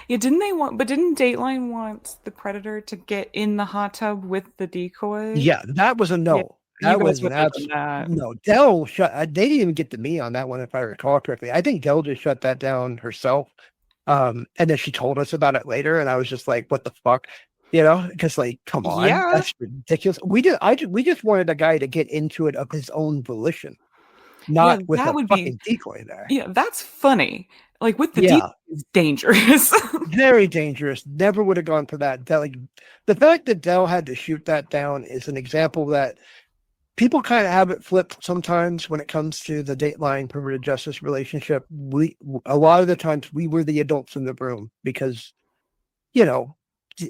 [SPEAKER 1] Yeah, didn't Dateline want the Predator to get in the hot tub with the decoy?
[SPEAKER 2] Yeah, that was a
[SPEAKER 1] Yeah,
[SPEAKER 2] no.
[SPEAKER 1] you
[SPEAKER 2] That
[SPEAKER 1] guys
[SPEAKER 2] was an
[SPEAKER 1] wouldn't have done
[SPEAKER 2] absolute
[SPEAKER 1] that.
[SPEAKER 2] no. Dell shut. They didn't even get to me on that one, if I recall correctly. I think Dell just shut that down herself. And then she told us about it later, and I was just like, "What the fuck?" You know, because like, come on,
[SPEAKER 1] Yeah.
[SPEAKER 2] that's ridiculous. We just wanted a guy to get into it of his own volition,
[SPEAKER 1] Yeah,
[SPEAKER 2] not with
[SPEAKER 1] that
[SPEAKER 2] a
[SPEAKER 1] would be
[SPEAKER 2] fucking decoy there.
[SPEAKER 1] yeah, that's funny. Like with the decoy
[SPEAKER 2] Yeah,
[SPEAKER 1] is dangerous.
[SPEAKER 2] very dangerous. Never would have gone for that. That like the fact that Dell had to shoot that down is an example that people kind of have it flipped sometimes when it comes to the Dateline perverted justice relationship. A lot of the times we were the adults in the room because, you know,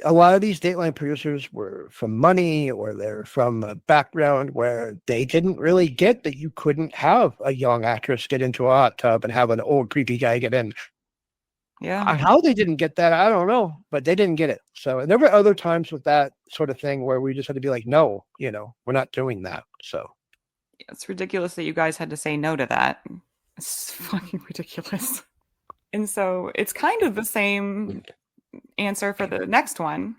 [SPEAKER 2] a lot of these Dateline producers were from money or they're from a background where they didn't really get that you couldn't have a young actress get into a hot tub and have an old creepy guy get in.
[SPEAKER 1] Yeah.
[SPEAKER 2] How they didn't get that, I don't know, but they didn't get it. So and there were other times with that sort of thing where we just had to be like, no, we're not doing that. So
[SPEAKER 1] It's ridiculous that you guys had to say no to that. It's fucking ridiculous. And so it's kind of the same answer for the next one,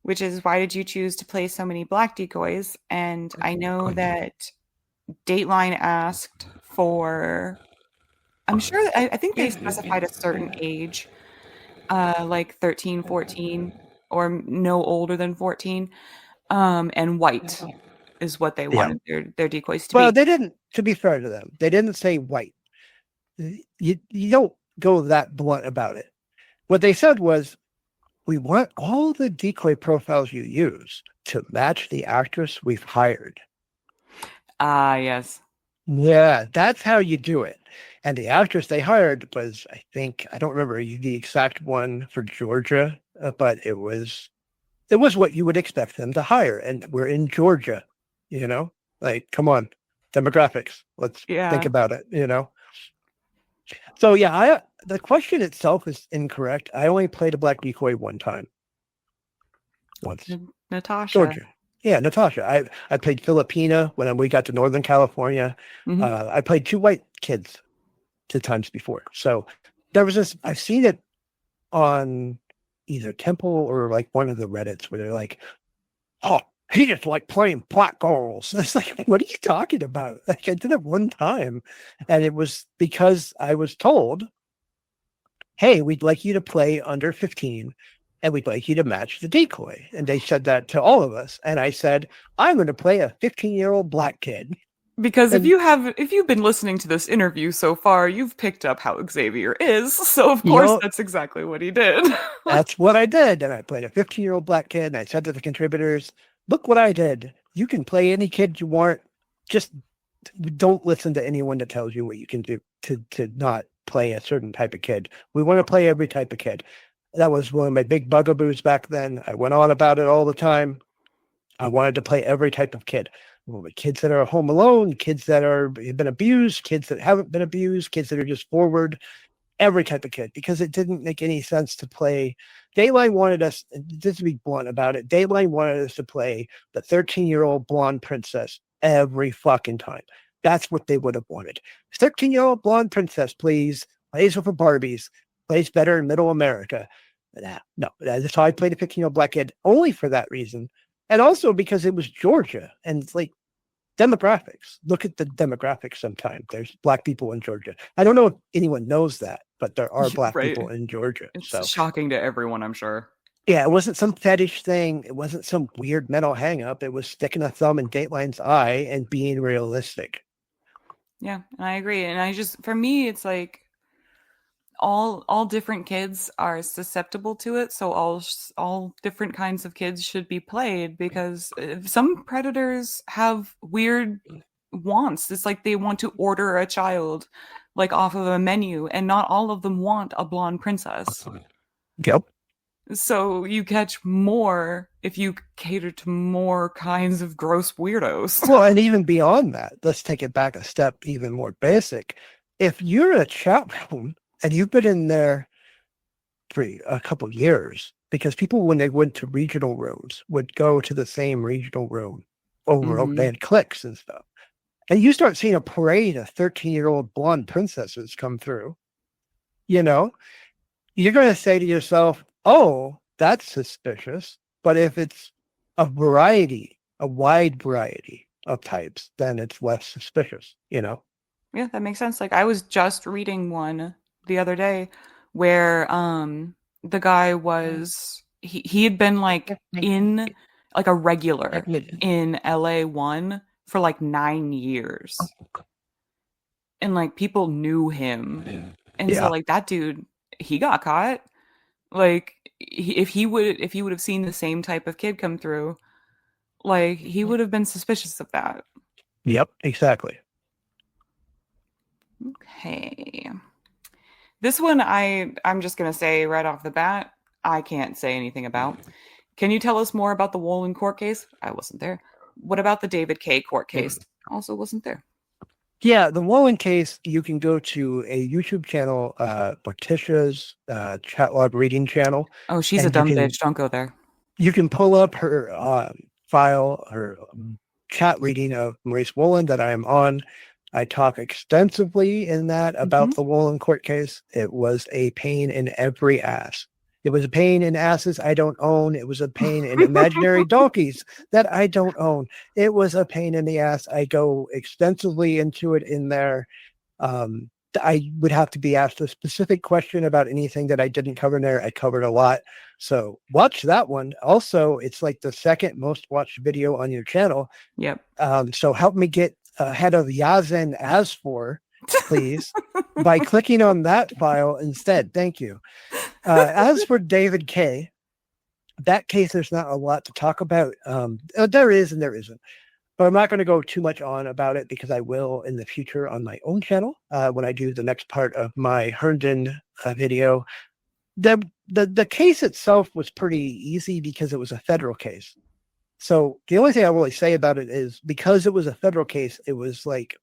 [SPEAKER 1] which is why did you choose to play so many black decoys? And I know that Dateline asked for, I'm sure, I think they specified a certain age, like 13, 14, or no older than 14. And white is what they
[SPEAKER 2] yeah.
[SPEAKER 1] wanted their decoys to
[SPEAKER 2] Well,
[SPEAKER 1] be.
[SPEAKER 2] they didn't. To be fair to them, they didn't say white. You don't go that blunt about it. What they said was, we want all the decoy profiles you use to match the actress we've hired.
[SPEAKER 1] Ah, yes.
[SPEAKER 2] Yeah, that's how you do it. And the actress they hired was, I think, I don't remember the exact one for Georgia, but it was what you would expect them to hire. And we're in Georgia, you know, like, come on, demographics. Let's think
[SPEAKER 1] Yeah.
[SPEAKER 2] about it. So yeah, the question itself is incorrect. I only played a black decoy one time, once.
[SPEAKER 1] Natasha.
[SPEAKER 2] Georgia. Yeah, Natasha. I played Filipina when we got to Northern California.
[SPEAKER 1] Hmm.
[SPEAKER 2] I played two white kids two times before. So there was this. I've seen it on either Temple or like one of the Reddits where they're like, "Oh, he just like playing black girls." It's like, what are you talking about? Like I did it one time, and it was because I was told, "Hey, we'd like you to play under 15." And we'd like you to match the decoy. And they said that to all of us. And I said, I'm going to play a 15-year-old black kid.
[SPEAKER 1] Because
[SPEAKER 2] And
[SPEAKER 1] if you've been listening to this interview so far, you've picked up how Xavier is. So of
[SPEAKER 2] you
[SPEAKER 1] course
[SPEAKER 2] know,
[SPEAKER 1] that's exactly what he did.
[SPEAKER 2] that's what I did. And I played a 15-year-old black kid. And I said to the contributors, look what I did. You can play any kid you want. Just don't listen to anyone that tells you what you can do to not play a certain type of kid. We want to play every type of kid. That was one of my big bugaboos back then. I went on about it all the time. I wanted to play every type of kid. Well, the kids that are home alone, kids that are have been abused, kids that haven't been abused, kids that are just forward, every type of kid, because it didn't make any sense to play. Dayline wanted us, just to be blunt about it, Dayline wanted us to play the 13-year-old blonde princess every fucking time. That's what they would have wanted. 13-year-old blonde princess, please. Plays with the Barbies. Plays better in middle America. No, that's how I played a 15-year-old black kid, only for that reason. And also because it was Georgia. And it's like, demographics. Look at the demographics sometimes. There's black people in Georgia. I don't know if anyone knows that, but there are black
[SPEAKER 1] Right.
[SPEAKER 2] people in Georgia.
[SPEAKER 1] It's
[SPEAKER 2] So
[SPEAKER 1] shocking to everyone, I'm sure.
[SPEAKER 2] yeah, it wasn't some fetish thing. It wasn't some weird mental hang up. It was sticking a thumb in Dateline's eye and being realistic.
[SPEAKER 1] Yeah, and I agree. And I just for me it's like all different kids are susceptible to it, so all different kinds of kids should be played because some predators have weird wants. It's like they want to order a child like off of a menu and not all of them want a blonde princess.
[SPEAKER 2] Yep.
[SPEAKER 1] So you catch more if you cater to more kinds of gross weirdos.
[SPEAKER 2] Well, and even beyond that, let's take it back a step even more basic. If you're a chat room and you've been in there for a couple of years, because people, when they went to regional rooms, would go to the same regional room over, they
[SPEAKER 1] Hmm.
[SPEAKER 2] had cliques and stuff. And you start seeing a parade of 13-year-old blonde princesses come through, you know, you're going to say to yourself, oh, that's suspicious. But if it's a variety, a wide variety of types, then it's less suspicious, you know?
[SPEAKER 1] Yeah, that makes sense. Like I was just reading one the other day where the guy was he had been like in like a regular in LA1 for like 9 years. And like people knew him. And so
[SPEAKER 2] Yeah.
[SPEAKER 1] like that dude he got caught. Like if he would have seen the same type of kid come through, like he would have been suspicious of that.
[SPEAKER 2] Yep, exactly.
[SPEAKER 1] Okay. This one I'm just gonna say right off the bat, I can't say anything about. Can you tell us more about the Wolin court case? I wasn't there. What about the David K court case? Also wasn't there.
[SPEAKER 2] Yeah, the Wallen case, you can go to a YouTube channel, Morticia's chat log reading channel,
[SPEAKER 1] Oh, she's a
[SPEAKER 2] and you
[SPEAKER 1] dumb
[SPEAKER 2] can
[SPEAKER 1] bitch. Don't go there.
[SPEAKER 2] you can pull up her file, her chat reading of Maurice Wolin that I am on. I talk extensively in that
[SPEAKER 1] Hmm.
[SPEAKER 2] about the Wolin court case. It was a pain in every ass. It was a pain in asses I don't own. It was a pain in imaginary donkeys that I don't own. It was a pain in the ass. I go extensively into it in there. Um, I would have to be asked a specific question about anything that I didn't cover in there. I covered a lot. So watch that one. Also, it's like the second most watched video on your channel.
[SPEAKER 1] Yep.
[SPEAKER 2] So help me get ahead of Yazen as for, please, by clicking on that file instead. Thank you. As for David K, that case, there's not a lot to talk about. There is and there isn't. But I'm not going to go too much on about it because I will in the future on my own channel when I do the next part of my Herndon video. The case itself was pretty easy because it was a federal case. So the only thing I really say about it is because it was a federal case, it was like,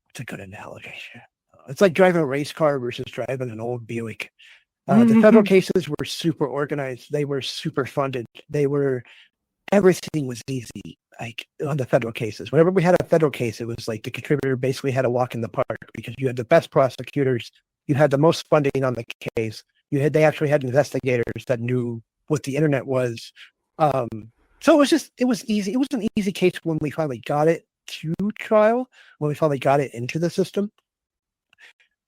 [SPEAKER 2] it's a good analogy. It's like driving a race car versus driving an old Buick. The federal cases were super organized. They were super funded. They were everything was easy. Like on the federal cases, whenever we had a federal case, it was like the contributor basically had a walk in the park because you had the best prosecutors, you had the most funding on the case, they actually had investigators that knew what the internet was. So it was easy. It was an easy case when we finally got it to trial, when we finally got it into the system.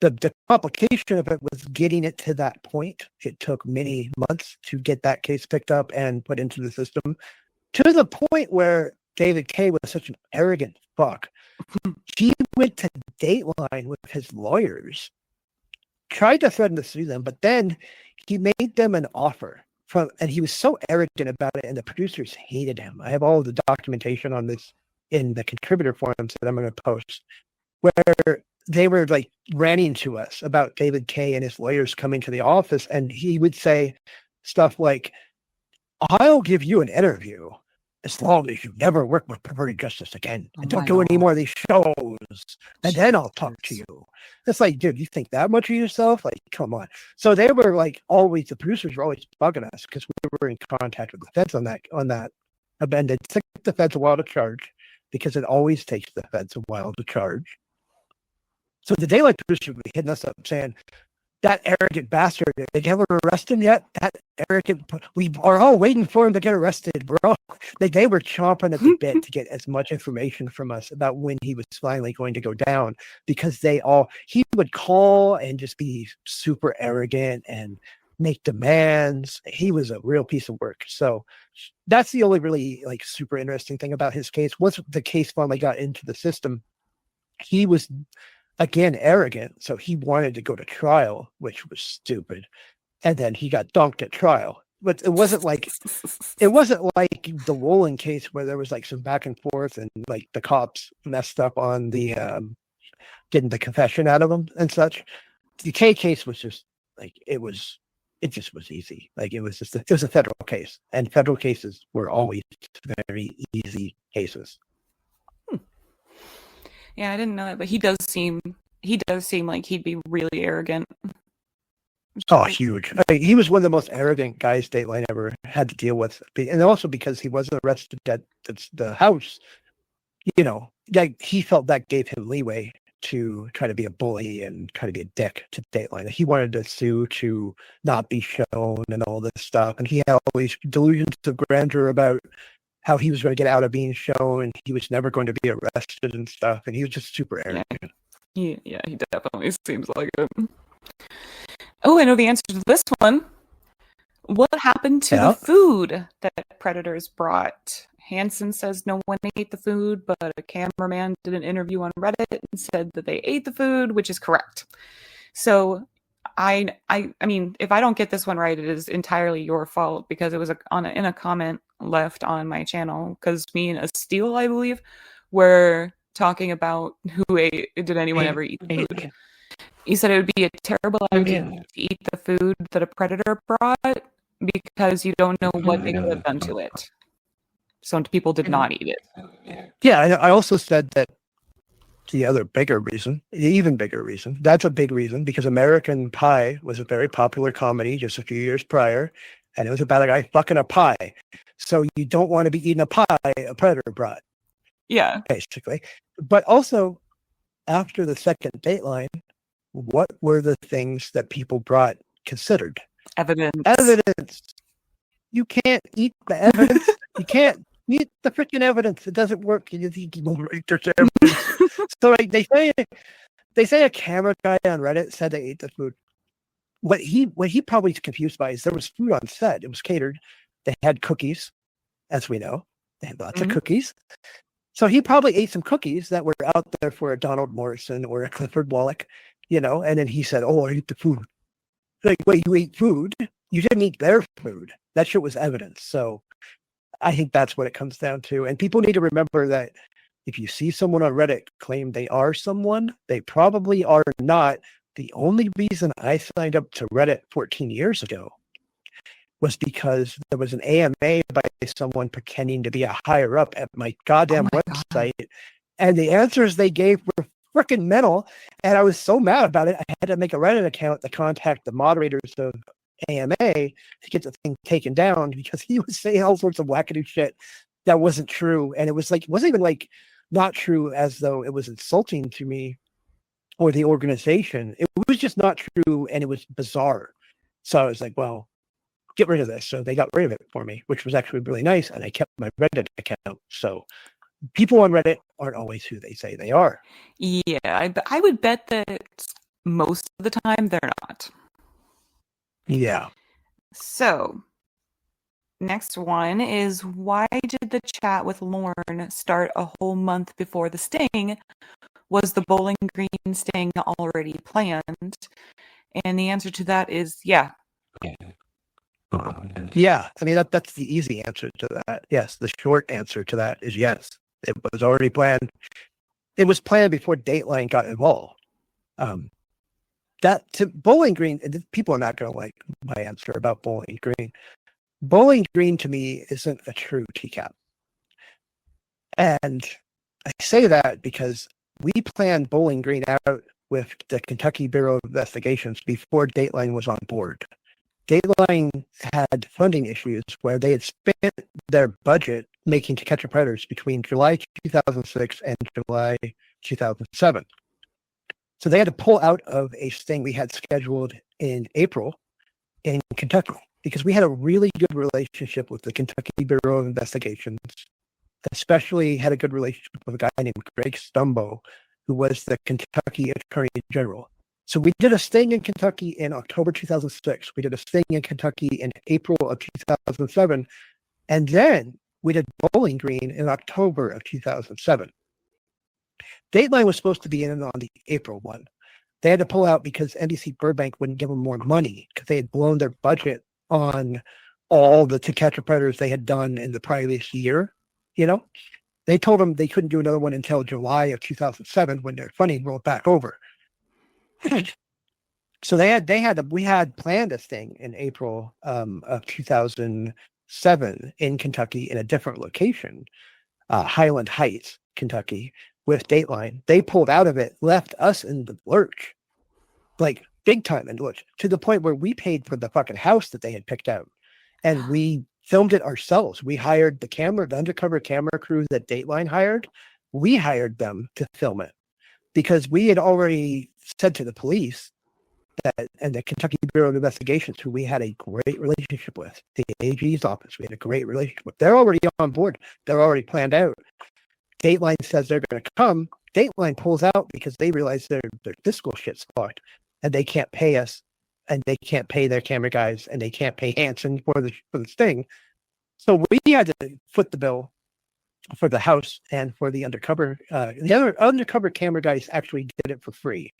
[SPEAKER 2] The complication of it was getting it to that point. It took many months to get that case picked up and put into the system, to the point where David K was such an arrogant fuck. He went to Dateline with his lawyers, tried to threaten to sue them, but then he made them an offer and he was so arrogant about it, and the producers hated him. I have all of the documentation on this in the contributor forums that I'm going to post, where they were like ranting to us about David K and his lawyers coming to the office, and he would say stuff like, "I'll give you an interview as long as you never work with perverted justice again, and don't do any more of these shows, and then I'll talk to you." It's like, dude, you think that much of yourself? Like, come on. So they were like, always, the producers were always bugging us because we were in contact with the feds on that. And it took the feds a while to charge, because it always takes the feds a while to charge. So the Daylight producer would be hitting us up saying, "That arrogant bastard, did you ever arrest him yet? That arrogant, we are all waiting for him to get arrested, bro." They were chomping at the bit to get as much information from us about when he was finally going to go down, because he would call and just be super arrogant and make demands. He was a real piece of work. So that's the only really like super interesting thing about his case. Once the case finally got into the system, he was again arrogant, so he wanted to go to trial, which was stupid, and then he got dunked at trial. But it wasn't like the Wolin case where there was like some back and forth and like the cops messed up on the getting the confession out of him and such. The K case was just like it just was easy. Like it was a federal case, and federal cases were always very easy cases.
[SPEAKER 1] Yeah, I didn't know that, but he does seem like he'd be really arrogant.
[SPEAKER 2] Oh, huge. I mean, he was one of the most arrogant guys Dateline ever had to deal with. And also because he wasn't arrested at the house, like he felt that gave him leeway to try to be a bully and try to be a dick to Dateline. He wanted to sue to not be shown and all this stuff. And he had all these delusions of grandeur about how he was going to get out of being shown, and he was never going to be arrested and stuff. And he was just super arrogant.
[SPEAKER 1] Yeah, he definitely seems like it. Oh, I know the answer to this one. What happened to the food that predators brought? Hansen says no one ate the food, but a cameraman did an interview on Reddit and said that they ate the food, which is correct. So I mean, if I don't get this one right, it is entirely your fault, because it was in a comment left on my channel, because me and Steele, I believe, were talking about did anyone ever eat the food. He said it would be a terrible idea to eat the food that a predator brought, because you don't know what they could have done to it. So people did not eat it.
[SPEAKER 2] Yeah, I also said that the even bigger reason, that's a big reason, because American Pie was a very popular comedy just a few years prior, and it was about a guy fucking a pie. So you don't want to be eating a pie a predator brought.
[SPEAKER 1] Yeah.
[SPEAKER 2] Basically. But also, after the second Dateline, what were the things that people brought considered? Evidence. You can't eat the evidence. You can't eat the freaking evidence. It doesn't work. You eat there's evidence. So like, they say a camera guy on Reddit said they ate the food. What he probably is confused by is there was food on set. It was catered. They had cookies, as we know. They had lots of cookies. So he probably ate some cookies that were out there for a Donald Morrison or a Clifford Wallach, and then he said, "Oh, I ate the food." Like, wait, you ate food? You didn't eat their food. That shit was evidence. So I think that's what it comes down to. And people need to remember that if you see someone on Reddit claim they are someone, they probably are not. The only reason I signed up to Reddit 14 years ago was because there was an AMA by someone pretending to be a higher up at my goddamn website. God. And the answers they gave were freaking mental. And I was so mad about it, I had to make a Reddit account to contact the moderators of AMA to get the thing taken down because he was saying all sorts of wackadoo shit that wasn't true. And it was like, it wasn't even like not true as though it was insulting to me or the organization. It was just not true and it was bizarre. So I was like, well, get rid of this. So they got rid of it for me, which was actually really nice. And I kept my Reddit account. So people on Reddit aren't always who they say they are.
[SPEAKER 1] Yeah, I would bet that most of the time they're not.
[SPEAKER 2] Yeah.
[SPEAKER 1] So, next one is why did the chat with Lorne start a whole month before the sting? Was the Bowling Green sting already planned? And the answer to that is yeah.
[SPEAKER 2] Yeah. I mean, that's the easy answer to that. Yes. The short answer to that is yes. It was already planned. It was planned before Dateline got involved. That to Bowling Green, people are not going to like my answer about Bowling Green. Bowling Green to me isn't a true TCAP. And I say that because we planned Bowling Green out with the Kentucky Bureau of Investigations before Dateline was on board. Dateline had funding issues where they had spent their budget making To Catch a Predators between July 2006 and July 2007. So they had to pull out of a sting we had scheduled in April in Kentucky because we had a really good relationship with the Kentucky Bureau of Investigations, especially had a good relationship with a guy named Greg Stumbo, who was the Kentucky Attorney General. So we did a sting in Kentucky in October 2006. We did a sting in Kentucky in April of 2007. And then we did Bowling Green in October of 2007. Dateline was supposed to be in on the April one. They had to pull out because NBC Burbank wouldn't give them more money because they had blown their budget on all the To Catch a Predators they had done in the previous year. You know, they told them they couldn't do another one until July of 2007 when their funding rolled back over. So we had planned a thing in April of 2007 in Kentucky in a different location, Highland Heights, Kentucky, with Dateline. They pulled out of it, left us in the lurch, like big time in the lurch, to the point where we paid for the fucking house that they had picked out, and we filmed it ourselves. We hired the undercover camera crew that Dateline hired. We hired them to film it because we had already said to the police that, and the Kentucky Bureau of Investigations, who we had a great relationship with, the AG's office, we had a great relationship with. They're already on board. They're already planned out. Dateline says they're going to come. Dateline pulls out because they realize their fiscal shit's fucked, and they can't pay us, and they can't pay their camera guys, and they can't pay Hanson for the sting. So we had to foot the bill for the house and for the undercover. The other undercover camera guys actually did it for free.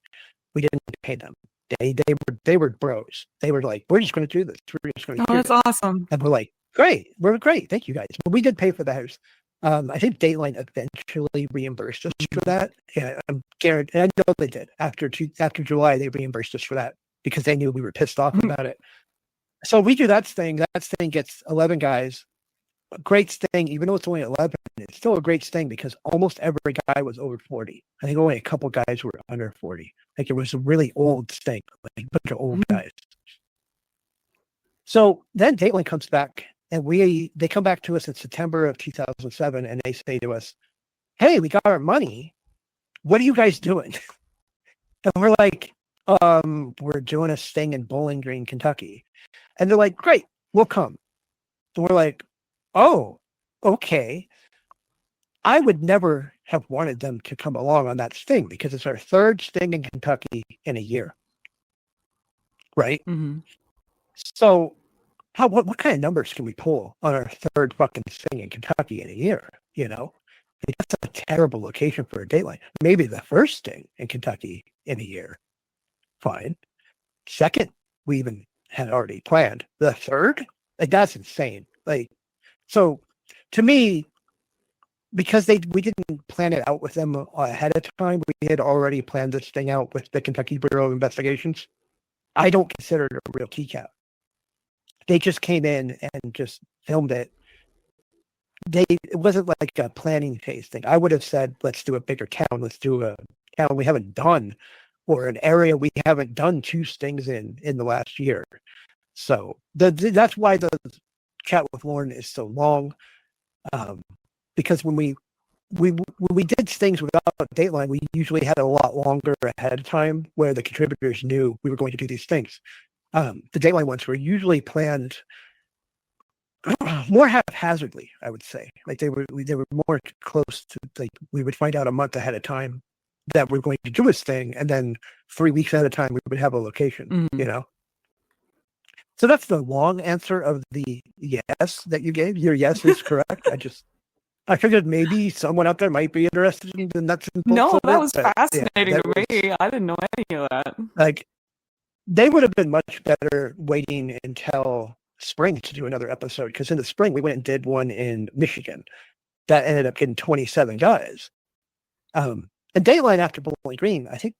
[SPEAKER 2] We didn't pay them. They were bros. They were like, we're just going to do this. We're just going to
[SPEAKER 1] Oh,
[SPEAKER 2] do
[SPEAKER 1] that's
[SPEAKER 2] this.
[SPEAKER 1] awesome.
[SPEAKER 2] And we're like, great. We're great. Thank you guys. But we did pay for the house. I think Dateline eventually reimbursed us for that. Yeah, I'm guaranteed. And I know they did. After July, they reimbursed us for that because they knew we were pissed off about it. So we do that thing. That thing gets 11 guys. A great sting, even though it's only 11, it's still a great sting because almost every guy was over 40. I think only a couple guys were under 40. Like it was a really old sting, like a bunch of old guys. So then Dateline comes back and they come back to us in September of 2007 and they say to us, hey, we got our money. What are you guys doing? And we're like, we're doing a sting in Bowling Green, Kentucky. And they're like, great, we'll come. And we're like, oh, okay. I would never have wanted them to come along on that sting because it's our third sting in Kentucky in a year. Right?
[SPEAKER 1] Mm-hmm.
[SPEAKER 2] So what kind of numbers can we pull on our third fucking sting in Kentucky in a year? You know? That's a terrible location for a Dateline. Maybe the first sting in Kentucky in a year. Fine. Second, we even had already planned. The third? Like that's insane. Like so to me, because we didn't plan it out with them ahead of time, we had already planned this thing out with the Kentucky Bureau of Investigations. I don't consider it a real TCAP. They just came in and just filmed it. It wasn't like a planning phase thing. I would have said, let's do a bigger town. Let's do a town we haven't done or an area we haven't done two stings in the last year. So that's why the chat with Lauren is so long. Because when we did things without Dateline, we usually had a lot longer ahead of time where the contributors knew we were going to do these things. The Dateline ones were usually planned more haphazardly, I would say. Like they were more close to, like, we would find out a month ahead of time that we're going to do this thing, and then 3 weeks at a time we would have a location, you know. So that's the long answer of the yes that you gave. Your yes is correct. I figured maybe someone out there might be interested in the nuts and bolts
[SPEAKER 1] No,
[SPEAKER 2] of
[SPEAKER 1] that
[SPEAKER 2] it,
[SPEAKER 1] was
[SPEAKER 2] but yeah,
[SPEAKER 1] fascinating
[SPEAKER 2] that
[SPEAKER 1] to
[SPEAKER 2] was
[SPEAKER 1] me. I didn't know any of that.
[SPEAKER 2] like, they would have been much better waiting until spring to do another episode, because in the spring we went and did one in Michigan that ended up getting 27 guys. And Dayline after Bowling Green, I think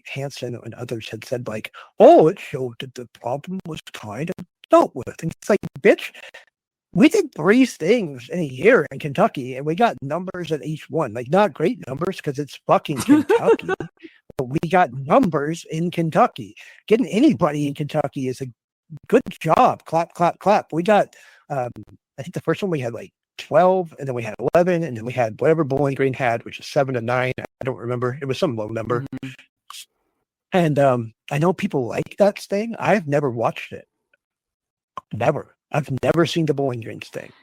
[SPEAKER 2] Hanson and others had said, like, oh, it showed that the problem was kind of dealt with. And it's like, bitch, we did 3 things in a year in Kentucky, and we got numbers at each one. Like, not great numbers because it's fucking Kentucky, but we got numbers in Kentucky. Getting anybody in Kentucky is a good job. Clap, clap, clap. We got, I think the first one we had like 12, and then we had 11, and then we had whatever Bowling Green had, which is 7 to 9. I don't remember. It was some low number. And I know people like that thing. I've never watched it. Never. I've never seen the Bowling Green thing.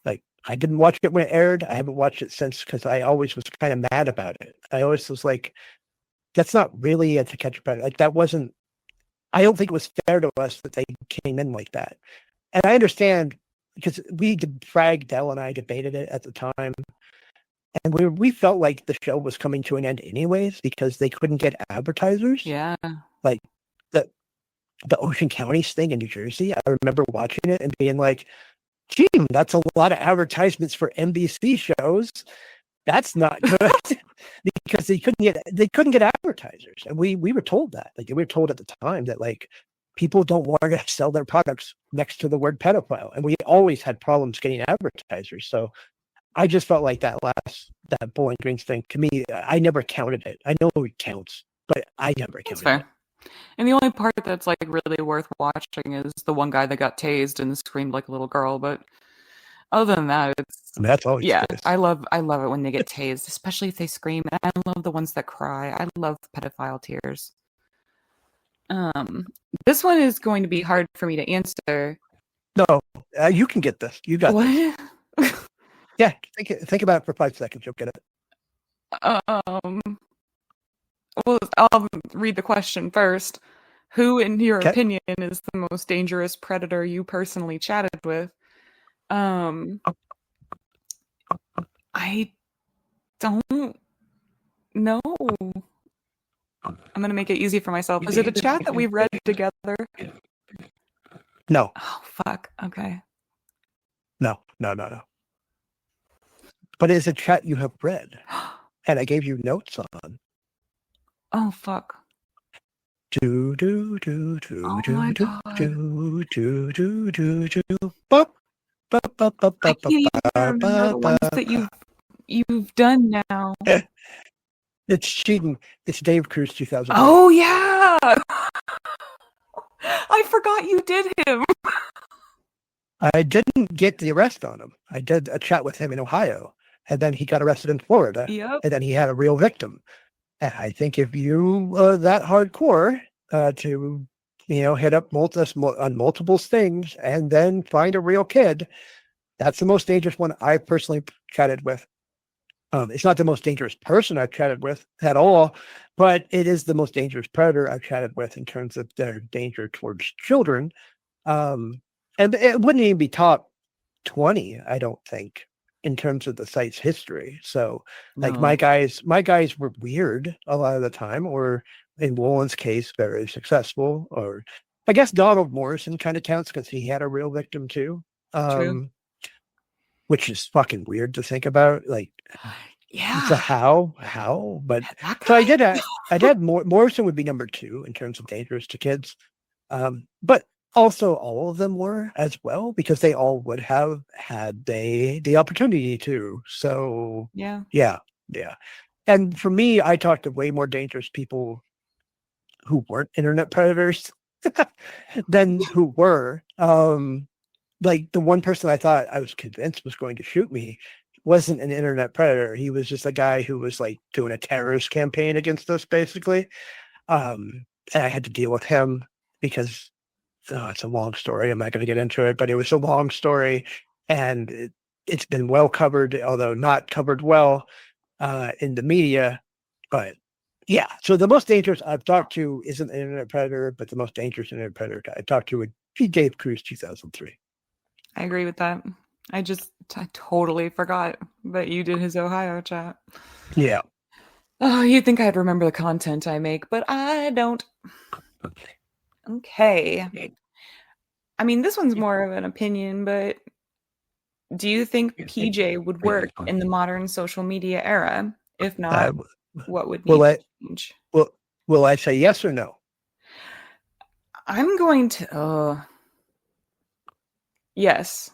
[SPEAKER 2] Like, I didn't watch it when it aired. I haven't watched it since, because I always was kind of mad about it. I always was like, that's not really a To Catch a Predator. Like, that wasn't, I don't think it was fair to us that they came in like that. And I understand, because Frag, Dell, and I debated it at the time, and we felt like the show was coming to an end anyways because they couldn't get advertisers.
[SPEAKER 1] Yeah.
[SPEAKER 2] Like the Ocean Counties thing in New Jersey, I remember watching it and being like, gee, that's a lot of advertisements for NBC shows. That's not good. Because they couldn't get advertisers. And we were told that. Like, we were told at the time that, like, people don't want to sell their products next to the word pedophile. And we always had problems getting advertisers. So I just felt like that Bowling Green thing, to me, I never counted it. I know it counts, but I never
[SPEAKER 1] That's
[SPEAKER 2] counted it.
[SPEAKER 1] fair. And the only part that's like really worth watching is the one guy that got tased and screamed like a little girl. But other than that, it's,
[SPEAKER 2] I mean, that's always
[SPEAKER 1] yeah,
[SPEAKER 2] good.
[SPEAKER 1] I love it when they get tased, especially if they scream. And I love the ones that cry. I love pedophile tears. This one is going to be hard for me to answer.
[SPEAKER 2] No, you can get this. You got this.
[SPEAKER 1] What?
[SPEAKER 2] Yeah, think about it for 5 seconds. You'll get it.
[SPEAKER 1] Well, I'll read the question first. Who, in your
[SPEAKER 2] Okay.
[SPEAKER 1] opinion, is the most dangerous predator you personally chatted with? I don't know. I'm gonna make it easy for myself. Is it a chat that we've read together?
[SPEAKER 2] No.
[SPEAKER 1] Oh, fuck. Okay.
[SPEAKER 2] No. But it's a chat you have read, and I gave you notes on.
[SPEAKER 1] Oh, fuck.
[SPEAKER 2] Do do do do
[SPEAKER 1] Oh
[SPEAKER 2] do
[SPEAKER 1] my
[SPEAKER 2] do
[SPEAKER 1] god.
[SPEAKER 2] do do do do do. Bop, bop, bop, bop,
[SPEAKER 1] I
[SPEAKER 2] bop,
[SPEAKER 1] can't even
[SPEAKER 2] bop,
[SPEAKER 1] remember the ones
[SPEAKER 2] bop,
[SPEAKER 1] that
[SPEAKER 2] bop.
[SPEAKER 1] you've done now.
[SPEAKER 2] It's cheating. It's Dave Cruz 2008.
[SPEAKER 1] Oh yeah. I forgot you did him.
[SPEAKER 2] I didn't get the arrest on him. I did a chat with him in Ohio, and then he got arrested in Florida,
[SPEAKER 1] Yep.
[SPEAKER 2] and then he had a real victim. And I think if you are that hardcore to, hit up on multiple things and then find a real kid, that's the most dangerous one I personally chatted with. It's not the most dangerous person I've chatted with at all, but it is the most dangerous predator I've chatted with in terms of their danger towards children. And it wouldn't even be top 20, I don't think, in terms of the site's history. So, like,
[SPEAKER 1] No.
[SPEAKER 2] my guys were weird a lot of the time, or in Wolin's case, very successful. Or I guess Donald Morrison kind of counts because he had a real victim too.
[SPEAKER 1] True.
[SPEAKER 2] Which is fucking weird to think about. Like,
[SPEAKER 1] Yeah.
[SPEAKER 2] so how? But
[SPEAKER 1] That
[SPEAKER 2] so
[SPEAKER 1] guy?
[SPEAKER 2] I did Morrison would be number 2 in terms of dangerous to kids. But also all of them were as well, because they all would have had the opportunity to. So
[SPEAKER 1] Yeah.
[SPEAKER 2] yeah. And for me, I talked to way more dangerous people who weren't internet predators than who were. Like the one person I thought I was convinced was going to shoot me wasn't an internet predator. He was just a guy who was like doing a terrorist campaign against us, basically. And I had to deal with him because it's a long story. I'm not going to get into it, but it was a long story, and it's been well covered, although not covered well in the media. But yeah, so the most dangerous I've talked to isn't an internet predator, but the most dangerous internet predator guy I talked to would be Dave Cruz 2003.
[SPEAKER 1] I agree with that. I totally forgot that you did his Ohio chat.
[SPEAKER 2] Yeah.
[SPEAKER 1] Oh, you'd think I'd remember the content I make, but I don't. Okay. I mean, this one's more of an opinion, but do you think PJ would work in the modern social media era? If
[SPEAKER 2] Uh,
[SPEAKER 1] not, what would
[SPEAKER 2] will
[SPEAKER 1] need
[SPEAKER 2] I
[SPEAKER 1] to change?
[SPEAKER 2] will will I say yes or no?
[SPEAKER 1] I'm going to. Yes.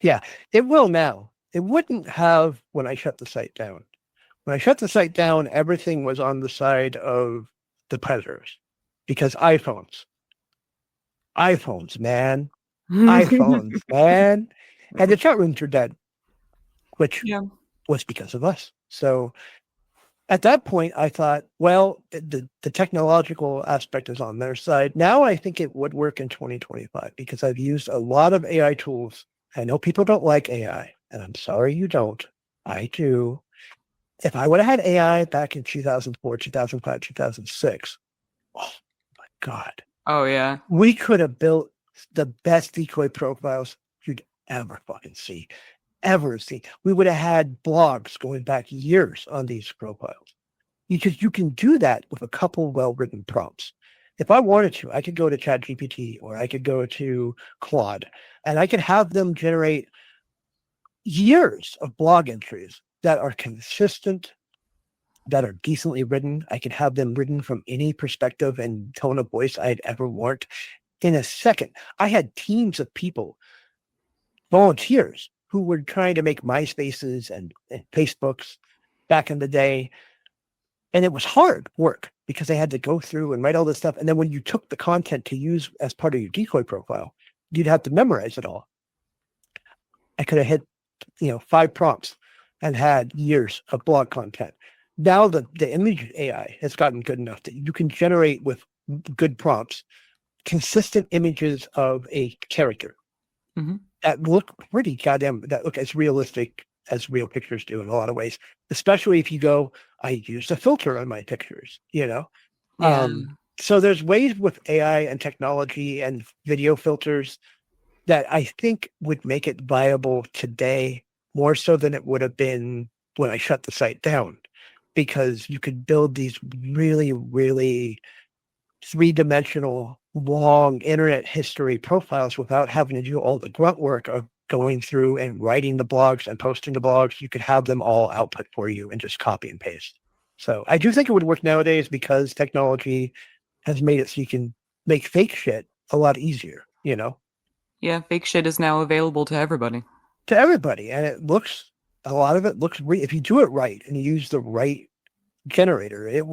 [SPEAKER 2] Yeah, it will now. It wouldn't have when I shut the site down. When I shut the site down, everything was on the side of the predators because iPhones, man, iPhones, man, and the chat rooms are dead, which
[SPEAKER 1] Yeah.
[SPEAKER 2] was because of us. So at that point, I thought, well, the technological aspect is on their side. Now I think it would work in 2025 because I've used a lot of AI tools. I know people don't like AI, and I'm sorry you don't. I do. If I would have had AI back in 2004, 2005, 2006, oh my God,
[SPEAKER 1] Oh yeah.
[SPEAKER 2] we could have built the best decoy profiles you'd ever fucking see, ever see. We would have had blogs going back years on these profiles. You can do that with a couple well-written prompts. If I wanted to, I could go to ChatGPT or I could go to Claude and I could have them generate years of blog entries that are consistent, that are decently written. I could have them written from any perspective and tone of voice I'd ever want in a second. I had teams of people, volunteers, who were trying to make MySpaces and Facebooks back in the day. And it was hard work because they had to go through and write all this stuff. And then when you took the content to use as part of your decoy profile, you'd have to memorize it all. I could have hit, 5 prompts and had years of blog content. Now the image AI has gotten good enough that you can generate with good prompts consistent images of a character
[SPEAKER 1] Mm-hmm.
[SPEAKER 2] that look that look as realistic as real pictures do in a lot of ways, especially if you go, I used a filter on my pictures.
[SPEAKER 1] Yeah.
[SPEAKER 2] So there's ways with AI and technology and video filters that I think would make it viable today more so than it would have been when I shut the site down, because you could build these really, really three-dimensional, long internet history profiles without having to do all the grunt work of going through and writing the blogs and posting the blogs. You could have them all output for you and just copy and paste. So I do think it would work nowadays because technology has made it so you can make fake shit a lot easier,
[SPEAKER 1] Yeah. Fake shit is now available to everybody.
[SPEAKER 2] to everybody. And a lot of it looks if you do it right and you use the right generator, it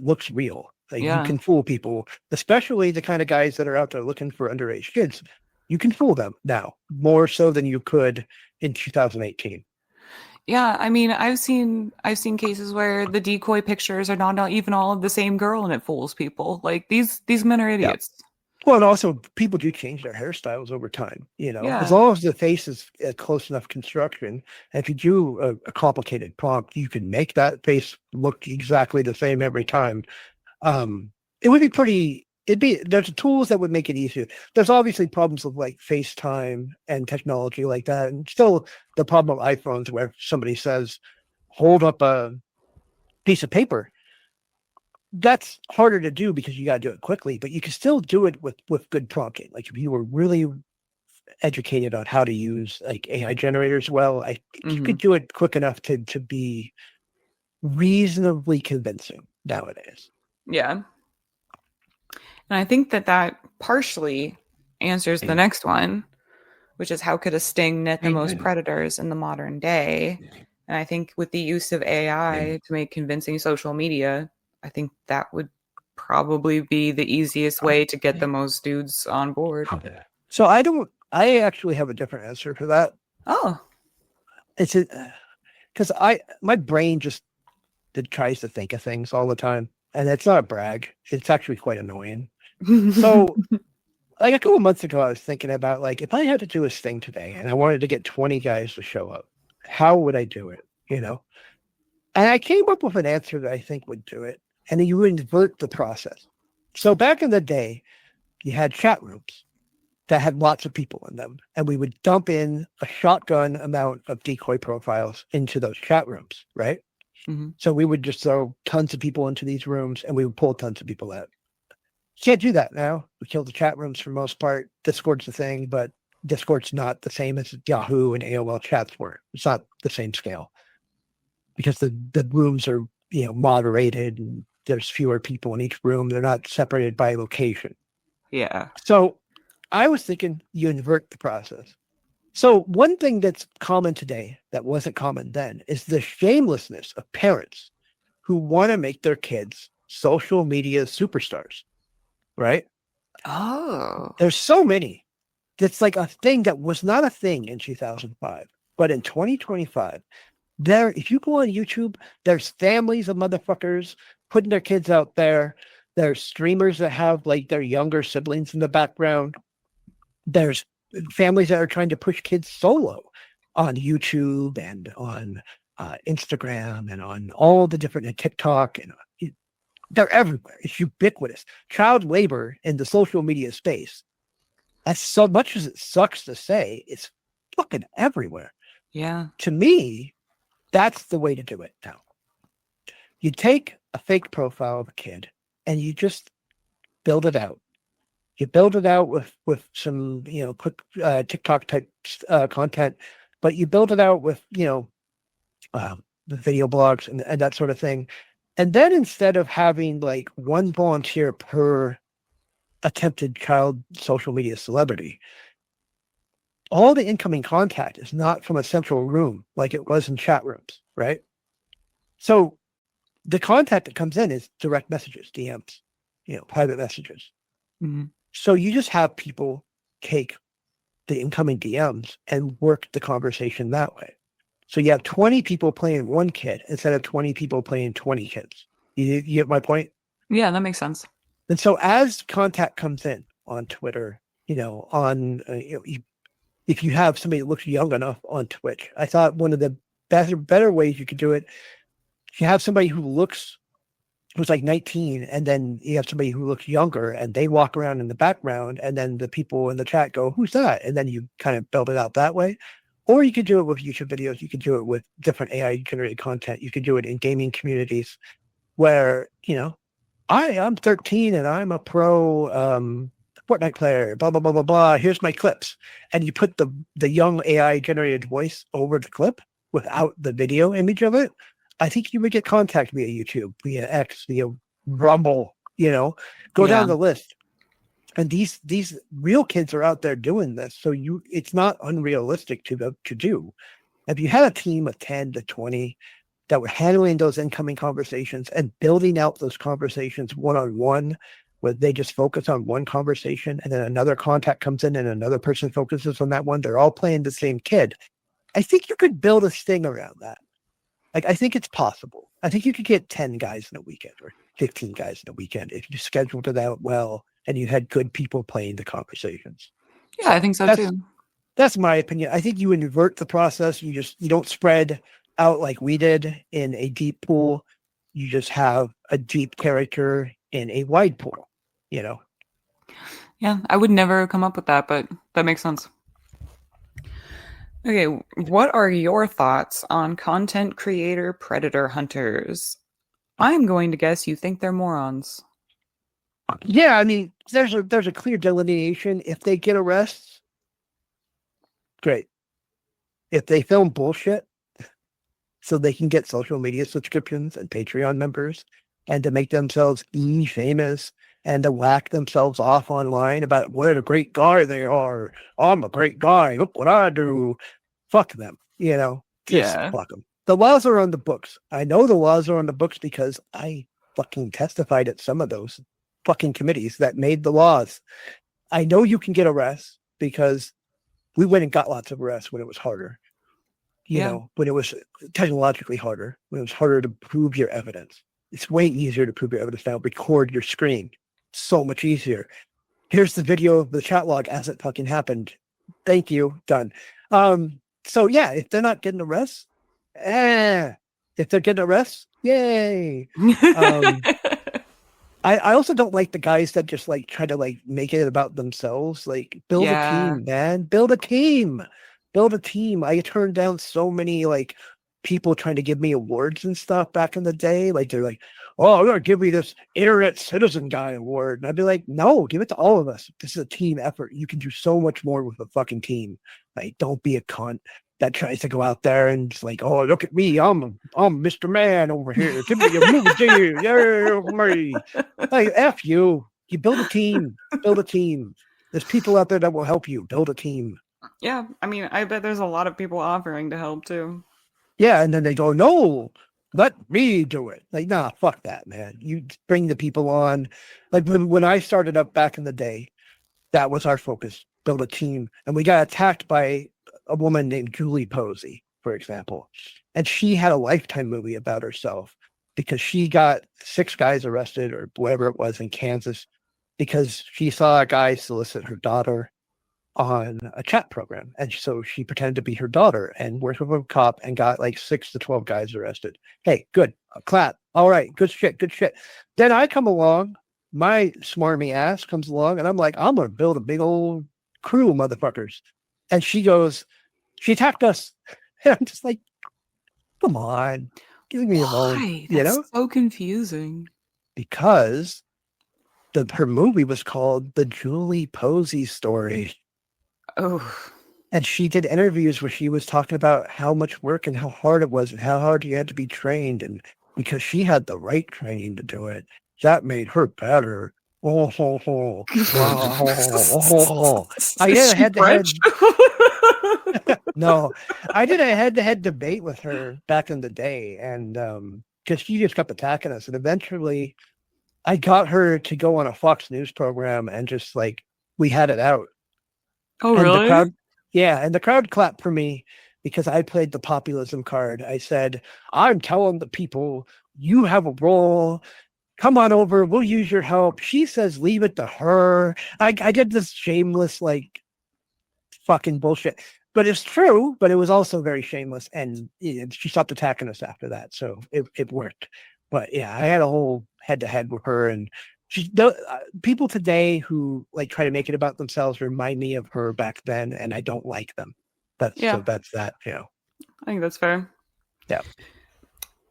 [SPEAKER 2] looks real. Like you
[SPEAKER 1] Yeah.
[SPEAKER 2] can fool people, especially the kind of guys that are out there looking for underage kids. You can fool them now more so than you could in 2018.
[SPEAKER 1] Yeah, I mean, I've seen cases where the decoy pictures are not even all of the same girl and it fools people. Like these men are
[SPEAKER 2] Yeah.
[SPEAKER 1] idiots.
[SPEAKER 2] Well, and also people do change their hairstyles over time, as
[SPEAKER 1] Yeah.
[SPEAKER 2] long as the face is a close enough construction. And if you do a complicated prompt, you can make that face look exactly the same every time. It would be there's tools that would make it easier. There's obviously problems with like FaceTime and technology like that. And still the problem of iPhones where somebody says, hold up a piece of paper. That's harder to do because you got to do it quickly, but you can still do it with good prompting. Like if you were really educated on how to use like AI generators well, I think you
[SPEAKER 1] Hmm.
[SPEAKER 2] could do it quick enough to be reasonably convincing nowadays.
[SPEAKER 1] Yeah. And I think that partially answers the next one, which is how could a sting net the most predators in the modern day? And I think with the use of AI to make convincing social media, I think that would probably be the easiest way to get the most dudes on board.
[SPEAKER 2] So I actually have a different answer for that.
[SPEAKER 1] Oh.
[SPEAKER 2] It's because my brain just tries to think of things all the time, and it's not a brag. It's actually quite annoying. So, like a couple of months ago, I was thinking about like if I had to do this thing today, and I wanted to get 20 guys to show up, how would I do it? And I came up with an answer that I think would do it, and you would invert the process. So back in the day, you had chat rooms that had lots of people in them, and we would dump in a shotgun amount of decoy profiles into those chat rooms, right?
[SPEAKER 1] Mm-hmm.
[SPEAKER 2] So we would just throw tons of people into these rooms, and we would pull tons of people out. You can't do that now. We kill the chat rooms for the most part. Discord's the thing, but Discord's not the same as Yahoo and AOL chats were. It's not the same scale because the rooms are moderated, and there's fewer people in each room. They're not separated by location.
[SPEAKER 1] Yeah.
[SPEAKER 2] So I was thinking you invert the process. So one thing that's common today that wasn't common then is the shamelessness of parents who want to make their kids social media superstars, right?
[SPEAKER 1] Oh.
[SPEAKER 2] There's so many. That's like a thing that was not a thing in 2005, but in 2025, if you go on YouTube, there's families of motherfuckers putting their kids out there. There's streamers that have like their younger siblings in the background. There's families that are trying to push kids solo on YouTube and on Instagram and on all the different TikTok, and they're everywhere. It's ubiquitous. Child labor in the social media space, as so much as it sucks to say, it's fucking everywhere.
[SPEAKER 1] Yeah.
[SPEAKER 2] To me, that's the way to do it now. You take a fake profile of a kid and you just build it out. You build it out with some, quick TikTok type content, but you build it out with, the video blogs and that sort of thing. And then instead of having like one volunteer per attempted child social media celebrity, all the incoming contact is not from a central room like it was in chat rooms, right? So the contact that comes in is direct messages, DMs, private messages.
[SPEAKER 1] Mm-hmm.
[SPEAKER 2] So you just have people take the incoming DMs and work the conversation that way. So you have 20 people playing one kid instead of 20 people playing 20 kids. You get my point?
[SPEAKER 1] Yeah, that makes sense.
[SPEAKER 2] And so as contact comes in on Twitter, if you have somebody that looks young enough on Twitch, I thought one of the better ways you could do it, you have somebody who's like 19, and then you have somebody who looks younger, and they walk around in the background, and then the people in the chat go, "Who's that?" And then you kind of build it out that way. Or you could do it with YouTube videos. You could do it with different AI generated content. You could do it in gaming communities where, I'm 13 and I'm a pro Fortnite player, blah, blah, blah, blah, blah. Here's my clips. And you put the young AI generated voice over the clip without the video image of it. I think you would get contact via YouTube, via X, via Rumble, go down the list. And these real kids are out there doing this. So it's not unrealistic to do. If you had a team of 10 to 20 that were handling those incoming conversations and building out those conversations one-on-one, where they just focus on one conversation and then another contact comes in and another person focuses on that one, they're all playing the same kid. I think you could build a sting around that. Like, I think it's possible. I think you could get 10 guys in a weekend or 15 guys in a weekend if you scheduled it out well and you had good people playing the conversations.
[SPEAKER 1] Yeah, I think so too.
[SPEAKER 2] That's my opinion. I think you invert the process. You don't spread out like we did in a deep pool. You just have a deep character in a wide pool,
[SPEAKER 1] Yeah, I would never come up with that, but that makes sense. Okay, what are your thoughts on content creator predator hunters? I'm going to guess you think they're morons.
[SPEAKER 2] Yeah, I mean, there's a clear delineation. If they get arrests, great. If they film bullshit, so they can get social media subscriptions and Patreon members, and to make themselves famous, and to whack themselves off online about what a great guy they are. I'm a great guy. Look what I do. Fuck them. Just fuck them. The laws are on the books. I know the laws are on the books because I fucking testified at some of those fucking committees that made the laws. I know you can get arrests because we went and got lots of arrests when it was harder,
[SPEAKER 1] Yeah.
[SPEAKER 2] when it was technologically harder, when it was harder to prove your evidence. It's way easier to prove your evidence now. Record your screen. So much easier. Here's the video of the chat log as it fucking happened. Thank you. Done. So yeah, if they're not getting arrests, if they're getting arrests, yay. I also don't like the guys that just like try to like make it about themselves. Like build a
[SPEAKER 1] Yeah.
[SPEAKER 2] team, man. Build a team. Build a team. I turned down so many like people trying to give me awards and stuff back in the day. Like they're like, oh, I'm gonna give me this internet citizen guy award. And I'd be like, no, give it to all of us. This is a team effort. You can do so much more with a fucking team. Like, don't be a cunt that tries to go out there and just like, oh, look at me. I'm Mr. Man over here. Give me a movie deal. Yeah, me. Like, F you. You build a team. Build a team. There's people out there that will help you. Build a team.
[SPEAKER 1] Yeah, I mean, I bet there's a lot of people offering to help too.
[SPEAKER 2] Yeah, and then they go, no, let me do it. Like, nah, fuck that, man. You bring the people on. Like when I started up back in the day, that was our focus, build a team. And we got attacked by a woman named Julie Posey, for example. And she had a Lifetime movie about herself because she got 6 guys arrested or whatever it was in Kansas because she saw a guy solicit her daughter on a chat program. And so she pretended to be her daughter and worked with a cop and got like 6 to 12 guys arrested. Hey, good. Clap. All right. Good shit. Good shit. Then I come along, my smarmy ass comes along, and I'm like, I'm going to build a big old crew, motherfuckers. And she goes, she attacked us. And I'm just like, come on, give me alone,
[SPEAKER 1] Why? That's so confusing.
[SPEAKER 2] because her movie was called The Julie Posey Story.
[SPEAKER 1] Oh,
[SPEAKER 2] And she did interviews where she was talking about how much work and how hard it was and how hard you had to be trained. And because she had the right training to do it, that made her better. Oh, oh, oh, oh. I
[SPEAKER 1] is
[SPEAKER 2] did a
[SPEAKER 1] she
[SPEAKER 2] head to
[SPEAKER 1] French?
[SPEAKER 2] head. No, I did a head to head debate with her back in the day. And because she just kept attacking us. And eventually I got her to go on a Fox News program and just like, we had it out.
[SPEAKER 1] Oh,
[SPEAKER 2] And the
[SPEAKER 1] really?
[SPEAKER 2] crowd, yeah, and the crowd clapped for me because I played the populism card. I said, I'm telling the people, you have a role. Come on over. We'll use your help. She says, leave it to her. I did this shameless, like, fucking bullshit. But it's true, but it was also very shameless. And she stopped attacking us after that. So it worked. But yeah, I had a whole head to head with her. And people today who like try to make it about themselves remind me of her back then. And I don't like them. That's
[SPEAKER 1] Yeah,
[SPEAKER 2] that,
[SPEAKER 1] I think that's fair.
[SPEAKER 2] yeah.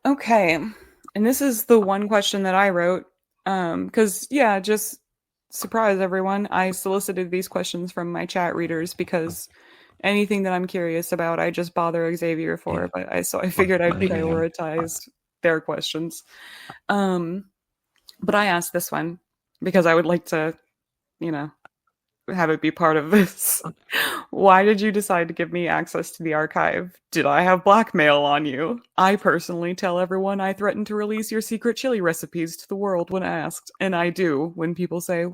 [SPEAKER 1] Okay. And this is the one question that I wrote. Because yeah, just surprise everyone. I solicited these questions from my chat readers because anything that I'm curious about, I just bother Xavier for. But I figured I'd prioritize their questions. But I asked this one because I would like to, you know, have it be part of this. Why did you decide to give me access to the archive? Did I have blackmail on you? I personally tell everyone I threaten to release your secret chili recipes to the world when asked, and I do when people say,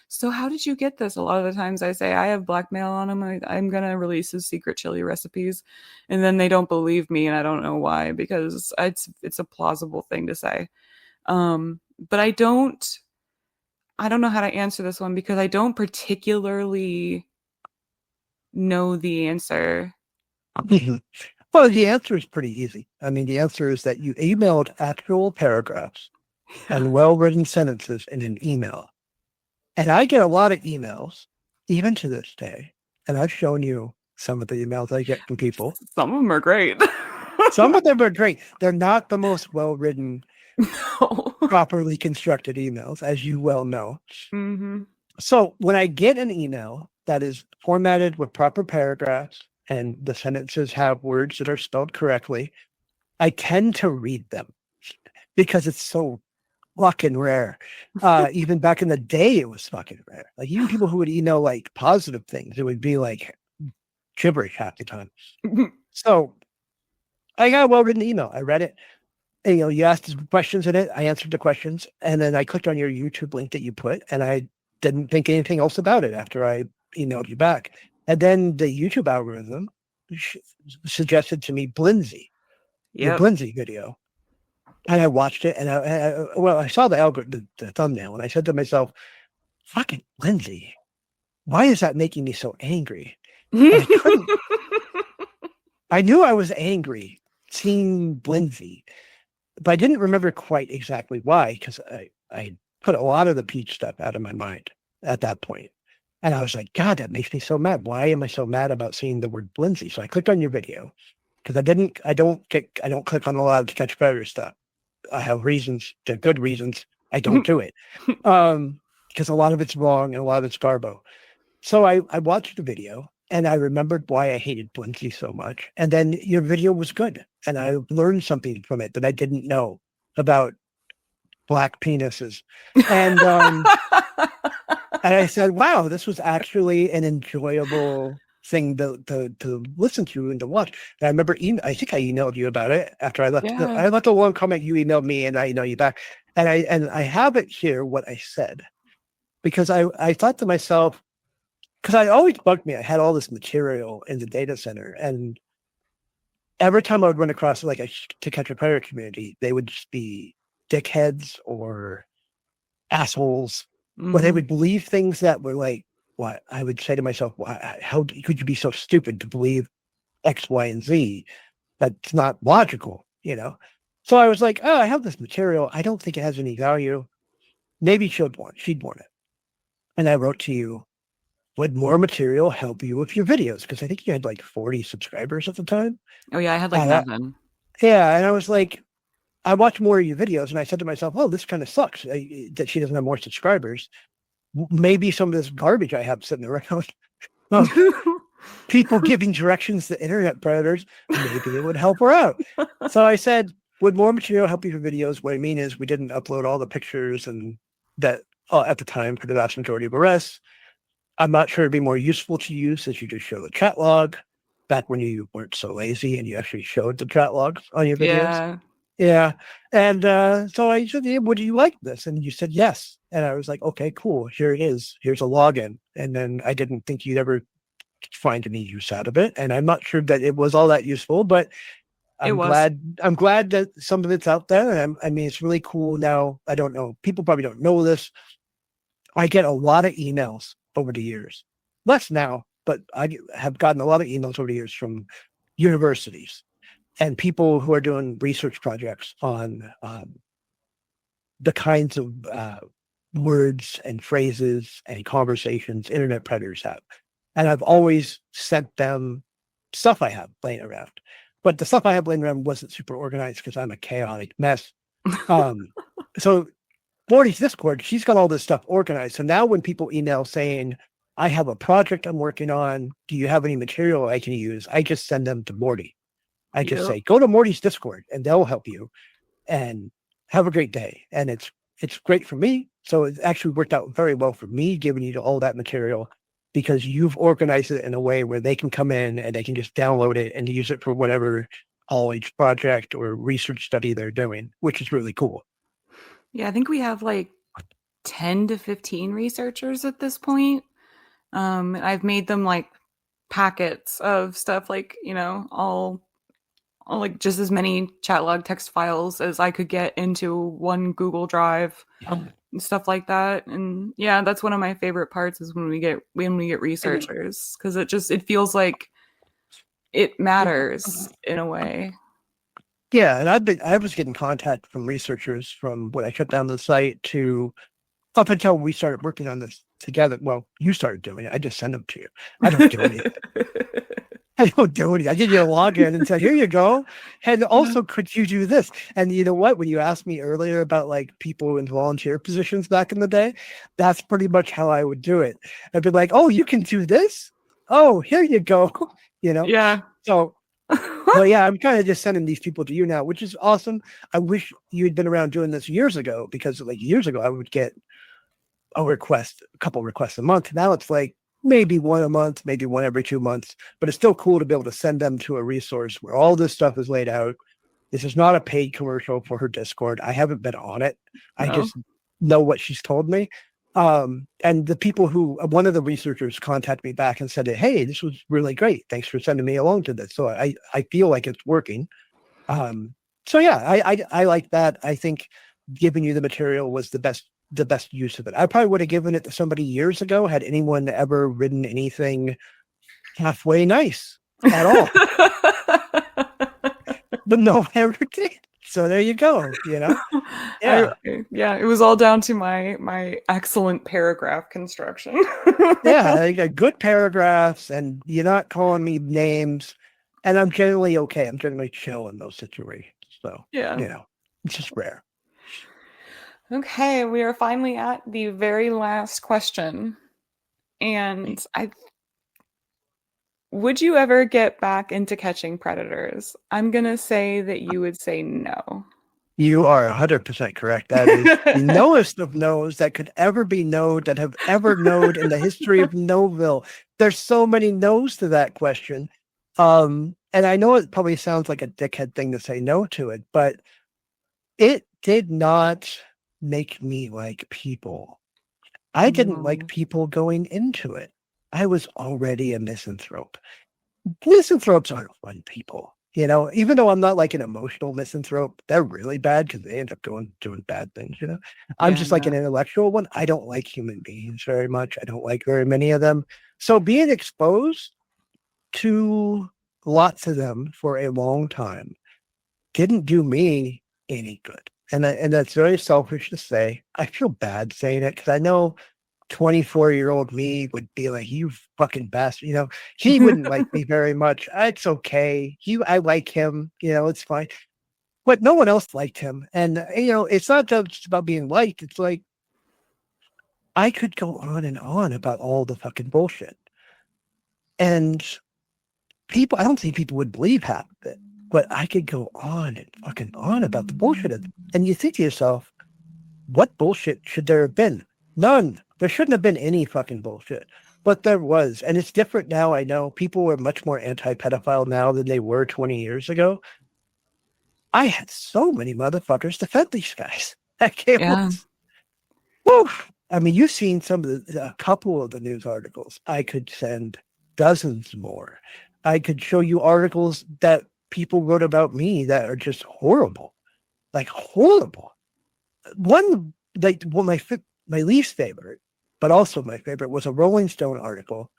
[SPEAKER 1] so how did you get this? A lot of the times I say I have blackmail on him. I'm going to release his secret chili recipes, and then they don't believe me, and I don't know why, because it's a plausible thing to say. But I don't know how to answer this one because I don't particularly know the answer.
[SPEAKER 2] Well, the answer is pretty easy. I mean, the answer is that you emailed actual paragraphs
[SPEAKER 1] Yeah.
[SPEAKER 2] and well-written sentences in an email. And I get a lot of emails, even to this day. And I've shown you some of the emails I get from people.
[SPEAKER 1] Some of them are great.
[SPEAKER 2] Some of them are great. They're not the most well-written,
[SPEAKER 1] No.
[SPEAKER 2] properly constructed emails, as you well know.
[SPEAKER 1] Mm-hmm.
[SPEAKER 2] So when I get an email that is formatted with proper paragraphs and the sentences have words that are spelled correctly, I tend to read them because it's so fucking rare. Even back in the day, it was fucking rare. Like even people who would email like positive things, it would be like gibberish half the time. So I got a well-written email. I read it. And, you asked questions in it. I answered the questions, and then I clicked on your YouTube link that you put, and I didn't think anything else about it after I emailed you back. And then the YouTube algorithm suggested to me Blindsy, your
[SPEAKER 1] Yep.
[SPEAKER 2] Blindsy video, and I watched it, and I saw the algorithm, the thumbnail, and I said to myself, "Fucking Blindsy, why is that making me so angry?" And I couldn't. I knew I was angry seeing Blindsy, but I didn't remember quite exactly why, because I put a lot of the Peach stuff out of my mind at that point. And I was like, God, that makes me so mad. Why am I so mad about seeing the word Blindsy? So I clicked on your video because I don't click on a lot of to catch predator stuff. I have reasons, they're good reasons. I don't do it. Because a lot of it's wrong and a lot of it's garbo. So I watched the video and I remembered why I hated Blindsy so much. And then your video was good. And I learned something from it that I didn't know about black penises. And and I said, wow, this was actually an enjoyable thing to listen to and to watch. And I remember, I think I emailed you about it after I left.
[SPEAKER 1] Yeah.
[SPEAKER 2] I left a long comment. You emailed me, and I emailed you back. And I have it here what I said because I thought to myself, because I always bugged me. I had all this material in the data center, and every time I would run across like a To Catch a Predator community, they would just be dickheads or assholes, where they
[SPEAKER 1] Hmm.
[SPEAKER 2] would believe things that were like, what I would say to myself, why, how could you be so stupid to believe X, Y, and Z? That's not logical, you know? So I was like, oh, I have this material. I don't think it has any value. Maybe she'd want it. And I wrote to you, would more material help you with your videos? Because I think you had like 40 subscribers at the time.
[SPEAKER 1] Oh yeah, I had like
[SPEAKER 2] And I,
[SPEAKER 1] 11.
[SPEAKER 2] yeah, and I was like, I watched more of your videos, and I said to myself, "Oh, this kind of sucks that she doesn't have more subscribers. Maybe some of this garbage I have sitting around of people giving directions to internet predators, maybe it would help her out." So I said, "Would more material help you for videos?" What I mean is, we didn't upload all the pictures and that at the time for the vast majority of arrests. I'm not sure it'd be more useful to you since you just show the chat log back when you weren't so lazy and you actually showed the chat logs on your videos.
[SPEAKER 1] Yeah.
[SPEAKER 2] Yeah. And so I said, "Yeah, would you like this?" And you said yes. And I was like, okay, cool. Here it is. Here's a login. And then I didn't think you'd ever find any use out of it. And I'm not sure that it was all that useful, but
[SPEAKER 1] It was.
[SPEAKER 2] I'm glad that some of it's out there. And I mean, it's really cool now. I don't know. People probably don't know this. I get a lot of emails over the years. Less now, but I have gotten a lot of emails over the years from universities and people who are doing research projects on the kinds of words and phrases and conversations internet predators have. And I've always sent them stuff I have laying around. But the stuff I have laying around wasn't super organized because I'm a chaotic mess. Um, so Morty's Discord, she's got all this stuff organized. So now when people email saying, I have a project I'm working on, do you have any material I can use? I just send them to Morty. I just
[SPEAKER 1] Yep.
[SPEAKER 2] say, go to Morty's Discord and they'll help you and have a great day. And it's great for me. So it actually worked out very well for me giving you all that material because you've organized it in a way where they can come in and they can just download it and use it for whatever college project or research study they're doing, which is really cool.
[SPEAKER 1] Yeah, I think we have like 10 to 15 researchers at this point. I've made them like packets of stuff like, all like just as many chat log text files as I could get into one Google Drive and stuff like that. And yeah, that's one of my favorite parts is when we get researchers because it feels like it matters in a way.
[SPEAKER 2] Yeah, and I was getting contact from researchers from when I shut down the site to up until we started working on this together. Well, you started doing it. I just send them to you. I don't do anything. I don't do anything. I give you a login and said, here you go. And also, could you do this? And you know what? When you asked me earlier about like people in volunteer positions back in the day, that's pretty much how I would do it. I'd be like, oh, you can do this? Oh, here you go. You know?
[SPEAKER 1] Yeah.
[SPEAKER 2] So, but yeah, I'm kind of just sending these people to you now, which is awesome. I wish you had been around doing this years ago because like years ago, I would get a couple requests a month. Now it's like maybe one a month, maybe one every 2 months, but it's still cool to be able to send them to a resource where all this stuff is laid out This is not a paid commercial for her Discord. I haven't been on it. I
[SPEAKER 1] No.
[SPEAKER 2] just know what she's told me. And the people who, one of the researchers contacted me back and said, hey, this was really great. Thanks for sending me along to this. So I feel like it's working. Um, so yeah, I like that. I think giving you the material was the best use of it. I probably would have given it to somebody years ago had anyone ever written anything halfway nice at all. But no one ever did. So there you go, you know?
[SPEAKER 1] I
[SPEAKER 2] Yeah.
[SPEAKER 1] yeah, it was all down to my excellent paragraph construction.
[SPEAKER 2] Yeah. I got good paragraphs and you're not calling me names. And I'm generally okay. I'm generally chill in those situations. So,
[SPEAKER 1] Yeah.
[SPEAKER 2] you know, it's just rare.
[SPEAKER 1] Okay, we are finally at the very last question.
[SPEAKER 2] Hey,
[SPEAKER 1] And I would you ever get back into catching predators? I'm gonna say that you would say no.
[SPEAKER 2] you are 100% correct. That is the knowest of knows that could ever be knowed that have ever knowed in the history of Knowville. There's so many no's to that question. And I know it probably sounds like a dickhead thing to say no to it, but it did not make me like people. I didn't like
[SPEAKER 1] No.
[SPEAKER 2] people going into it. I was already a misanthrope. Misanthropes aren't fun people. You know, even though I'm not like an emotional misanthrope, they're really bad because they end up doing bad things, you know. I'm
[SPEAKER 1] Yeah,
[SPEAKER 2] just like an
[SPEAKER 1] no.
[SPEAKER 2] intellectual one. I don't like human beings very much. I don't like very many of them. So being exposed to lots of them for a long time didn't do me any good. And that's very selfish to say. I feel bad saying it because I know 24-year-old me would be like, you fucking bastard. You know, he wouldn't like me very much. It's okay. I like him. You know, it's fine. But no one else liked him. And, you know, it's not just about being liked. It's like, I could go on and on about all the fucking bullshit. And people, I don't think people would believe half of it, but I could go on and fucking on about the bullshit. And you think to yourself, what bullshit should there have been? None. There shouldn't have been any fucking bullshit. But there was. And it's different now. I know people are much more anti pedophile now than they were 20 years ago. I had so many motherfuckers defend these guys. That it
[SPEAKER 1] Yeah.
[SPEAKER 2] was, woo. I mean, you've seen a couple of the news articles. I could send dozens more. I could show you articles that people wrote about me that are just horrible, like horrible. One, like, well, my least favorite, but also my favorite, was a Rolling Stone article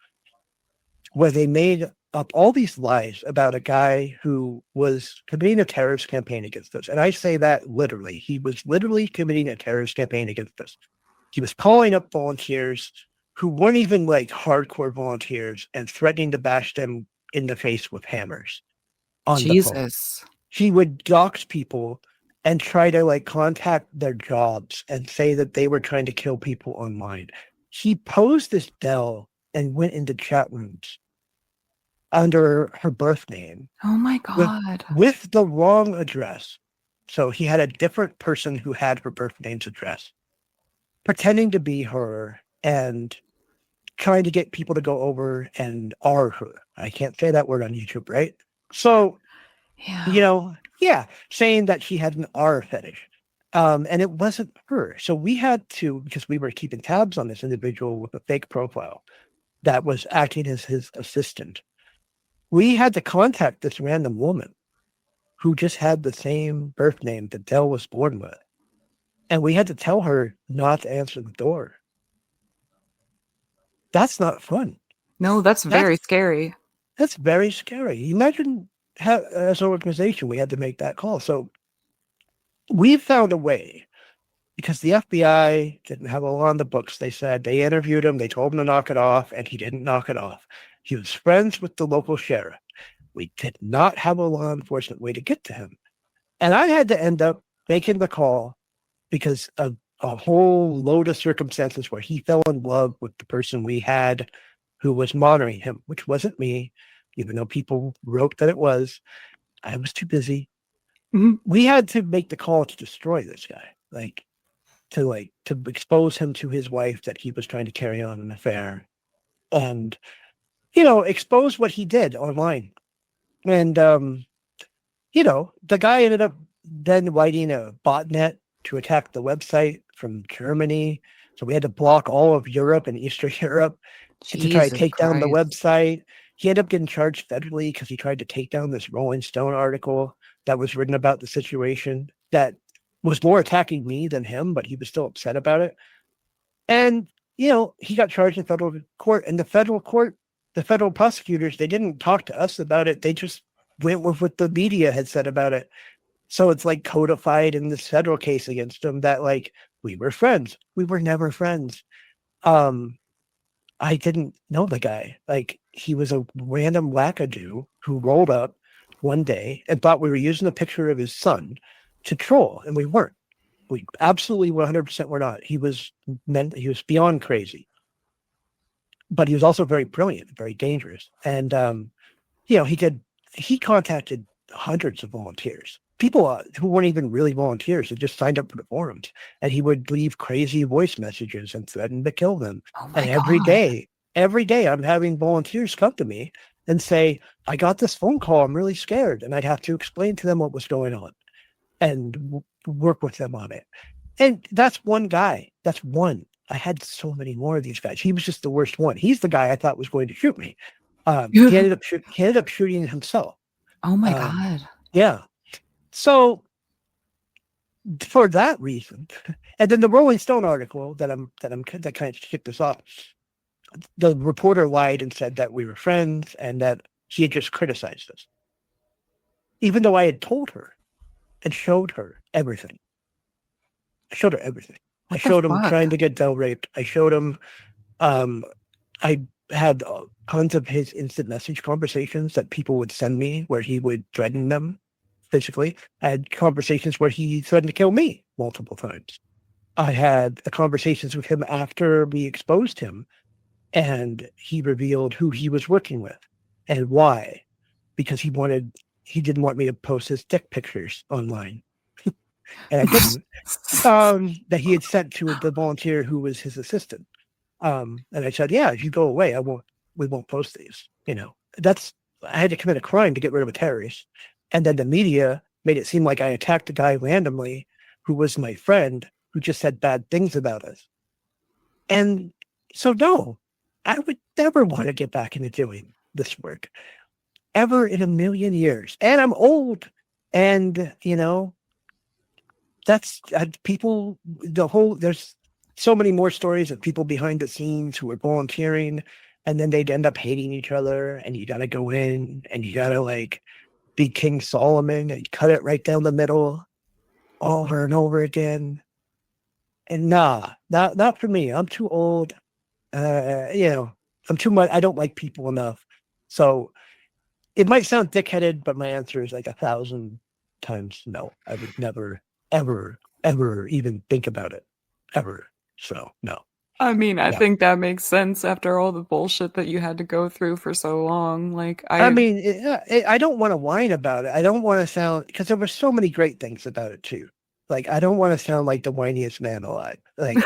[SPEAKER 2] where they made up all these lies about a guy who was committing a terrorist campaign against us. And I say that literally. He was literally committing a terrorist campaign against us. He was calling up volunteers who weren't even like hardcore volunteers and threatening to bash them in the face with hammers on the phone.
[SPEAKER 1] Jesus.
[SPEAKER 2] He would dox people and try to like contact their jobs and say that they were trying to kill people online. He posed this Dell and went into chat rooms under her birth name
[SPEAKER 1] Oh my
[SPEAKER 2] with
[SPEAKER 1] God.
[SPEAKER 2] with the wrong address. So he had a different person who had her birth name's address, pretending to be her and trying to get people to go over and R her. I can't say that word on YouTube, right? So, you
[SPEAKER 1] Yeah.
[SPEAKER 2] know, yeah, saying that she had an R fetish. And it wasn't her. So we had to, because we were keeping tabs on this individual with a fake profile that was acting as his assistant. We had to contact this random woman who just had the same birth name that Dell was born with. And we had to tell her not to answer the door. That's not fun.
[SPEAKER 1] No, that's very
[SPEAKER 2] That's
[SPEAKER 1] scary.
[SPEAKER 2] that's very scary. Imagine how, as an organization, we had to make that call. So we found a way because the FBI didn't have a law on the books. They said they interviewed him, they told him to knock it off, and he didn't knock it off. He was friends with the local sheriff. We did not have a law enforcement way to get to him. And I had to end up making the call because of a whole load of circumstances where he fell in love with the person we had who was monitoring him, which wasn't me, even though people wrote that it was. I was too busy.
[SPEAKER 1] Mhm.
[SPEAKER 2] We had to make the call to destroy this guy, like to expose him to his wife that he was trying to carry on an affair and, you know, expose what he did online. And the guy ended up then writing a botnet to attack the website from Germany. So we had to block all of Europe and Eastern Europe to try to
[SPEAKER 3] Jesus
[SPEAKER 2] take down the
[SPEAKER 3] Christ.
[SPEAKER 2] website. He ended up getting charged federally because he tried to take down this Rolling Stone article that was written about the situation that was more attacking me than him, but he was still upset about it. And, he got charged in federal court, and the federal court, the federal prosecutors, they didn't talk to us about it. They just went with what the media had said about it. So it's like codified in this federal case against him that like we were friends. We were never friends. Um, I didn't know the guy. Like he was a random wackadoo who rolled up one day and thought we were using a picture of his son to troll, and we weren't. We absolutely 100% were not. He was beyond crazy, but he was also very brilliant, very dangerous. And he contacted hundreds of volunteers, people who weren't even really volunteers, who just signed up for the forums, and he would leave crazy voice messages and threaten to kill them.
[SPEAKER 3] Oh
[SPEAKER 2] And
[SPEAKER 3] my God.
[SPEAKER 2] every day, I'm having volunteers come to me and say, "I got this phone call. I'm really scared," and I'd have to explain to them what was going on and work with them on it. And that's one guy. That's one. I had so many more of these guys. He was just the worst one. He's the guy I thought was going to shoot me. He ended up shooting himself.
[SPEAKER 3] Oh my
[SPEAKER 2] Um,
[SPEAKER 3] God.
[SPEAKER 2] yeah. So for that reason, and then the Rolling Stone article that kind of kicked this off, the reporter lied and said that we were friends and that he had just criticized us, even though I had told her and showed her everything. I showed her everything. I
[SPEAKER 3] What the
[SPEAKER 2] showed him
[SPEAKER 3] fuck?
[SPEAKER 2] trying to get Dell raped. I showed him. Um, I had tons of his instant message conversations that people would send me where he would threaten them physically. I had conversations where he threatened to kill me multiple times. I had conversations with him after we exposed him, and he revealed who he was working with and why, because he didn't want me to post his dick pictures online, and I didn't. That he had sent to the volunteer who was his assistant. And I said, "Yeah, if you go away, we won't post these." I had to commit a crime to get rid of a terrorist. And then the media made it seem like I attacked a guy randomly who was my friend who just said bad things about us. And so, no, I would never want to get back into doing this work ever in a million years. And I'm old. And, that's people, there's so many more stories of people behind the scenes who are volunteering, and then they'd end up hating each other, and you got to go in and you got to like be King Solomon and cut it right down the middle over and over again. And not for me. I'm too old. I'm too much. I don't like people enough. So it might sound dickheaded, but my answer is like 1,000 times no. I would never, ever, ever even think about it. Ever. So no.
[SPEAKER 1] I mean, I
[SPEAKER 2] Yeah.
[SPEAKER 1] think that makes sense after all the bullshit that you had to go through for so long. Like,
[SPEAKER 2] I mean, I don't want to whine about it. I don't want to sound, because there were so many great things about it too. Like, I don't want to sound like the whiniest man alive. Like,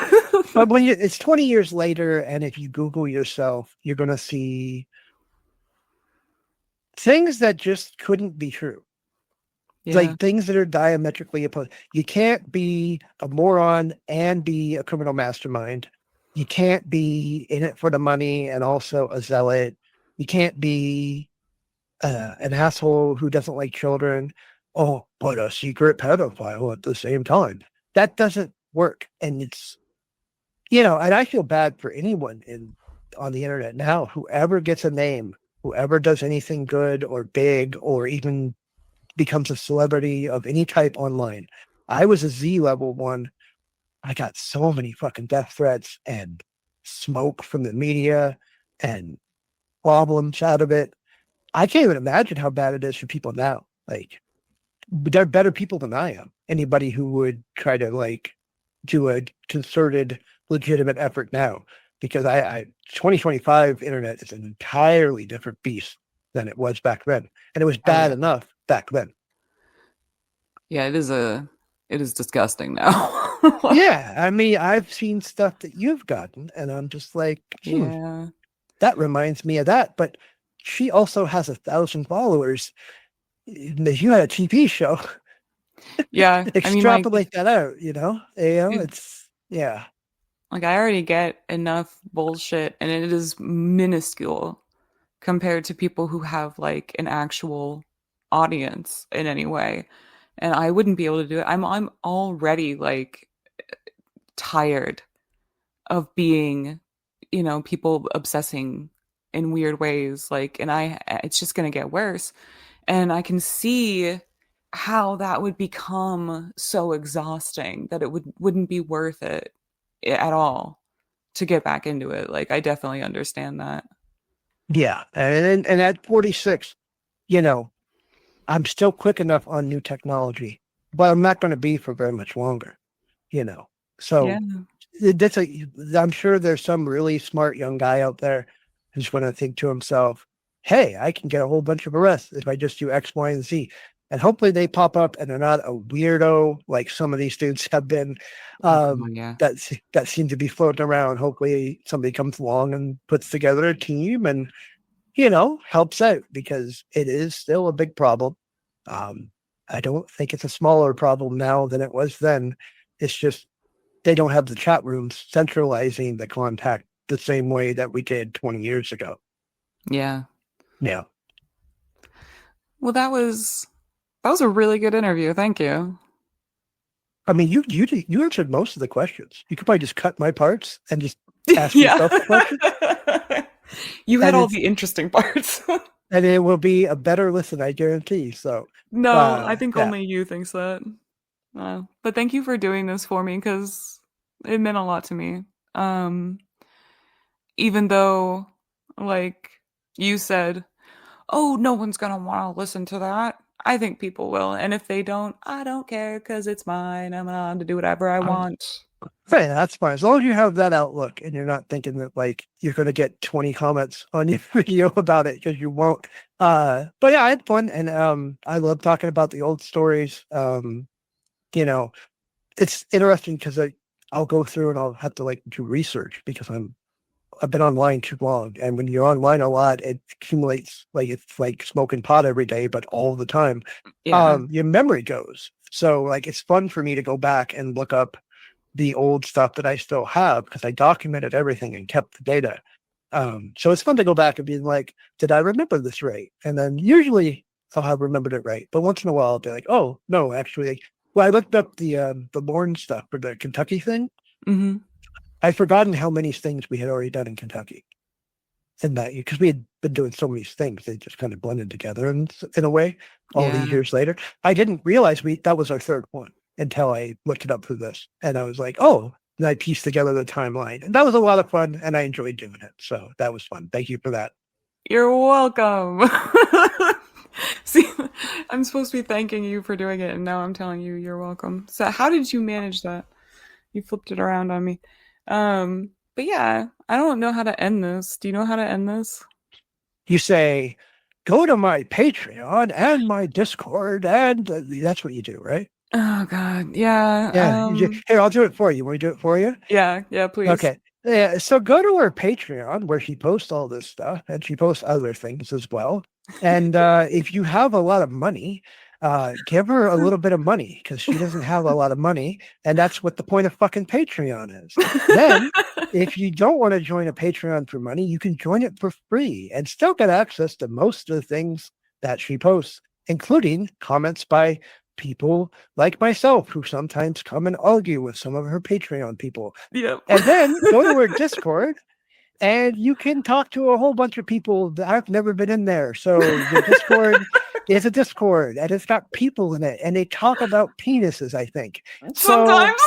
[SPEAKER 2] but it's 20 years later, and if you Google yourself, you're going to see things that just couldn't be true.
[SPEAKER 1] Yeah.
[SPEAKER 2] Like things that are diametrically opposed. You can't be a moron and be a criminal mastermind. You can't be in it for the money and also a zealot. You can't be an asshole who doesn't like children. Oh, but a secret pedophile at the same time. That doesn't work. And it's, and I feel bad for anyone on the internet now, whoever gets a name, whoever does anything good or big or even becomes a celebrity of any type online. I was a Z level one. I got so many fucking death threats and smoke from the media and problems out of it. I can't even imagine how bad it is for people now. Like, they're better people than I am. Anybody who would try to like do a concerted, legitimate effort now, because I 2025 internet is an entirely different beast than it was back then, and it was
[SPEAKER 1] Oh
[SPEAKER 2] bad
[SPEAKER 1] yeah.
[SPEAKER 2] enough back then.
[SPEAKER 1] Yeah, it is disgusting now.
[SPEAKER 2] Yeah, I mean, I've seen stuff that you've gotten, and I'm just like,
[SPEAKER 1] Yeah.
[SPEAKER 2] that reminds me of that. But she also has 1,000 followers, If you had a TV show,
[SPEAKER 1] Yeah, I mean,
[SPEAKER 2] extrapolate that out,
[SPEAKER 1] it-
[SPEAKER 2] it's, yeah.
[SPEAKER 1] I already get enough bullshit, and it is minuscule compared to people who have like an actual audience in any way. And I wouldn't be able to do it. I'm already like tired of being, people obsessing in weird ways, like, and it's just going to get worse. And I can see how that would become so exhausting that it wouldn't be worth it at all to get back into it. Like, I definitely understand that.
[SPEAKER 2] Yeah. And at 46, you know, I'm still quick enough on new technology, but I'm not going to be for very much longer, you know.
[SPEAKER 1] Yeah.
[SPEAKER 2] So that's I'm sure there's some really smart young guy out there who's going to think to himself, hey, I can get a whole bunch of arrests if I just do X, Y, and Z. And hopefully they pop up and they're not a weirdo like some of these dudes have been,
[SPEAKER 1] Oh, come on, yeah.
[SPEAKER 2] that seem to be floating around. Hopefully somebody comes along and puts together a team and, helps out because it is still a big problem. Um, I don't think it's a smaller problem now than it was then. It's just they don't have the chat rooms centralizing the contact the same way that we did 20 years ago.
[SPEAKER 1] Yeah.
[SPEAKER 2] Yeah.
[SPEAKER 1] Well, that was a really good interview. Thank you.
[SPEAKER 2] I mean, you answered most of the questions. You could probably just cut my parts and just ask
[SPEAKER 1] Yeah.
[SPEAKER 2] yourself the questions,
[SPEAKER 1] You had
[SPEAKER 2] and
[SPEAKER 1] all
[SPEAKER 2] it's
[SPEAKER 1] the interesting parts.
[SPEAKER 2] and it will be a better listen, I guarantee. So,
[SPEAKER 1] No, I think
[SPEAKER 2] yeah,
[SPEAKER 1] only you thinks that. But thank you for doing this for me because it meant a lot to me. Um, Even though, like you said, oh, no one's gonna want to listen to that. I think people will, and if they don't, I don't care because it's mine. I'm allowed to do whatever I want.
[SPEAKER 2] hey, that's fine as long as you have that outlook and you're not thinking that like you're going to get 20 comments on your video about it because you won't. But yeah, I had fun and I love talking about the old stories. You know, it's interesting because I'll go through and I'll have to like do research because I've been online too long, and when you're online a lot, it accumulates like it's like smoking pot every day, but all the time.
[SPEAKER 1] Yeah.
[SPEAKER 2] Your memory goes. So like it's fun for me to go back and look up the old stuff that I still have because I documented everything and kept the data. So it's fun to go back and be like, did I remember this right? And then usually I'll have remembered it right, but once in a while I'll be like, oh no, actually, well, I looked up the Lorne stuff for the Kentucky thing.
[SPEAKER 1] Hmm.
[SPEAKER 2] I'd forgotten how many things we had already done in Kentucky in that year because we had been doing so many things. They just kind of blended together in a way all these
[SPEAKER 1] Yeah.
[SPEAKER 2] years later. I didn't realize that was our third one until I looked it up for this. And I was like, oh, and I pieced together the timeline. And that was a lot of fun and I enjoyed doing it. So that was fun. Thank you for that.
[SPEAKER 1] You're welcome. See, I'm supposed to be thanking you for doing it, and now I'm telling you you're welcome. So, how did you manage that? You flipped it around on me. But yeah, I don't know how to end this. Do you know how to end this?
[SPEAKER 2] You say, go to my Patreon and my Discord. And that's what you do, right?
[SPEAKER 1] Oh God, yeah.
[SPEAKER 2] Yeah. Here, I'll do it for you. Want me to do it for you?
[SPEAKER 1] Yeah, yeah. Please.
[SPEAKER 2] Okay. Yeah. So go to her Patreon where she posts all this stuff and she posts other things as well. And if you have a lot of money, give her a little bit of money because she doesn't have a lot of money. And that's what the point of fucking Patreon is. Then, if you don't want to join a Patreon for money, you can join it for free and still get access to most of the things that she posts, including comments by people like myself who sometimes come and argue with some of her Patreon people.
[SPEAKER 1] Yep.
[SPEAKER 2] And then go to her Discord and you can talk to a whole bunch of people that I've never been in there. So the Discord is a Discord and it's got people in it and they talk about penises, I think. So
[SPEAKER 1] Sometimes.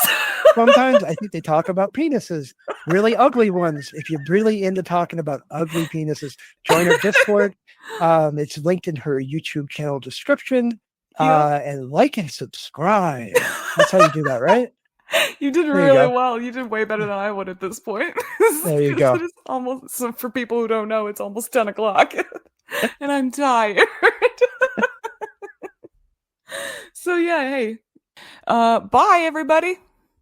[SPEAKER 2] sometimes I think they talk about penises, really ugly ones. If you're really into talking about ugly penises, join her Discord. It's linked in her YouTube channel description.
[SPEAKER 1] Yep.
[SPEAKER 2] And like and subscribe. That's how you do that, right?
[SPEAKER 1] You did
[SPEAKER 2] There you
[SPEAKER 1] really
[SPEAKER 2] go.
[SPEAKER 1] well. You did way better than I would at this point.
[SPEAKER 2] There you
[SPEAKER 1] Because
[SPEAKER 2] go.
[SPEAKER 1] it is almost, so for people who don't know, it's almost 10 o'clock. And I'm tired. So yeah, hey. Bye everybody.